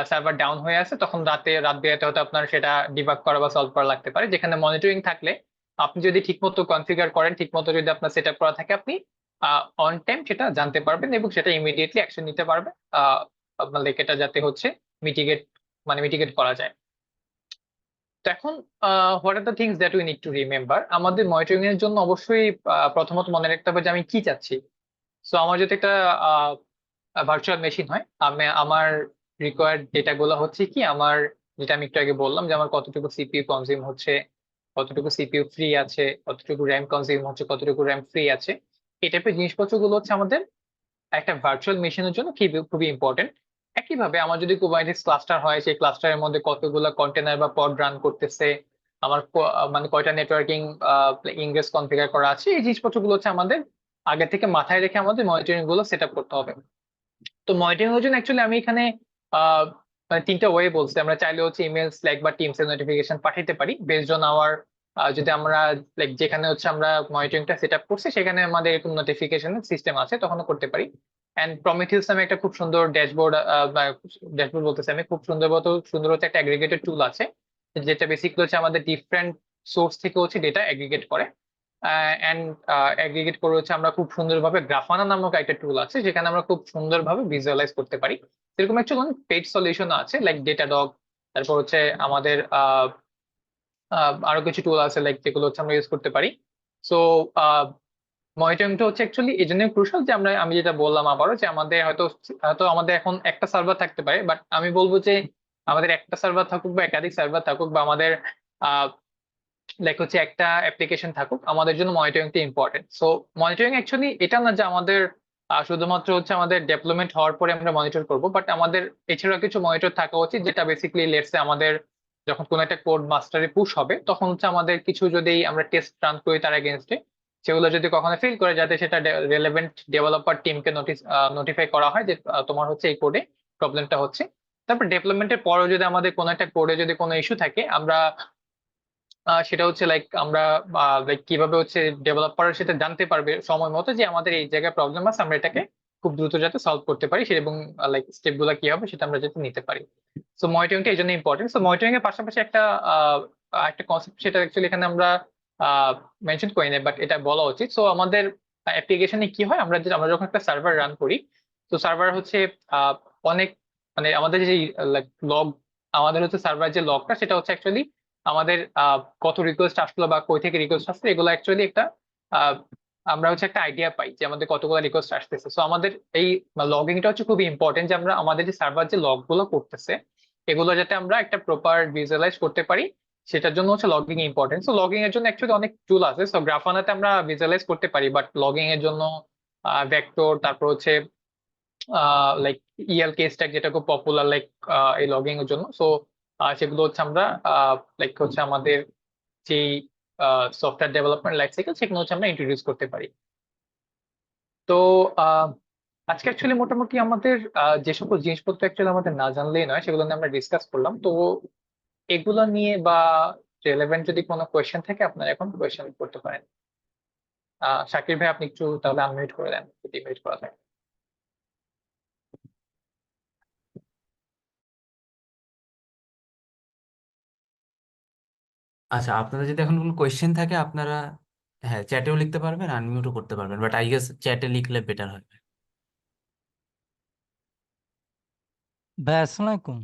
সার্ভার ডাউন হয়ে আছে, তখন রাত বিরাতে হয়তো আপনার সেটা ডিবাগ করা বা সলভ করা লাগতে পারে। যেখানে মনিটরিং থাকলে আপনি যদি ঠিকমতো কনফিগার করেন, ঠিকমতো যদি আপনার সেট আপ করা থাকে, আপনি অন টাইম সেটা জানতে পারবেন এবং সেটা ইমিডিয়েটলি অ্যাকশন নিতে পারবেন আপনার এটা যাতে হচ্ছে মিটিগেট করা যায়। তো এখন what are the things that we need to remember. আমাদের মনিটরিং এর জন্য অবশ্যই প্রথমত মনে রাখতে হবে যে আমি কি চাচ্ছি। সো আমার যদি একটা ভার্চুয়াল মেশিন হয়, আমার রিকোয়ার্ড ডেটা গুলো হচ্ছে কি, যেটা আমি একটু আগে বললাম যে আমার কতটুকু সিপিইউ কনজিউম হচ্ছে, কতটুকু সিপিইউ ফ্রি আছে, কতটুকু র্যাম কনজিউম হচ্ছে, কতটুকু র্যাম ফ্রি আছে, এই টাইপের জিনিসপত্রগুলো হচ্ছে আমাদের একটা ভার্চুয়াল মেশিনের জন্য খুবই ইম্পর্টেন্ট। একইভাবে আমার যদি কুবারনেটিস ক্লাস্টার হয়, সেই ক্লাস্টারের মধ্যে কতগুলো কন্টেনার বা পড রান করতেছে, আমার মানে কয়টা নেটওয়ার্কিং ইংরেজ কনফিগার করা আছে, এই জিনিসপত্রগুলো হচ্ছে আমাদের আগে থেকে মাথায় রেখে আমাদের মনিটরিং গুলো সেট আপ করতে হবে। তো মনিটরিং এর জন্য অ্যাকচুয়ালি আমি এখানে আহ মানে তিনটা ওয়ে বলছি। আমরা চাইলে হচ্ছে ইমেল, স্ল্যাক বা টিমস এর নোটিফিকেশন পাঠাইতে পারি বেসড অন আওয়ার, যদি আমরা লাইক যেখানে হচ্ছে আমরা মনিটরিংটা সেট আপ করছি সেখানে আমাদের এরকম নোটিফিকেশন সিস্টেম আছে, তখনও করতে পারি। এন্ড প্রমিথিউস নামে একটা খুব সুন্দর ড্যাশবোর্ড, ড্যাশবোর্ড বলতেছি আমি, খুব সুন্দর হচ্ছে একটা অ্যাগ্রিগেটেড টুল আছে, যেটা বেসিক্যালি হচ্ছে আমাদের ডিফারেন্ট সোর্স থেকে হচ্ছে ডেটা অ্যাগ্রিগেট করে। অ্যান্ড অ্যাগ্রিগেট করে হচ্ছে আমরা খুব সুন্দরভাবে গ্রাফানা নামক একটা টুল আছে যেখানে আমরা খুব সুন্দরভাবে ভিজুয়ালাইজ করতে পারি। এরকম একচুয়ালি অনেক পেইড সলিউশন আছে লাইক ডেটাডগ, তারপর হচ্ছে আমাদের আরো কিছু টুল আছে লাইক যেগুলো হচ্ছে আমরা ইউজ করতে পারি। সো মনিটরিংটা হচ্ছে অ্যাকচুয়ালি এই জন্য ক্রুশাল যে আমি যেটা বললাম আবারও, যে আমাদের হয়তো হয়তো আমাদের এখন একটা সার্ভার থাকতে পারে, বাট আমি বলবো যে আমাদের একটা সার্ভার থাকুক বা একাধিক সার্ভার থাকুক বা আমাদের লাইক হচ্ছে একটা অ্যাপ্লিকেশন থাকুক, আমাদের জন্য মনিটরিংটা ইম্পর্টেন্ট। সো মনিটরিং অ্যাকচুয়ালি এটা না যে আমাদের শুধুমাত্র হচ্ছে আমাদের ডেভেলপমেন্ট হওয়ার পরে আমরা মনিটর করব, বাট আমাদের এছাড়া কিছু মনিটর থাকা উচিত যেটা বেসিক্যালি লেটসে আমাদের যখন কোনো একটা কোড মাস্টারে পুশ হবে তখন হচ্ছে আমাদের কিছু যদি আমরা টেস্ট রান করি তার এগেনস্টে, সেগুলো যদি কখনো ফেল করে যাতে সেটা রেলেভেন্ট ডেভেলপার টিমকে নোটিফাই করা হয় যে তোমার হচ্ছে এই কোডে প্রবলেমটা হচ্ছে। তারপর ডেভেলপমেন্টের পরেও যদি আমাদের কোনো একটা কোডে যদি কোনো ইস্যু থাকে, আমরা সেটা হচ্ছে লাইক আমরা লাইক কিভাবে হচ্ছে ডেভেলপার সেটা জানতে পারবে সময় মতো যে আমাদের এই জায়গায় প্রবলেম আছে, আমরা এটাকে খুব দ্রুত যাতে সলভ করতে পারি সেটা, এবং লাইক স্টেপ গুলো কি হবে সেটা আমরা যাতে নিতে পারি। সো মনিটরিংটা এই জন্য ইম্পর্টেন্ট। সো মনিটরিং এর পাশাপাশি একটা কনসেপ্ট সেটা অ্যাকচুয়ালি এখানে আমরা মেনশন করি না, বাট এটা বলা উচিত। সো আমাদের অ্যাপ্লিকেশনে কি হয়, আমরা যখন একটা সার্ভার রান করি, তো সার্ভার হচ্ছে আহ, অনেক মানে আমাদের যে লগ, আমাদের হচ্ছে সার্ভার যে লগটা সেটা হচ্ছে অ্যাকচুয়ালি আমাদের কত রিকোয়েস্ট আসলো বা কই থেকে রিকোয়েস্ট আসছে এগুলো অ্যাকচুয়ালি একটা আহ, আমরা হচ্ছে একটা আইডিয়া পাই যে আমাদের কতগুলো রিকোয়েস্ট আসতেছে। সো আমাদের এই লগিংটা হচ্ছে খুবই ইম্পর্টেন্ট যে আমরা আমাদের যে সার্ভার যে লগ গুলো করতেছে এগুলো যাতে আমরা একটা প্রপার ভিজুয়ালাইজ করতে পারি, সেটার জন্য হচ্ছে লগিং ইম্পর্টেন্ট। সো লগিং এর জন্য অ্যাকচুয়ালি অনেক টুল আছে। সো গ্রাফানাতে আমরা ভিজুয়ালাইজ করতে পারি, বাট লগিং এর জন্য ভেক্টর, তারপর হচ্ছে লাইক ইএলকে স্ট্যাক যেটা খুব পপুলার লাইক এই লগিং এর জন্য। সো সেগুলো হচ্ছে আমরা লাইক হচ্ছে আমাদের যে সফটওয়্যার ডেভেলপমেন্ট লাইফ সাইকেল সেগুলো হচ্ছে আমরা ইন্ট্রোডিউস করতে পারি। তো আহ, আজকে অ্যাকচুয়ালি মোটামুটি আমাদের যে সকল জিনিসপত্র অ্যাকচুয়ালি আমাদের না জানলেই নয় সেগুলো নিয়ে আমরা ডিসকাস করলাম। তো এগুলো নিয়ে বা রেলেভেন্ট যদি কোনো কোয়েশ্চেন থাকে আপনারা এখন কোয়েশ্চেন করতে পারেন। শাকির ভাই আপনি একটু তাহলে আনমিউট করে দেন যদি মিউট করা থাকে। আচ্ছা, আপনারা যদি এখন কোনো কোয়েশ্চেন থাকে আপনারা হ্যাঁ চ্যাটেও লিখতে পারবেন, আনমিউটও করতে পারবেন, বাট আই গেস চ্যাটে লিখলে বেটার হবে। ভাই আসসালামু আলাইকুম।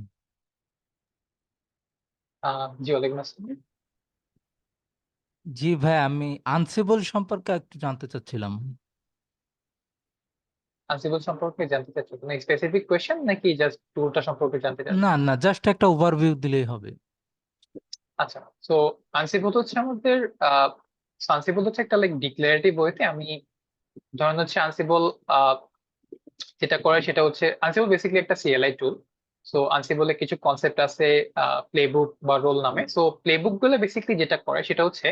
জি ওয়ালাইকুম আসসালাম। জি ভাই, আমি আনসিবল সম্পর্কে একটু জানতে চাচ্ছিলাম। আনসিবল সম্পর্কে জানতে চাচ্ছেন কোনো স্পেসিফিক কোয়েশ্চেন নাকি জাস্ট টুলটা সম্পর্কে জানতে না চাচ্ছেন? না, জাস্ট একটা ওভারভিউ দিলেই হবে। আচ্ছা, সো আনসিবল হচ্ছে আমাদের আনসিবল হচ্ছে একটা লাইক ডিক্লারেটিভ ওয়েতে আমি ধরেন হচ্ছে আনসিবল যেটা করে সেটা হচ্ছে আনসিবল বেসিক্যালি একটা সিএলআই টুল। সো আনসিবলে কিছু কনসেপ্ট আছে প্লেবুক বা রোল নামে। সো প্লেবুক গুলো বেসিক্যালি যেটা করে সেটা হচ্ছে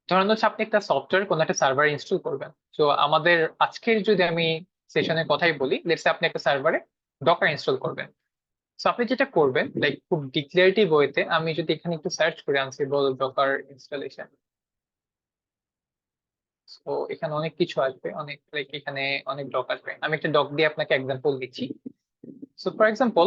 ধরেন হচ্ছে আপনি একটা সফটওয়্যার কোনো একটা সার্ভার ইনস্টল করবেন। তো আমাদের আজকের যদি আমি সেশনের কথাই বলি, লেটস আপনি একটা সার্ভারে ডকার ইনস্টল করবেন। সো আপনি যেটা করবেন লাইক খুব ডিক্লারেটিভ ওয়েতে, আমি যদি এখানে একটু সার্চ করি আনসিবল ডকার ইনস্টলেশন, তো এখানে অনেক কিছু আসবে, অনেক লাইক এখানে অনেক ডক আসবে। আমি একটা ডক দিয়ে আপনাকে এক্সাম্পল দিচ্ছি। সো ফর এক্সাম্পল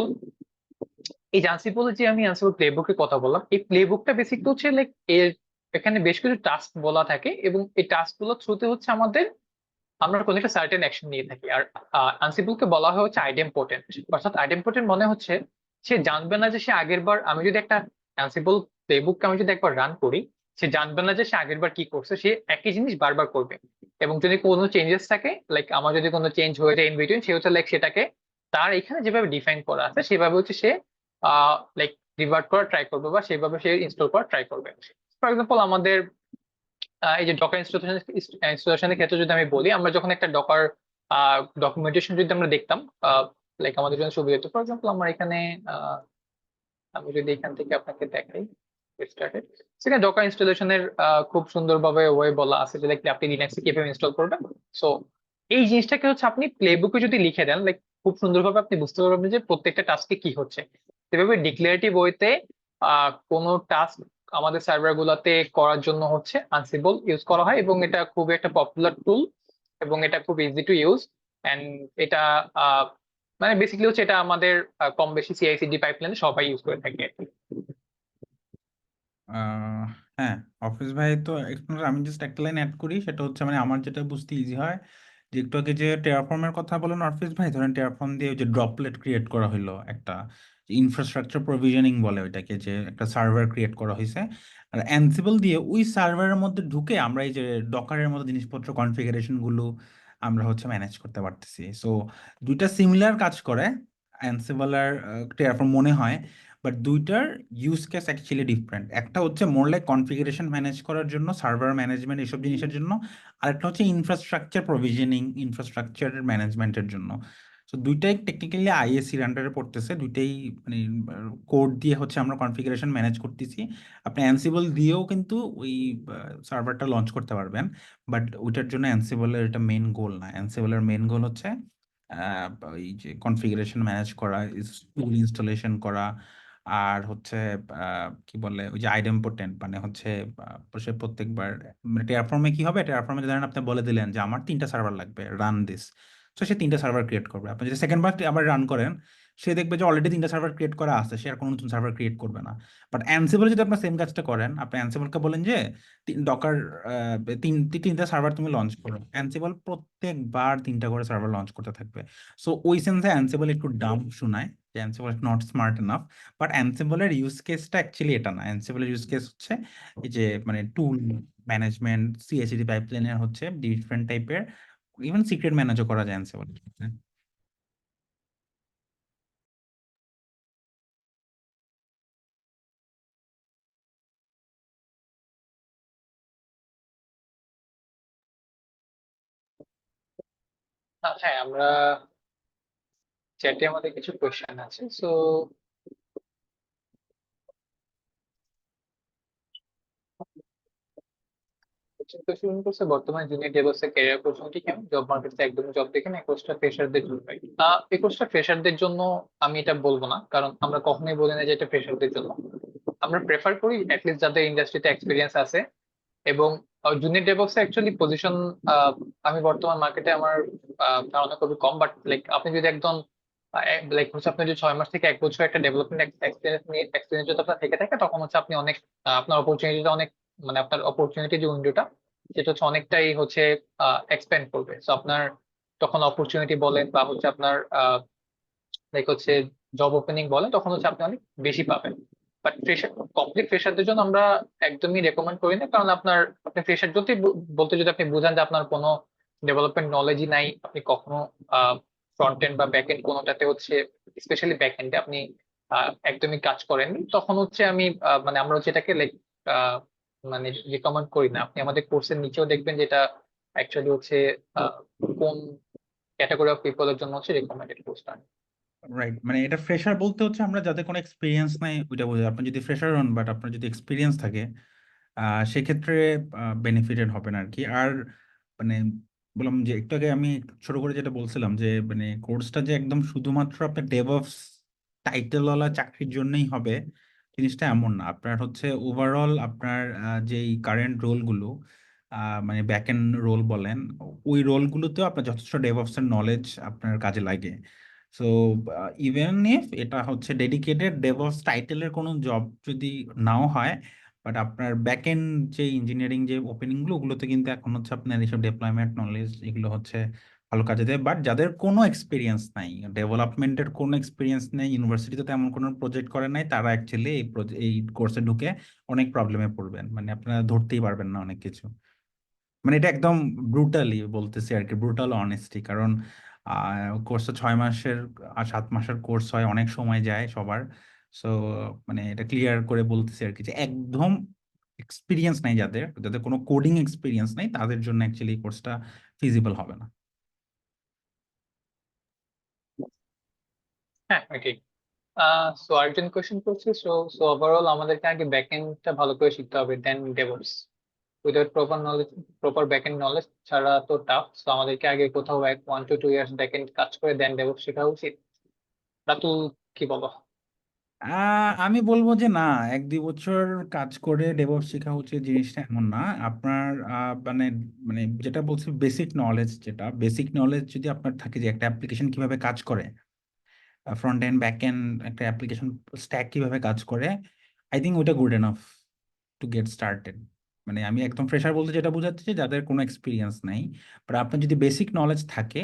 এই যে আনসিবল যে আমি আনসিবল প্লেবুকের কথা বললাম, এই প্লেবুকটা বেসিক হচ্ছে লাইক এর এখানে বেশ কিছু টাস্ক বলা থাকে এবং এই টাস্ক গুলো থ্রুতে হচ্ছে আমাদের আমরা কোনো একটা সার্টেন অ্যাকশন নিয়ে থাকি। আর আনসিবল কে বলা হয় হচ্ছে আইডেম্পোটেন্ট, অর্থাৎ আইডেম্পোটেন্ট মনে হচ্ছে সে জানবে না যে সে আগের বার আমি যদি একটা আনসিবল প্লেবুককে আমি যদি একবার রান করি, সে জানবে না যে সে আগের বার কি করছে, সে একই জিনিস বারবার করবে। এবং যদি কোনো চেঞ্জেস থাকে লাইক আমার যদি কোনো চেঞ্জ হয়ে যায় ইন বিটুইন, সে হচ্ছে লাইক সেটাকে তার এখানে যেভাবে ডিফাইন করা আছে সেভাবে হচ্ছে সে লাইক রিভার্ট করা ট্রাই করবে বা সেভাবে সে ইনস্টল করা ট্রাই করবে। ফর এক্সাম্পল আমাদের এই যে ডকার ইনস্টলেশনের ক্ষেত্রে যদি আমি বলি, আমরা যখন একটা ডকার ডকুমেন্টেশন যদি আমরা দেখতাম লাইক আমাদের জন্য সুবিধা হতো। ফর এক্সাম্পল আমার এখানে আমি যদি এখান থেকে আপনাকে দেখাই, স্টার্টেড। সেখানে ডকার ইনস্টলেশনের খুব সুন্দরভাবে ওয়ে বলা আছে যে লাইক আপনি লিনাক্সে কিভাবে ইনস্টল করবেন। সো এই জিনিসটাকে হচ্ছে আপনি প্লেবুকে যদি লিখে দেন লাইক খুব সুন্দরভাবে আপনি বুঝতে পারবেন যে প্রত্যেকটা টাস্কে কি হচ্ছে। সেভাবে ডিক্লারেটিভ ওয়েতে কোনো টাস্ক আমাদের সার্ভার গুলাতে করার জন্য হচ্ছে আনসিবল ইউজ করা হয়, এবং এটা খুব একটা পপুলার টুল এবং এটা খুব ইজি টু ইউজ। এন্ড এটা আহ, মানে বেসিক্যালি হচ্ছে এটা আমাদের কম বেশি সিআইসিডি পাইপলাইনে সবাই ইউজ করে থাকে আর কি। আহ, হ্যাঁ, অফিস ভাই তো এক্সপ্লেন, আমি জাস্ট একটা লাইন অ্যাড করি, সেটা হচ্ছে মানে আমার যেটা বুঝতে ইজি হয় যে একটু আগে যে টেরাফর্মের কথা বলেন অফিস ভাই, ধরেন টেরাফর্ম দিয়ে ওই যে ড্রপলেট ক্রিয়েট করা হলো একটা, ইনফ্রাস্ট্রাকচার প্রভিশনিং বলে ওইটাকে, যে একটা সার্ভার ক্রিয়েট করা হয়েছে, আর অ্যানসিবল দিয়ে ওই সার্ভারের মধ্যে ঢুকে আমরা এই যে ডকারের মতো জিনিসপত্র কনফিগারেশন গুলো আমরা হচ্ছে ম্যানেজ করতে পারতেছি। সো দুইটা সিমিলার কাজ করে অ্যানসিবল আর টেরাফর্ম মনে হয়, বাট দুইটার ইউজ কেস অ্যাকচুয়ালি ডিফারেন্ট। একটা হচ্ছে মোর লাইক কনফিগারেশন ম্যানেজ করার জন্য, সার্ভার ম্যানেজমেন্ট এসব জিনিসের জন্য, আর একটা হচ্ছে ইনফ্রাস্ট্রাকচার প্রভিশনিং, ইনফ্রাস্ট্রাকচার ম্যানেজমেন্টের জন্য। তো দুইটাই টেকনিক্যালি আইএসসির আন্ডারে পড়তেছে, দুইটাই মানে কোড দিয়ে হচ্ছে আমরা কনফিগারেশন ম্যানেজ করতেছি। আপনি অ্যানসিবল দিয়েও কিন্তু ওই সার্ভারটা লঞ্চ করতে পারবেন, বাট ওইটার জন্য অ্যানসিবলের এটা মেন গোল না। অ্যানসিবলের মেন গোল হচ্ছে আহ, এই যে কনফিগারেশন ম্যানেজ করা, টুল ইনস্টলেশন করা, আর হচ্ছে কি বলে ওই যে আইডেম্পোটেন্ট, মানে হচ্ছে সে প্রত্যেকবার মানে টেরাফর্মে কি হবে, টেরাফর্মে ধরেন আপনি বলে দিলেন যে আমার 3টা সার্ভার লাগবে রান দিস, তো সে 3টা সার্ভার ক্রিয়েট করবে। আপনি যদি সেকেন্ড বার আবার রান করেন, সে দেখবে যে অলরেডি 3টা সার্ভার ক্রিয়েট করা আছে, সে আর কোনো নতুন সার্ভার ক্রিয়েট করবে না। বাট অ্যানসিবল যদি আপনার সেম কাজটা করেন, আপনি অ্যানসিবলকে বলেন যে ডকার 3টা সার্ভার তুমি লঞ্চ করো, অ্যানসিবল প্রত্যেকবার 3টা করে সার্ভার লঞ্চ করতে থাকবে। সো ওই সেন্সে অ্যানসিবল একটু ডাম্ব শোনায়, যে Ansible not smart enough, but অ্যানসিবলের ইউজ কেসটা অ্যাকচুয়ালি এটা না। অ্যানসিবলের ইউজ কেস হচ্ছে এই যে মানে টুল ম্যানেজমেন্ট, সিএসডি পাইপলাইনের হচ্ছে ডিফারেন্ট টাইপের, ইভেন সিক্রেট ম্যানেজও করা যায় অ্যানসিবল। হ্যাঁ, আমরা চ্যাটে আমাদের কিছু কোয়েশ্চেন আছে। সো শুরু করছে বর্তমানে জুনিয়র ডেভেলপসের ক্যারিয়ার অপরচুনিটি কেমন, জব মার্কেটে একদম জব দেখেন এই কোর্সটা ফ্রেশারদের জন্য। এই কোর্সটা ফ্রেশারদের জন্য আমি এটা বলবো না, কারণ আমরা কখনোই বলি না যে এটা ফ্রেশারদের জন্য। আমরা প্রেফার করি অ্যাটলিস্ট যাদের ইন্ডাস্ট্রিতে এক্সপিরিয়েন্স আছে। এবং জুনিয়র ডেভঅপস অ্যাকচুয়ালি পজিশন আমি বর্তমান মার্কেটে আমার ধারণা খুবই কম, বাট লাইক আপনি যদি একদম লাইক হচ্ছে আপনি যদি 6 মাস থেকে 1 বছর একটা ডেভেলপমেন্ট এক্সপিরিয়েন্স যদি আপনার থেকে থাকে, তখন হচ্ছে আপনি অনেক আপনার অপরচুনিটিটা অনেক, মানে আপনার অপরচুনিটি যে উইন্ডোটা সেটা হচ্ছে অনেকটাই হচ্ছে এক্সপ্যান্ড করবে। তো আপনার তখন অপরচুনিটি বলেন বা হচ্ছে আপনার লাইক হচ্ছে জব ওপেনিং বলেন, তখন হচ্ছে আপনি অনেক বেশি পাবেন। বাট ফ্রেশার, কমপ্লিট ফ্রেশারদের জন্য আমরা একদমই রেকমেন্ড করি না, কারণ আপনি ফ্রেশার যদি বলতে যদি আপনি বুঝান যে আপনার কোনো ডেভেলপমেন্ট নলেজই নাই, আপনি কখনো ফ্রন্ট এন্ড বা ব্যাক এন্ড কোনোটাতে হচ্ছে স্পেশালি ব্যাক এন্ডে আপনি একদমই কাজ করেননি, তখন হচ্ছে আমি মানে আমরা হচ্ছে এটাকে লাইক মানে রিকমেন্ড করি না। আপনি আমাদের কোর্সের নিচেও দেখবেন যেটা অ্যাকচুয়ালি হচ্ছে আহ, কোন ক্যাটাগরি অফ পিপলের জন্য হচ্ছে রেকমেন্ডেড কোর্সটা। রাইট, মানে এটা ফ্রেশার বলতে হচ্ছে আমরা যাদের কোনো এক্সপিরিয়েন্স নাই ওইটা বোঝায়। আপনি যদি ফ্রেশার হন বাট আপনার যদি এক্সপিরিয়েন্স থাকে, সেক্ষেত্রে বেনিফিটেড হবেন আর কি। আর মানে বললাম যে একটু আগে আমি ছোট করে যেটা বলছিলাম যে মানে কোর্সটা যে একদম শুধুমাত্র আপনার ডেভঅপস টাইটেলওয়ালা চাকরির জন্যই হবে, জিনিসটা এমন না। আপনার হচ্ছে ওভারঅল আপনার যেই কারেন্ট রোলগুলো, মানে ব্যাক এন্ড রোল বলেন, ওই রোলগুলোতেও আপনার যথেষ্ট ডেভঅপস এর নলেজ আপনার কাজে লাগে। সো ইভেন ইফ এটা হচ্ছে ডেডিকেটেড ডেভঅপস টাইটেলের কোনো জব যদি নাও হয়, বাট আপনার ব্যাক এন্ড যে ইঞ্জিনিয়ারিং যে ওপেনিং গুলো, ওগুলোতে কিন্তু এখন হচ্ছে আপনার এইসব ডেপ্লয়মেন্ট নলেজ এগুলো হচ্ছে ভালো কাজে দেয়। বাট যাদের কোনো এক্সপিরিয়েন্স নাই, ডেভেলপমেন্টের কোনো এক্সপিরিয়েন্স নেই, ইউনিভার্সিটিতে তেমন কোনো প্রজেক্ট করে নাই, তারা অ্যাকচুয়ালি এই কোর্সে ঢুকে অনেক প্রবলেমে পড়বেন, মানে আপনারা ধরতেই পারবেন না অনেক কিছু। মানে এটা একদম ব্রুটালি বলতেছি আর কি, ব্রুটাল অনেস্টি। কারণ কোর্সটা 6 মাসের আর 7 মাসের কোর্স হয়, অনেক সময় যায় সবার। সো মানে এটা ক্লিয়ার করে বলতেছি আর কি, যে একদম এক্সপিরিয়েন্স নাই, যাদের যাদের কোনো কোডিং এক্সপিরিয়েন্স নাই, তাদের জন্য অ্যাকচুয়ালি এই কোর্সটা ফিজিবল হবে না। হ্যাঁ, এটাই। সো আরেকজন কোয়েশ্চেন করছে, সো ওভারঅল আমাদেরকে আগে ব্যাকএন্ডটা ভালো করে শিখতে হবে, দেন DevOps. Without proper knowledge, proper backend knowledge ছাড়া তো টাফ। সো আমাদেরকে আগে কোথাও 1 to 2 years ব্যাকএন্ড কাজ করে দেন ডেভঅপস শেখা উচিত। রাতুল, কি বলো? আমি বলবো যে না, 1-2 বছর কাজ করে ডেভঅপস শেখা উচিত জিনিসটা এমন না। আপনার মানে মানে যেটা বলছি বেসিক নলেজ, যেটা বেসিক নলেজ যদি আপনার থাকে যে একটা অ্যাপ্লিকেশন কিভাবে কাজ করে, ফ্রন্ট এন্ড ব্যাক এন্ড একটা অ্যাপ্লিকেশন স্ট্যাক কিভাবে কাজ করে, আই থিঙ্ক ওইটা good enough to get started. মানে আমি একদম ফ্রেশার বলতে যেটা বোঝাচ্ছি যে যাদের কোনো এক্সপিরিয়েন্স নাই, বাট আপনার যদি বেসিক নলেজ থাকে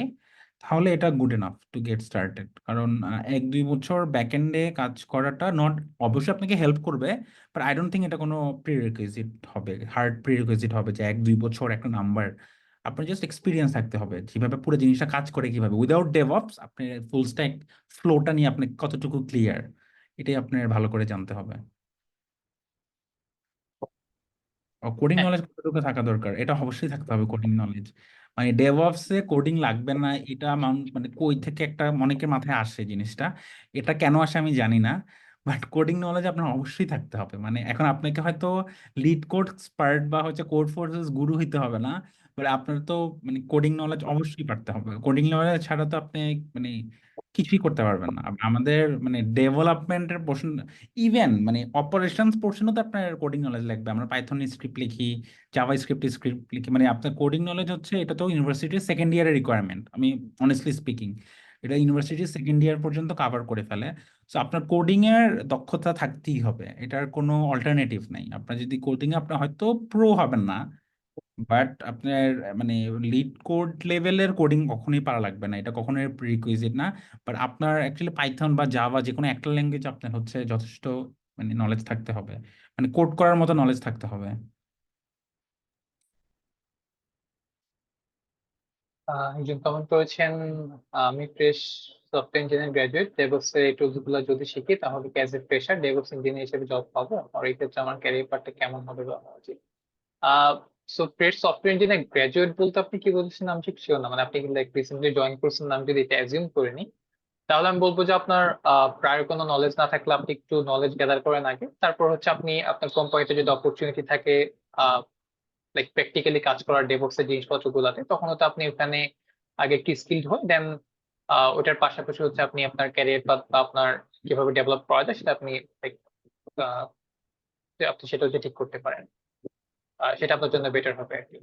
তাহলে এটা good enough to get started. কারণ 1-2 বছর ব্যাকএন্ডে কাজ করাটা নট, অবশ্যই আপনাকে হেল্প করবে, বাট আই ডোন্ট থিঙ্ক এটা কোনো প্রিরিকুইজিট হবে, হার্ড প্রিরিকুইজিট হবে যে 1-2 বছর একটা নাম্বার। আপনার জাস্ট এক্সপিরিয়েন্স থাকতে হবে যেভাবে পুরো জিনিসটা কাজ করে কিভাবে। উইদাউট ডেভঅপস আপনি ফুল স্ট্যাক ফ্লোটা নিয়ে আপনি কতটুকু ক্লিয়ার, এটাই আপনার ভালো করে জানতে হবে। কোডিং হ্যাঁ। নলেজ কতটুকু থাকা দরকার, এটা অবশ্যই থাকতে হবে কোডিং নলেজ। মানে ডেভঅপসে কোডিং লাগবে না এটা মানে কই থেকে একটা অনেকের মাথায় আসে জিনিসটা, এটা কেন আসে আমি জানি না, বাট কোডিং নলেজ আপনার অবশ্যই থাকতে হবে। মানে এখন আপনাকে হয়তো লিড কোড এক্সপার্ট বা হচ্ছে কোড ফোর্সেস গুরু হইতে হবে না, বাট আপনার তো মানে কোডিং নলেজ অবশ্যই পারতে হবে। কোডিং নলেজ ছাড়া তো আপনি মানে কিছুই করতে পারবেন না। আমাদের মানে ডেভেলপমেন্টের পোর্শন, ইভেন মানে অপারেশনস পোর্শনও তো আপনার কোডিং নলেজ লাগবে। আমরা পাইথন স্ক্রিপ্ট লিখি, জাভা স্ক্রিপ্ট লিখি, মানে আপনার কোডিং নলেজ হচ্ছে, এটা তো ইউনিভার্সিটির সেকেন্ড ইয়ারের রিকোয়ারমেন্ট। আমি অনেস্টলি স্পিকিং এটা ইউনিভার্সিটির সেকেন্ড ইয়ার পর্যন্ত কভার করে ফেলে। সো আপনার কোডিং এর দক্ষতা থাকতেই হবে, এটার কোনো অল্টারনেটিভ নাই। আপনার যদি কোডিং এ আপনি হয়তো প্রো হবেন না, বাট আপনার মানে লিড কোড লেভেলের কোডিং কখনোই পারা লাগবে না, এটা কখনোই প্রিরিকুইজিট না। বাট আপনার অ্যাকচুয়ালি পাইথন বা জাভা যে কোনো একটা ল্যাঙ্গুয়েজ আপনার হচ্ছে যথেষ্ট মানে নলেজ থাকতে হবে, মানে কোড করার মতো নলেজ থাকতে হবে। একজন কমেন্ট করেছেন, আমি fresh software engineer graduate, DevOps এর এই টুলস গুলো যদি শিখি তাহলে কি as a fresher DevOps engineer হিসেবে জব পাবো, আর এই ক্ষেত্রে আমার ক্যারিয়ার পাথটা কেমন হবে বা হওয়া উচিত? So fresh software engineer graduate বলতে আপনি কি বলছেন আমি ঠিক শিওর না। মানে আপনি কি লাইক রিসেন্টলি জয়েন করছেন, আমি যদি এটা অ্যাজিউম করে নিই, তাহলে আমি বলবো যে আপনার প্রায় কোনো নলেজ না থাকলে আপনি একটু নলেজ গ্যাদার করেন আগে, তারপর হচ্ছে আপনি আপনার কোম্পানিতে যদি অপরচুনিটি থাকে লাইক প্র্যাকটিক্যালি কাজ করার ডেভঅপস এর জিনিসপত্র গুলাতে, তখন হয়তো আপনি ওখানে আগে একটু স্কিলড হন, দেন ওটার পাশাপাশি হচ্ছে আপনি আপনার ক্যারিয়ার পাথ বা আপনার কিভাবে ডেভেলপ করা যায় সেটা আপনি like, আহ, আপনি সেটা হচ্ছে ঠিক করতে পারেন। সেটা আপনার জন্য বেটার হবে আর কি।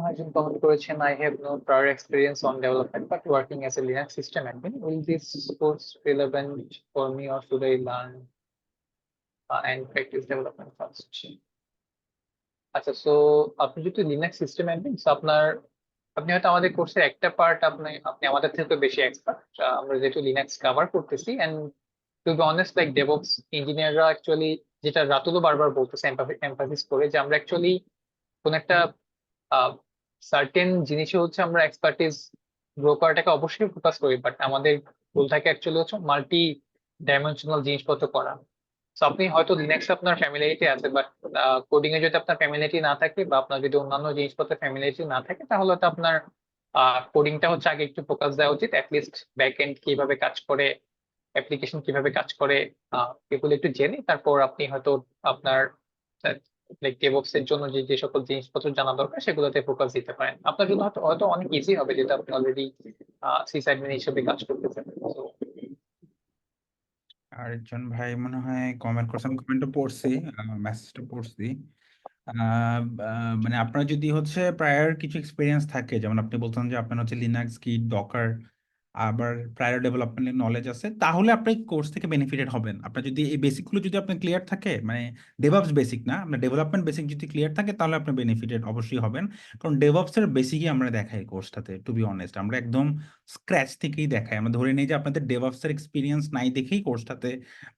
একজন কমেন্ট করেছেন, I have no prior experience on development but working as a Linux system admin, will this course relevant for me or should I learn and practice development first? আচ্ছা, সো আপনি যদি Linux system admin, আপনার আপনি হয়তো আমাদের কোর্সের একটা part আপনি আপনি আমাদের থেকে বেশি এক্সপার্ট। আমরা যেহেতু লিনাক্স কভার করতেছি, and to be honest like DevOps ইঞ্জিনিয়াররা অ্যাকচুয়ালি, যেটা রাতুলও বারবার বলতেছে এমফাসিস করে, যে আমরা অ্যাকচুয়ালি কোন একটা সার্টেন জিনিসে হচ্ছে আমরা এক্সপার্টিস গ্রো করাটাকে অবশ্যই ফোকাস করি, বাট আমাদের গোল থাকে অ্যাকচুয়ালি হচ্ছে মাল্টি ডাইমেনশনাল জিনিসপত্র করা। তো আপনি হয়তো লিনাক্সে আপনার ফ্যামিলিটি আছে, বাট কোডিং এ যদি আপনার ফ্যামিলিটি না থাকে বা আপনার যদি অন্যান্য জিনিসপত্রের ফ্যামিলিটি না থাকে, তাহলে তো আপনার কোডিংটা হচ্ছে আগে একটু ফোকাস দেওয়া উচিত। অ্যাটলিস্ট ব্যাক এন্ড কিভাবে কাজ করে, অ্যাপ্লিকেশন কিভাবে কাজ করে, এগুলো একটু জেনে তারপর আপনি হয়তো আপনার লাইক ডেভঅপস এর জন্য যে যে সকল জিনিসপত্র জানা দরকার সেগুলোতে ফোকাস দিতে পারেন। আপনার জন্য হয়তো হয়তো অনেক ইজি হবে, যেটা আপনি অলরেডি সিসঅ্যাডমিন হিসেবে কাজ করতেছেন। So, আরেকজন ভাই মনে হয় কমেন্ট করছেন, কমেন্টটা পড়ছি, মেসেজটা পড়ছি। মানে আপনার যদি হচ্ছে প্রায়র কিছু এক্সপিরিয়েন্স থাকে, যেমন আপনি বলছেন যে আপনার হচ্ছে লিনাক্স কি ডকার আবার প্রায়র ডেভেলপমেন্টের নলেজ আছে, তাহলে আপনি কোর্স থেকে বেনিফিটেড হবেন। আপনার যদি এই বেসিকগুলো যদি আপনার ক্লিয়ার থাকে, মানে ডেভঅপস বেসিক না, আপনার ডেভেলপমেন্ট বেসিক যদি ক্লিয়ার থাকে তাহলে আপনি বেনিফিটেড অবশ্যই হবেন। কারণ ডেভঅপস এর বেসিকই আমরা দেখাই কোর্সটাতে, টু বি অনেস্ট আমরা একদম স্ক্র্যাচ থেকেই দেখাই। আমরা ধরে নিই যে আপনাদের ডেভঅপস এর এক্সপিরিয়েন্স নাই দেখেই কোর্সটাতে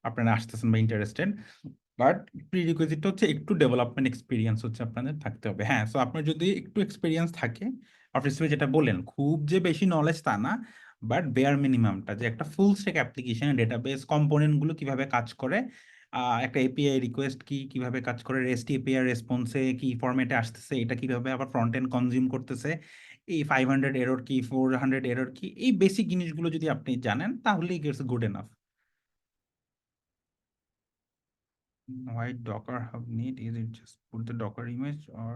আপনারা আসতেছেন বা ইন্টারেস্টেড, বাট প্রিরিকুইজিট হচ্ছে একটু ডেভেলপমেন্ট এক্সপিরিয়েন্স হচ্ছে আপনাদের থাকতে হবে। হ্যাঁ, সো আপনার যদি একটু এক্সপিরিয়েন্স থাকে অফিসে, যেটা বললেন খুব যে বেশি নলেজ তা না, বাট বেয়ার মিনিমামটা যে একটা full stack application database component গুলো কিভাবে কাজ করে একটা এপিআই রিকোয়েস্ট কি, কিভাবে কাজ করে, রেস্ট এপিআই রেসপন্সে কি ফরম্যাটে আসতেছে, এটা কিভাবে আবার ফ্রন্ট এন্ড কনজিউম করতেছে, এই 500 এরর কি, 400 এরর কি, এই বেসিক জিনিসগুলো যদি আপনি জানেন তাহলেই gets good enough. Why Docker Hub need? Is it just put the Docker image or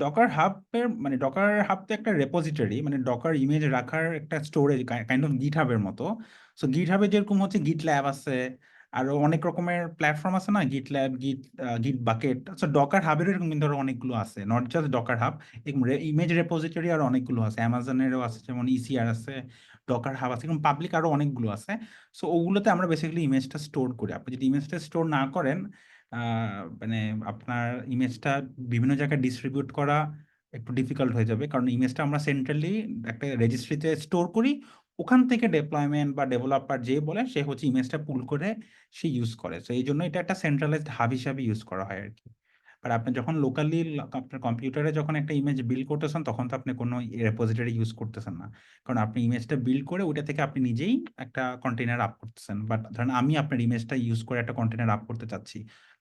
Docker হাবের মানে ডকার হাব তো একটা রেপোজিটরি, মানে ডকার ইমেজ রাখার একটা স্টোরেজ কাইন্ড অফ গিট হাবের মতো। সো গিট হাবে যেরকম হচ্ছে গিট ল্যাব আছে, আরো অনেক রকমের প্ল্যাটফর্ম আছে না, গিট ল্যাব, গিট বাকেট। সো ডকার হাবেরও এরকম কিন্তু আরো অনেকগুলো আছে, not just Docker hub. Image repository আর অনেকগুলো আছে, অ্যামাজনেরও আছে, যেমন ইসিআর আছে, ডকার হাব আছে, এবং পাবলিক আরো অনেকগুলো আছে। সো ওগুলোতে আমরা বেসিক্যালি ইমেজটা স্টোর করি। আপনি যদি ইমেজটা স্টোর না করেন, মানে আপনার ইমেজটা বিভিন্ন জায়গায় ডিস্ট্রিবিউট করা একটু ডিফিকাল্ট হয়ে যাবে, কারণ ইমেজটা আমরা সেন্ট্রালি একটা রেজিস্ট্রিতে স্টোর করি, ওখান থেকে ডেপ্লয়মেন্ট বা ডেভেলপার যে বলে সে হচ্ছে ইমেজটা পুল করে সে ইউজ করে। তো এই জন্য এটা একটা সেন্ট্রালাইজড হাব হিসাবে ইউজ করা হয় আর কি। আর আপনি যখন লোকালি আপনার কম্পিউটারে যখন একটা ইমেজ বিল্ড করতেছেন, তখন তো আপনি কোনো রেপোজিটরি ইউজ করতেছেন না, কারণ আপনি ইমেজটা বিল্ড করে ওইটা থেকে আপনি নিজেই একটা কন্টেনার আপ করতেছেন। বাট ধরেন আমি আপনার ইমেজটা ইউজ করে একটা কন্টেনার আপ করতে চাচ্ছি,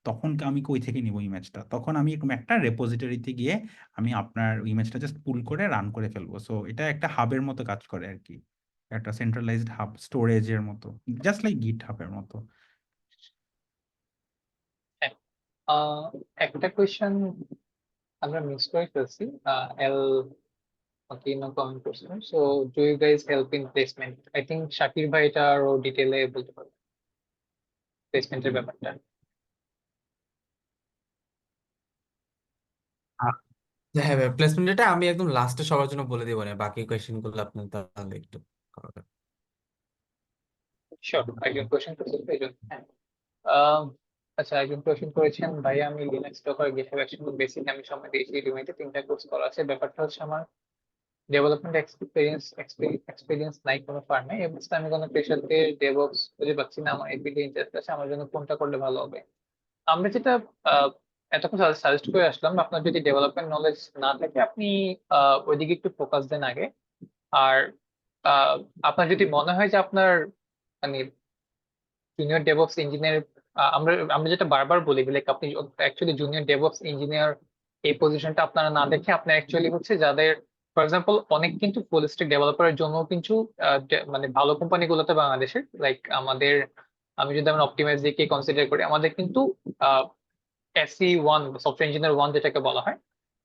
তখন আমি কই থেকে নিব ইমেজটা? তখন আমি এরকম একটা রেপোজিটরিতে গিয়ে আমি আপনার ইমেজটা জাস্ট পুল করে রান করে ফেলবো। সো এটা একটা হাবের মতো কাজ করে আর কি, একটা সেন্ট্রালাইজড হাব, স্টোরেজের মতো, জাস্ট লাইক গিট হাবের মতো। হ্যাঁ। একটা কোয়েশ্চেন আমরা মিস করে ফেলছি। এল no comment করছেন। So do you guys help in placement? I think Shakir ভাই এটা আরো ডিটেলে বলতে পারবে প্লেসমেন্টের ব্যাপারটা। হ্যাঁ ভাই, প্লেসমেন্ট ডেটা আমি একদম লাস্টে সবার জন্য বলে দিব না, বাকি কোয়েশ্চেন গুলো আপনি তাহলে একটু করা শিওর, একজন কোয়েশ্চেন করছেন তো এই জন্য। হ্যাঁ। আহ, আচ্ছা, একজন কোয়েশ্চেন করেছেন, ভাই আমি Linux Docker GitHub action basic আমি সময় দিয়েছি, রিমেইতে 3টা কোর্স করা আছে। ব্যাপারটা হচ্ছে আমার ডেভেলপমেন্ট এক্সপিরিয়েন্স নাই কোনো ফার্মে, এই অবস্থা আমি কোনো পেশাতে ডেভঅপস খুঁজে পাচ্ছি না, আমার এপিতে ইন্টারেস্ট আছে, আমার জন্য কোনটা করলে ভালো হবে? আমরা যেটা আহ, এতক্ষণ সাজেস্ট করে আসলাম, আপনার যদি ডেভেলপমেন্ট নলেজ না থাকে আপনি ওইদিকে একটু ফোকাস দেন আগে। আর আহ, আপনার যদি মনে হয় যে আপনার মানে জুনিয়র ডেভঅপস ইঞ্জিনিয়ার, আমরা আমরা যেটা বারবার বলি, লাইক আপনি অ্যাকচুয়ালি জুনিয়র ডেভঅপস ইঞ্জিনিয়ার এই পজিশনটা আপনারা না দেখে আপনি অ্যাকচুয়ালি হচ্ছে যাদের, ফর এক্সাম্পল অনেক কিন্তু ফুল স্ট্যাক ডেভেলপারের জন্য কিন্তু মানে ভালো কোম্পানিগুলোতে বাংলাদেশের লাইক আমাদের, আমি যদি আমরা অপটিমাইজ দিকে কনসিডার করি, আমাদের কিন্তু SE1 সফটওয়্যার ইঞ্জিনিয়ার 1 যেটাকে বলা হয়।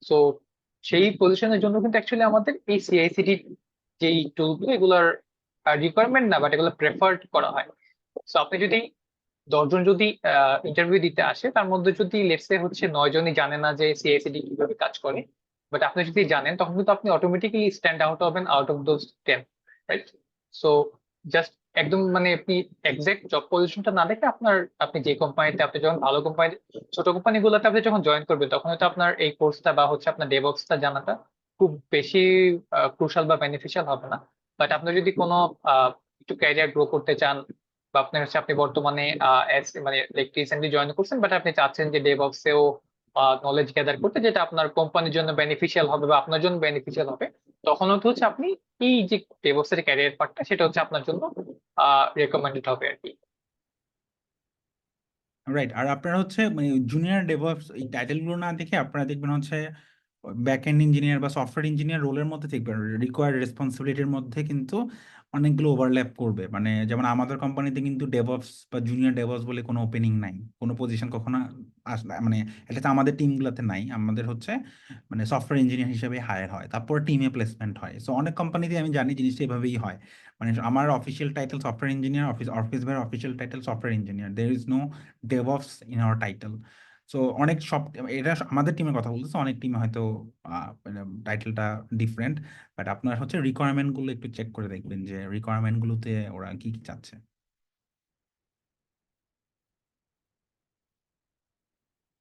সো সেই পজিশনের জন্য কিন্তু অ্যাকচুয়ালি আমাদের এই সিআইসিডি যেই টুলগুলো, এগুলোর রিকোয়ারমেন্ট না, বাট এগুলো প্রেফার্ড করা হয়। সো আপনি যদি 10 জন যদি ইন্টারভিউ দিতে আসে, তার মধ্যে যদি লেটসে হচ্ছে 9 জনই জানে না যে সিআইসিডি কিভাবে কাজ করে, বাট আপনি যদি জানেন, তখন কিন্তু আপনি অটোমেটিক্যালি স্ট্যান্ড আউট হবেন out of those 10, right? So just একদম মানে আপনি এক্সাক্ট জব পজিশনটা না দেখে আপনার, আপনি যে কোম্পানিতে, আপনি যখন ভালো কোম্পানি, ছোট কোম্পানিগুলোতে আপনি যখন জয়েন করবেন, তখন হয়তো আপনার এই কোর্সটা বা হচ্ছে আপনার ডেভঅপসটা জানাটা খুব বেশি ক্রুশাল বা বেনিফিশিয়াল হবে না। বাট আপনি যদি কোনো একটু ক্যারিয়ার গ্রো করতে চান, বা আপনার হচ্ছে আপনি বর্তমানে মানে রিসেন্টলি জয়েন করছেন, বাট আপনি চাচ্ছেন যে ডেভঅপসেও নলেজ গ্যাদার করতে, যেটা আপনার কোম্পানির জন্য বেনিফিশিয়াল হবে বা আপনার জন্য বেনিফিশিয়াল হবে, তখন হচ্ছে আপনি এই যে ডেভঅপস এর ক্যারিয়ার পার্টটা, সেটা হচ্ছে আপনার জন্য রেকমেন্ডেড হবে আর কি। রাইট। আর আপনারা হচ্ছে মানে জুনিয়র ডেভঅপস এই টাইটেলগুলো না দেখে আপনারা দেখবেন হচ্ছে ব্যাক এন্ড ইঞ্জিনিয়ার বা সফটওয়্যার ইঞ্জিনিয়ার রোলের মধ্যে দেখবেন রিকোয়ার্ড রেসপন্সিবিলিটির মধ্যে কিন্তু অনেকগুলো ওভারল্যাপ করবে। মানে যেমন আমাদের কোম্পানিতে কিন্তু ডেভঅপস বা জুনিয়র ডেভঅপস বলে কোনো ওপেনিং নাই, কোনো পজিশন কখনো মানে এটা তো আমাদের টিমগুলোতে নাই। আমাদের হচ্ছে মানে সফটওয়্যার ইঞ্জিনিয়ার হিসেবে হায়ার হয়, তারপর টিমে প্লেসমেন্ট হয়। সো অনেক কোম্পানিতে আমি জানি জিনিসটা এভাবেই হয়। মানে আমার official title software engineer, office ভাইয়ের official title software engineer, there is no DevOps in our title. So অনেক সব, এটা আমাদের টিমের কথা বলতেছে, অনেক টিমে হয়তো টাইটেলটা ডিফারেন্ট। বাট আপনার হচ্ছে রিকোয়ারমেন্ট গুলো একটু চেক করে দেখবেন যে রিকোয়ারমেন্ট গুলোতে ওরা কি কি চাচ্ছে।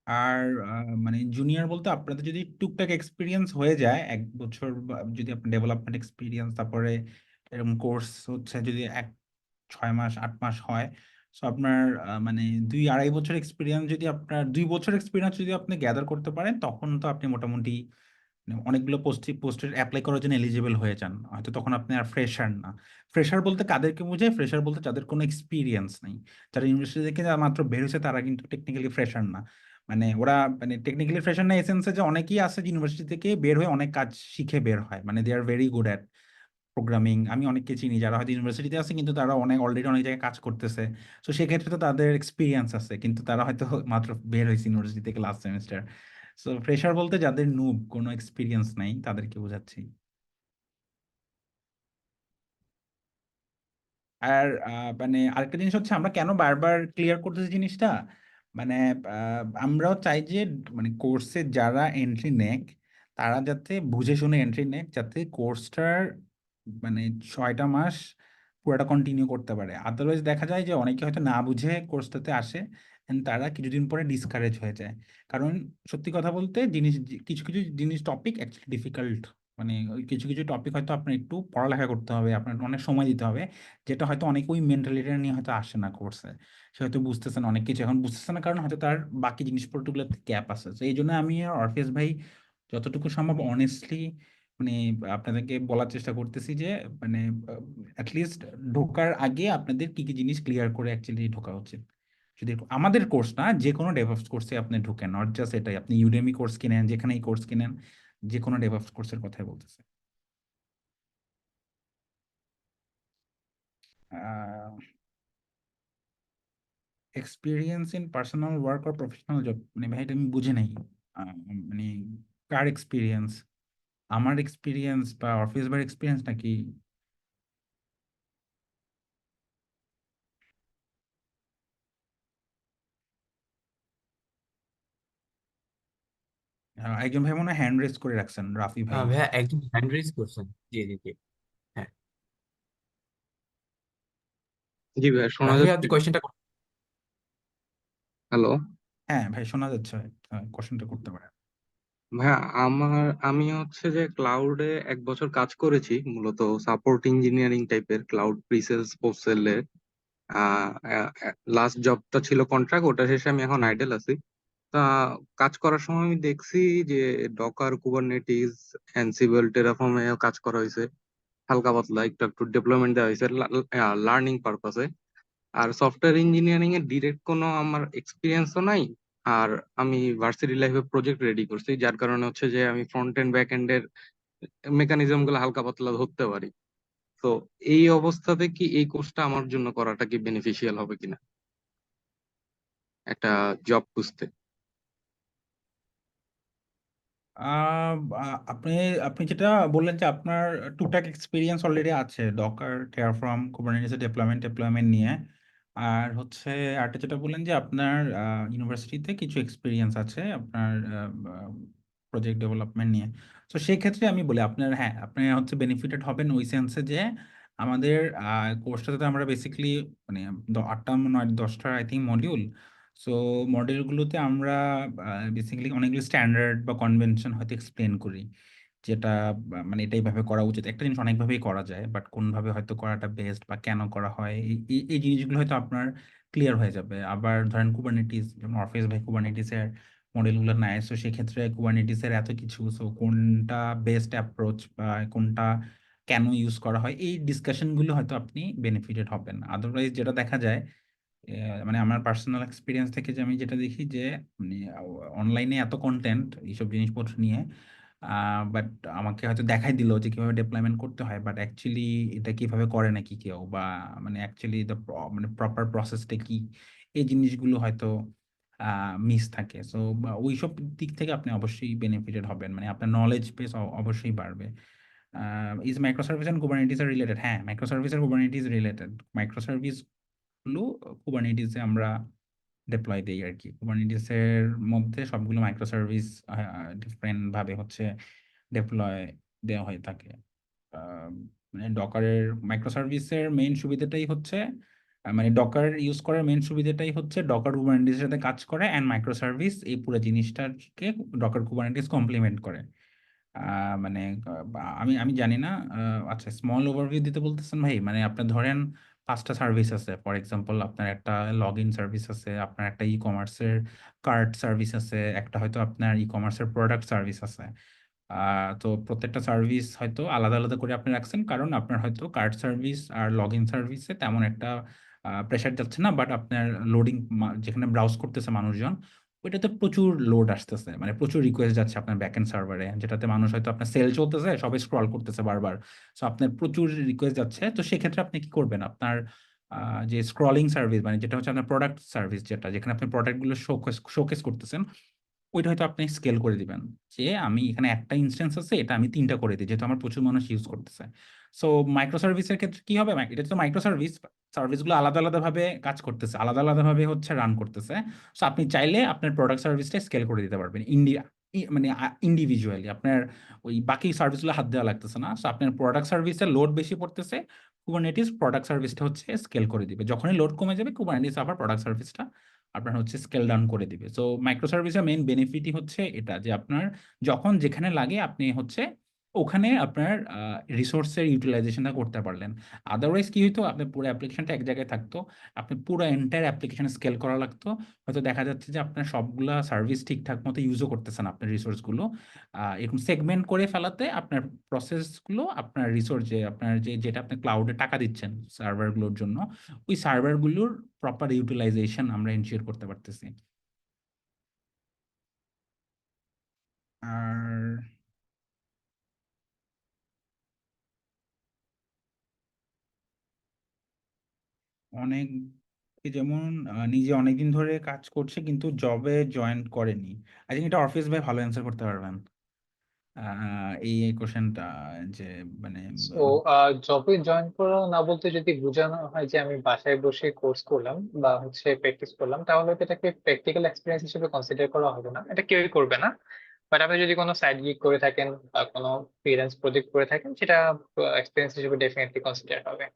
আর মানে জুনিয়র বলতে আপনাদের যদি টুকটাক এক্সপিরিয়েন্স হয়ে যায়, 1 বছর যদি আপনার ডেভেলপমেন্ট এক্সপিরিয়েন্স, তারপরে এরকম কোর্স হচ্ছে যদি 6 মাস 8 মাস হয়, সো আপনার মানে 2 আড়াই বছর এক্সপিরিয়েন্স যদি আপনার 2 বছর এক্সপিরিয়েন্স যদি আপনি গ্যাদার করতে পারেন, তখন তো আপনি মোটামুটি অনেকগুলো পোস্টের অ্যাপ্লাই করার জন্য এলিজিবল হয়ে যান, হয়তো তখন আপনি আর ফ্রেশার না। ফ্রেশার বলতে কাদেরকে বোঝায়? ফ্রেশার বলতে যাদের কোনো এক্সপিরিয়েন্স নেই, যারা ইউনিভার্সিটি থেকে যারা মাত্র বের হয়েছে তারা কিন্তু টেকনিক্যালি ফ্রেশার না। মানে ওরা মানে টেকনিক্যালি ফ্রেশার না এসেন্সে যে অনেকেই আছে ইউনিভার্সিটি থেকে বের হয়ে অনেক কাজ শিখে বের হয়, মানে they are very good at programming. আমি অনেককে চিনি যারা হয়তো ইউনিভার্সিটিতে আছে কিন্তু তারা অলরেডি অনেক জায়গায় কাজ করতেছে। তো সেক্ষেত্রে তো তাদের এক্সপিরিয়েন্স আছে, কিন্তু তারা হয়তো মাত্র বের হয়েছে ইউনিভার্সিটি থেকে লাস্ট সেমিস্টার। সো ফ্রেশার বলতে যাদের নুব, কোনো এক্সপিরিয়েন্স নাই, তাদেরকে বোঝাচ্ছি। আর মানে আরেকটা জিনিস হচ্ছে আমরা কেন বারবার ক্লিয়ার করতেছি জিনিসটা, মানে আমরাও চাই যে মানে কোর্সে যারা এন্ট্রি নেক তারা যাতে বুঝে শুনে এন্ট্রি নেক, যাতে কোর্সটার মানে 6টা মাস পুরোটা কন্টিনিউ করতে পারে। আদারওয়াইজ দেখা যায় যে অনেকে হয়তো না বুঝে কোর্সটাতে আসে and তারা কিছুদিন পরে ডিসকারেজ হয়ে যায়। কারণ সত্যি কথা বলতে কিছু কিছু জিনিস টপিক অ্যাকচুয়ালি ডিফিকাল্ট, মানে ওই কিছু কিছু টপিক হয়তো আপনার একটু পড়ালেখা করতে হবে, আপনার অনেক সময় দিতে হবে, যেটা হয়তো অনেকে ওই মেন্টালিটি নিয়ে হয়তো আসে না কোর্সে। সে হয়তো বুঝতেছে না, অনেক কিছু এখন বুঝতেছে না কারণ হয়তো তার বাকি জিনিসপত্রগুলোতে গ্যাপ আছে। তো এই জন্য আমি আর অর্ফেস ভাই যতটুকু সম্ভব অনেস্টলি মানে আপনাদেরকে বলার চেষ্টা করতেছি যে মানে অ্যাটলিস্ট ঢোকার আগে আপনাদের কি কি জিনিস ক্লিয়ার করে অ্যাকচুয়ালি ঢোকা উচিত। যদি আমাদের কোর্স না, যে কোনো ডেভঅপস কোর্সে আপনি ঢুকেন, নট জাস্ট এটাই, আপনি ইউডেমি কোর্স কিনেন, যেখানেই কোর্স কিনেন, যে কোনো ডেভঅপস কোর্সের কথাই বলতেছে। Experience in personal work or professional job, মানে ভাই এটা আমি বুঝে নাই। আহ, মানে কার এক্সপিরিয়েন্স? আমার এক্সপিরিয়েন্স বা অফিস বার এক্সপিরিয়েন্স নাকি? একজন ভাই মনে হয় হ্যান্ড রেজ করে রাখছেন, রাফি ভাই। ভাইয়া একজন হ্যান্ড রেজ করছেন। জি জি জি। হ্যাঁ, জি ভাইয়া, শোনা রাফি ভাই যাচ্ছে? আপনি কোয়েশ্চেনটা। হ্যালো হ্যাঁ ভাই শোনা যাচ্ছে, কোশ্চেনটা করতে পারেন। ভাইয়া, আমি হচ্ছে যে ক্লাউডে 1 বছর কাজ করেছি, মূলত সাপোর্ট ইঞ্জিনিয়ারিং টাইপের, ক্লাউড প্রিসেলস পোস্ট সেলে। লাস্ট জবটা ছিল কন্ট্রাক্ট, ওটা শেষে আমি এখন আইডল আছি। তা কাজ করার সময় আমি দেখছি যে ডকার, কুবারনেটিস, অ্যানসিবল, টেরাফর্মে কাজ করা হয়েছে, হালকা পাতলা একটু একটু ডেভেলপমেন্ট দেওয়া হয়েছে লার্নিং পারপাসে। আর সফটওয়্যার ইঞ্জিনিয়ারিং এর ডিরেক্ট কোনো আমার এক্সপিরিয়েন্সও নাই। আর আমি ভার্সিটি লাইফে প্রজেক্ট রেডি করছি, যার কারণে হচ্ছে যে আমি ফ্রন্ট এন্ড ব্যাক এন্ড এর মেকানিজম গুলো হালকা পাতলা ধরতে পারি। তো এই অবস্থাতে কি এই কোর্সটা আমার জন্য করাটা কি বেনিফিশিয়াল হবে কিনা একটা জব খুঁজতে? আপনি আপনি যেটা বললেন যে আপনার টুকটাক এক্সপিরিয়েন্স অলরেডি আছে ডকার, টেরাফর্ম, কুবারনেটিস ডেপ্লয়মেন্ট নিয়ে। আর হচ্ছে আরেকটা যেটা বললেন যে আপনার ইউনিভার্সিটিতে কিছু এক্সপিরিয়েন্স আছে আপনার প্রজেক্ট ডেভেলপমেন্ট নিয়ে। তো সেই ক্ষেত্রে আমি বলি আপনার, হ্যাঁ আপনি হচ্ছে বেনিফিটেড হবেন ওই সেন্সে যে আমাদের কোর্সটাতে আমরা বেসিক্যালি মানে 8টা 9 10টা আই থিঙ্ক মডিউল। সো মডেলগুলোতে আমরা বেসিক্যালি অনেকগুলো স্ট্যান্ডার্ড বা কনভেনশন হয়তো এক্সপ্লেন করি, যেটা মানে এটা এইভাবে করা উচিত। একটা জিনিস অনেকভাবেই করা যায়, বাট কোনভাবে হয়তো করাটা বেস্ট বা কেন করা হয় এই জিনিসগুলো হয়তো আপনার ক্লিয়ার হয়ে যাবে। আবার ধরেন কুবারনেটিস, যেমন অফিস ভাই কুবারনেটিসের মডেলগুলো নেয়, সো সেক্ষেত্রে কুবারনেটিসের এত কিছু, সো কোনটা বেস্ট অ্যাপ্রোচ বা কোনটা কেন ইউজ করা হয়, এই ডিসকাশনগুলো হয়তো আপনি বেনিফিটেড হবেন। আদারওয়াইজ যেটা দেখা যায় মানে আমার পার্সোনাল এক্সপিরিয়েন্স থেকে যে আমি যেটা দেখি যে মানে অনলাইনে এত কন্টেন্ট এইসব জিনিসপত্র নিয়ে, বাট আমাকে হয়তো দেখাই দিল যে কিভাবে ডেপ্লয়মেন্ট করতে হয়, বাট অ্যাকচুয়ালি এটা কিভাবে করে নাকি কেউ, বা মানে অ্যাকচুয়ালি মানে প্রপার প্রসেসটা কি, এই জিনিসগুলো হয়তো মিস থাকে। সো ওইসব দিক থেকে আপনি অবশ্যই বেনিফিটেড হবেন, মানে আপনার নলেজ বেস অবশ্যই বাড়বে। Is micro service and Kubernetes আর রিলেটেড? হ্যাঁ, মাইক্রো সার্ভিস আর কুবারনেটিস রিলেটেড। মাইক্রো সার্ভিস গুলো কুবারনেটিসে আমরা ডিপ্লয় দিই আর কি। কুবারনেটিসের মধ্যে সবগুলো মাইক্রো সার্ভিস ডিফারেন্ট ভাবে হচ্ছে ডিপ্লয় দেওয়া হয়ে থাকে। আহ, মানে ডকারের মাইক্রো সার্ভিসের মেইন সুবিধাটাই হচ্ছে মানে ডকার ইউজ করার মেইন সুবিধাটাই হচ্ছে ডকার কুবারনেটিসের সাথে কাজ করে, অ্যান্ড মাইক্রো সার্ভিস এই পুরো জিনিসটাকে ডকার কুবারনেটিস কমপ্লিমেন্ট করে। মানে আমি আমি জানি না। আচ্ছা, স্মল ওভারভিউ দিতে বলতেছেন ভাই, মানে আপনার ধরেন 5টা সার্ভিস আছে, ফর এক্সাম্পল আপনার একটা লগ ইন সার্ভিস আছে, আপনার একটা ই কমার্সের কার্ট সার্ভিস আছে, একটা হয়তো আপনার ই কমার্সের প্রোডাক্ট সার্ভিস আছে। তো প্রত্যেকটা সার্ভিস হয়তো আলাদা আলাদা করে আপনি রাখছেন, কারণ আপনার হয়তো কার্ড সার্ভিস আর লগ ইন সার্ভিসে তেমন একটা প্রেশার যাচ্ছে না, বাট আপনার লোডিং যেখানে ব্রাউজ করতেছে মানুষজন, ওইটাতে প্রচুর লোড আসতেছে, মানে প্রচুর রিকোয়েস্ট যাচ্ছে আপনার ব্যাকএন্ড সার্ভারে, যেটাতে মানুষ হয়তো আপনার সেল চলতেছে, সবাই স্ক্রল করতেছে বারবার। সো আপনার প্রচুর রিকোয়েস্ট যাচ্ছে, তো সেক্ষেত্রে আপনি কি করবেন, আপনার যে স্ক্রলিং সার্ভিস, মানে যেটা হচ্ছে আপনার প্রোডাক্ট সার্ভিস, যেটা যেখানে আপনি প্রোডাক্টগুলো শোকেস করতেছেন, ওইটা হয়তো আপনি স্কেল করে দিবেন, যে আমি এখানে একটা ইনস্ট্যান্স আছে, এটা আমি 3টা করে দিই, যেহেতু আমার প্রচুর মানুষ ইউজ করতেছে। সো মাইক্রো সার্ভিসের ক্ষেত্রে কি হবে, এটা তো মাইক্রো সার্ভিস, সার্ভিসগুলো আলাদা আলাদা ভাবে কাজ করতেছে, আলাদা আলাদা ভাবে হচ্ছে রান করতেছে। সো আপনি চাইলে আপনার প্রোডাক্ট সার্ভিসটা স্কেল করে দিতে পারবেন মানে ইন্ডিভিজুয়ালি, আপনার ওই বাকি সার্ভিসগুলো হাত দেওয়া লাগতেছে না। সো আপনার প্রোডাক্ট সার্ভিসের লোড বেশি পড়তেছে, কুবারনেটিস প্রোডাক্ট সার্ভিসটা হচ্ছে স্কেল করে দিবে, যখনই লোড কমে যাবে কুবারনেটিস আবার প্রোডাক্ট সার্ভিসটা আপনার হচ্ছে স্কেল ডাউন করে দিবে। সো মাইক্রো সার্ভিসের মেইন বেনিফিটই হচ্ছে এটা, যে আপনার যখন যেখানে লাগে আপনি হচ্ছে ওখানে আপনার রিসোর্সের ইউটিলাইজেশনটা করতে পারলেন। আদারওয়াইজ কি হইতো, আপনার পুরো অ্যাপ্লিকেশনটা এক জায়গায় থাকতো, আপনি পুরো এন্টায়ার অ্যাপ্লিকেশন স্কেল করা লাগতো, হয়তো দেখা যাচ্ছে যে আপনার সবগুলা সার্ভিস ঠিকঠাক মতো ইউজও করতেছেন আপনার রিসোর্সগুলো। এরকম সেগমেন্ট করে ফেলাতে আপনার প্রসেসগুলো, আপনার রিসোর্স যে আপনার যেটা আপনি ক্লাউডে টাকা দিচ্ছেন সার্ভারগুলোর জন্য, ওই সার্ভারগুলোর প্রপার ইউটিলাইজেশন আমরা এনশিওর করতে পারতেছি। আর অনেক যেমন নিজে অনেকদিন ধরে কাজ করছে কিন্তু জবে জয়েন করেনি, আই থিঙ্ক এটা অফিস ভাই ভালো অ্যান্সার করতে পারবেন এই কোশ্চেনটা, যে মানে তো জবে জয়েন করা না বলতে যদি বোঝানো হয় যে আমি বাসায় বসে কোর্স করলাম বা হচ্ছে প্র্যাকটিস করলাম, তাহলে তো এটাকে প্র্যাকটিক্যাল এক্সপিরিয়েন্স হিসেবে কনসিডার করা হবে না, এটা কেউই করবে না। বাট আপনি যদি কোনো সাইড গিগ করে থাকেন বা কোনো ফ্রিল্যান্স প্রজেক্ট করে থাকেন, সেটা এক্সপিরিয়েন্স হিসেবে ডেফিনেটলি কনসিডার হবে।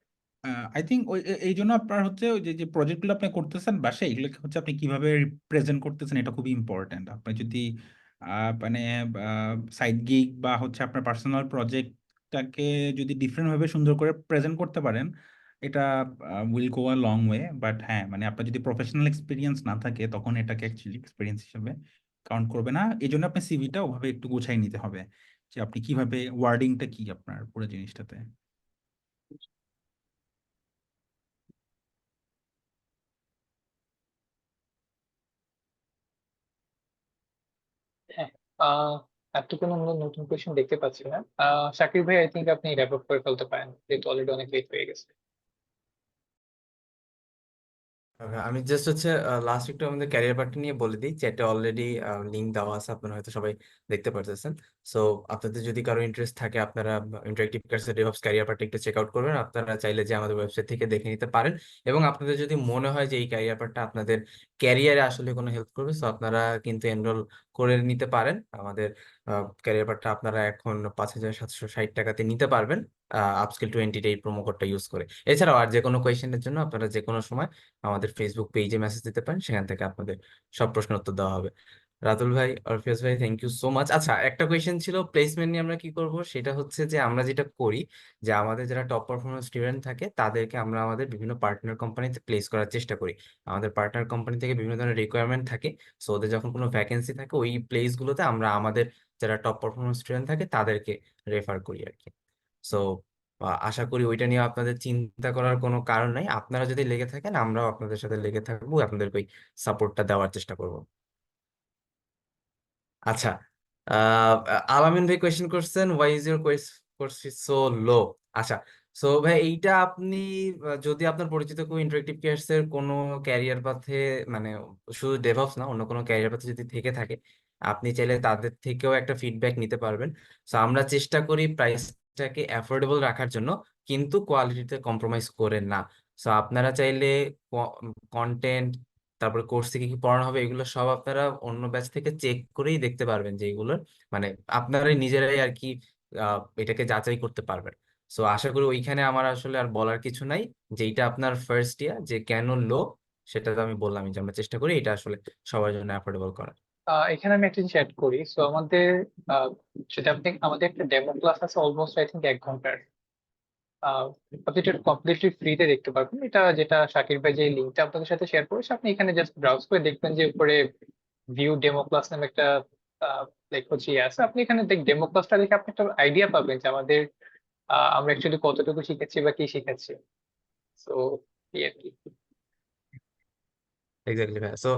আই থিঙ্ক ওই এই জন্য আপনার হচ্ছে ওই যে যে প্রজেক্টগুলো আপনি করতেছেন বাসায়, এগুলোকে হচ্ছে আপনি কিভাবে প্রেজেন্ট করতেছেন এটা খুবই ইম্পর্ট্যান্ট। আপনি যদি মানে সাইড গিগ বা হচ্ছে আপনার পার্সোনাল প্রজেক্টটাকে যদি ডিফারেন্ট ভাবে সুন্দর করে প্রেজেন্ট করতে পারেন, এটা will go a long way. But হ্যাঁ, মানে আপনার যদি প্রফেশনাল এক্সপিরিয়েন্স না থাকে, তখন এটাকে অ্যাকচুয়ালি এক্সপিরিয়েন্স হিসেবে কাউন্ট করবে না। এই জন্য আপনার সিভিটা ওভাবে একটু গুছাই নিতে হবে, যে আপনি কিভাবে ওয়ার্ডিংটা কি আপনার পুরো জিনিসটাতে। হ্যাঁ, আর তো কোনো নতুন কোয়েশ্চেন দেখতে পাচ্ছি না। শাকির ভাই, আই থিঙ্ক আপনি র্যাপ আপ করে ফেলতে পারেন, যেহেতু অলরেডি অনেক লেট হয়ে গেছে। Okay, আমি জাস্ট হচ্ছে লাস্ট একটু আমাদের ক্যারিয়ার পার্টটা নিয়ে বলে দিই, চ্যাটে অলরেডি লিঙ্ক দেওয়া আছে, আপনারা হয়তো সবাই দেখতে পারতেছেন। সো আপনাদের যদি কারো ইন্টারেস্ট থাকে, আপনারা ইন্টারেক্টিভ ক্যারিয়ার ডেভঅপস ক্যারিয়ার পার্টটা একটু চেক আউট করবেন। আপনারা চাইলে যে আমাদের ওয়েবসাইট থেকে দেখে নিতে পারেন, এবং আপনাদের যদি মনে হয় যে এই ক্যারিয়ার পার্টটা আপনাদের ক্যারিয়ারে আসলে কোনো হেল্প করবে, সো আপনারা কিন্তু এনরোল করে নিতে পারেন। আমাদের ক্যারিয়ার পার্টটা আপনারা এখন 5,760 টাকাতে নিতে পারবেন, আপস্কিল 20 এই প্রোমো কোডটা ইউজ করে। এছাড়াও আর যে কোনো কোয়েশ্চেনের জন্য আপনারা যে কোনো সময় আমাদের ফেসবুক পেজে মেসেজ দিতে পারেন, সেখান থেকে আপনাদের সব প্রশ্নের উত্তর দেওয়া হবে। রাতুল ভাই, অরফিয়াস ভাই, থ্যাংক ইউ সো মাচ। আচ্ছা, একটা কোয়েশ্চেন ছিল প্লেসমেন্ট নিয়ে আমরা কি করব, সেটা হচ্ছে যে আমরা যেটা করি, যে আমাদের যারা টপ পারফরমেন্স স্টুডেন্ট থাকে তাদেরকে আমরা আমাদের বিভিন্ন পার্টনার কোম্পানিতে প্লেস করার চেষ্টা করি। আমাদের পার্টনার কোম্পানি থেকে বিভিন্ন ধরনের রিকোয়ারমেন্ট থাকে, সো ওদের যখন কোনো ভ্যাকেন্সি থাকে ওই প্লেসগুলোতে আমরা আমাদের যারা টপ পারফরমেন্স স্টুডেন্ট থাকে তাদেরকে রেফার করি আর কি। সো আশা করি ওইটা নিয়ে আপনাদের চিন্তা করার কোনো কারণ নাই। আপনারা যদি লেগে থাকেন, আমরাও আপনাদের সাথে লেগে থাকবো, আপনাদেরকে ওই সাপোর্টটা দেওয়ার চেষ্টা করব। আচ্ছা, আহ আলামিন ভাই কোয়েশ্চেন করছেন, why is your course so low. আচ্ছা, সো ভাই এইটা আপনি যদি আপনার পরিচিত কোনো ইন্টারেক্টিভ কেয়ার্স এর কোনো ক্যারিয়ার পাথে, মানে শুধু ডেভঅপস না, অন্য কোনো ক্যারিয়ার পাথে যদি থেকে থাকে, আপনি চাইলে তাদের থেকেও একটা ফিডব্যাক নিতে পারবেন। সো আমরা চেষ্টা করি প্রাইসটাকে অ্যাফোর্ডেবল রাখার জন্য, কিন্তু কোয়ালিটিতে কম্প্রোমাইজ করে না। সো আপনারা চাইলে কন্টেন্ট, তারপরে কোর্স থেকে কি পড়ানো হবে, এগুলো সব আপনারা অন্য ব্যাচ থেকে চেক করেই দেখতে পারবেন, যে এগুলোর মানে আপনারাই নিজেরাই আর কি এটাকে যাচাই করতে পারবেন। সো আশা করি ওইখানে আমার আসলে আর বলার কিছু নাই। যেইটা আপনার ফার্স্ট ইয়ার যে কেন লো, সেটা তো আমি বললাম, যে আমরা চেষ্টা করি এটা আসলে সবার জন্য অ্যাফোর্ডেবল করা। এখানে আমি একটা জিনিস অ্যাড করি। সো আমাদের আহ, সেটা আপনি, আমাদের একটা ডেমো ক্লাস আছে অলমোস্ট আই থিঙ্ক 1 ঘন্টার। আপনি এটা কমপ্লিটলি ফ্রিতে দেখতে পারবেন। এটা যেটা শাকির ভাই যে লিঙ্কটা আপনাদের সাথে শেয়ার করেছে, আপনি এখানে জাস্ট ব্রাউজ করে দেখবেন যে উপরে ভিউ ডেমো ক্লাস নামে একটা লাইক হচ্ছে ইয়ে আছে, আপনি এখানে ডেমো ক্লাসটা দেখে আপনি একটা আইডিয়া পাবেন যে আমাদের আমরা অ্যাকচুয়ালি কতটুকু শিখেছি বা কি শিখেছি। সো এই আর কি। এক্স্যাক্টলি ভাই। সো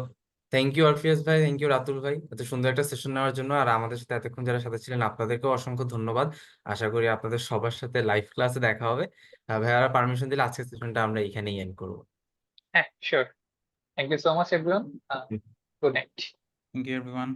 থ্যাংক ইউ অরফিয়াস ভাই, থ্যাংক ইউ রাতুল ভাই, এত সুন্দর একটা সেশন নেওয়ার জন্য। আর আমাদের সাথে এতক্ষণ যারা সাথে ছিলেন আপনাদেরকেও অসংখ্য ধন্যবাদ। আশা করি আপনাদের সবার সাথে লাইভ ক্লাসে দেখা হবে। ভাইয়ারা পারমিশন দিলে আজকের সেশনটা আমরা এখানেই এন্ড করবো। হ্যাঁ, sure. Thank you so much everyone. Good night. Thank you everyone.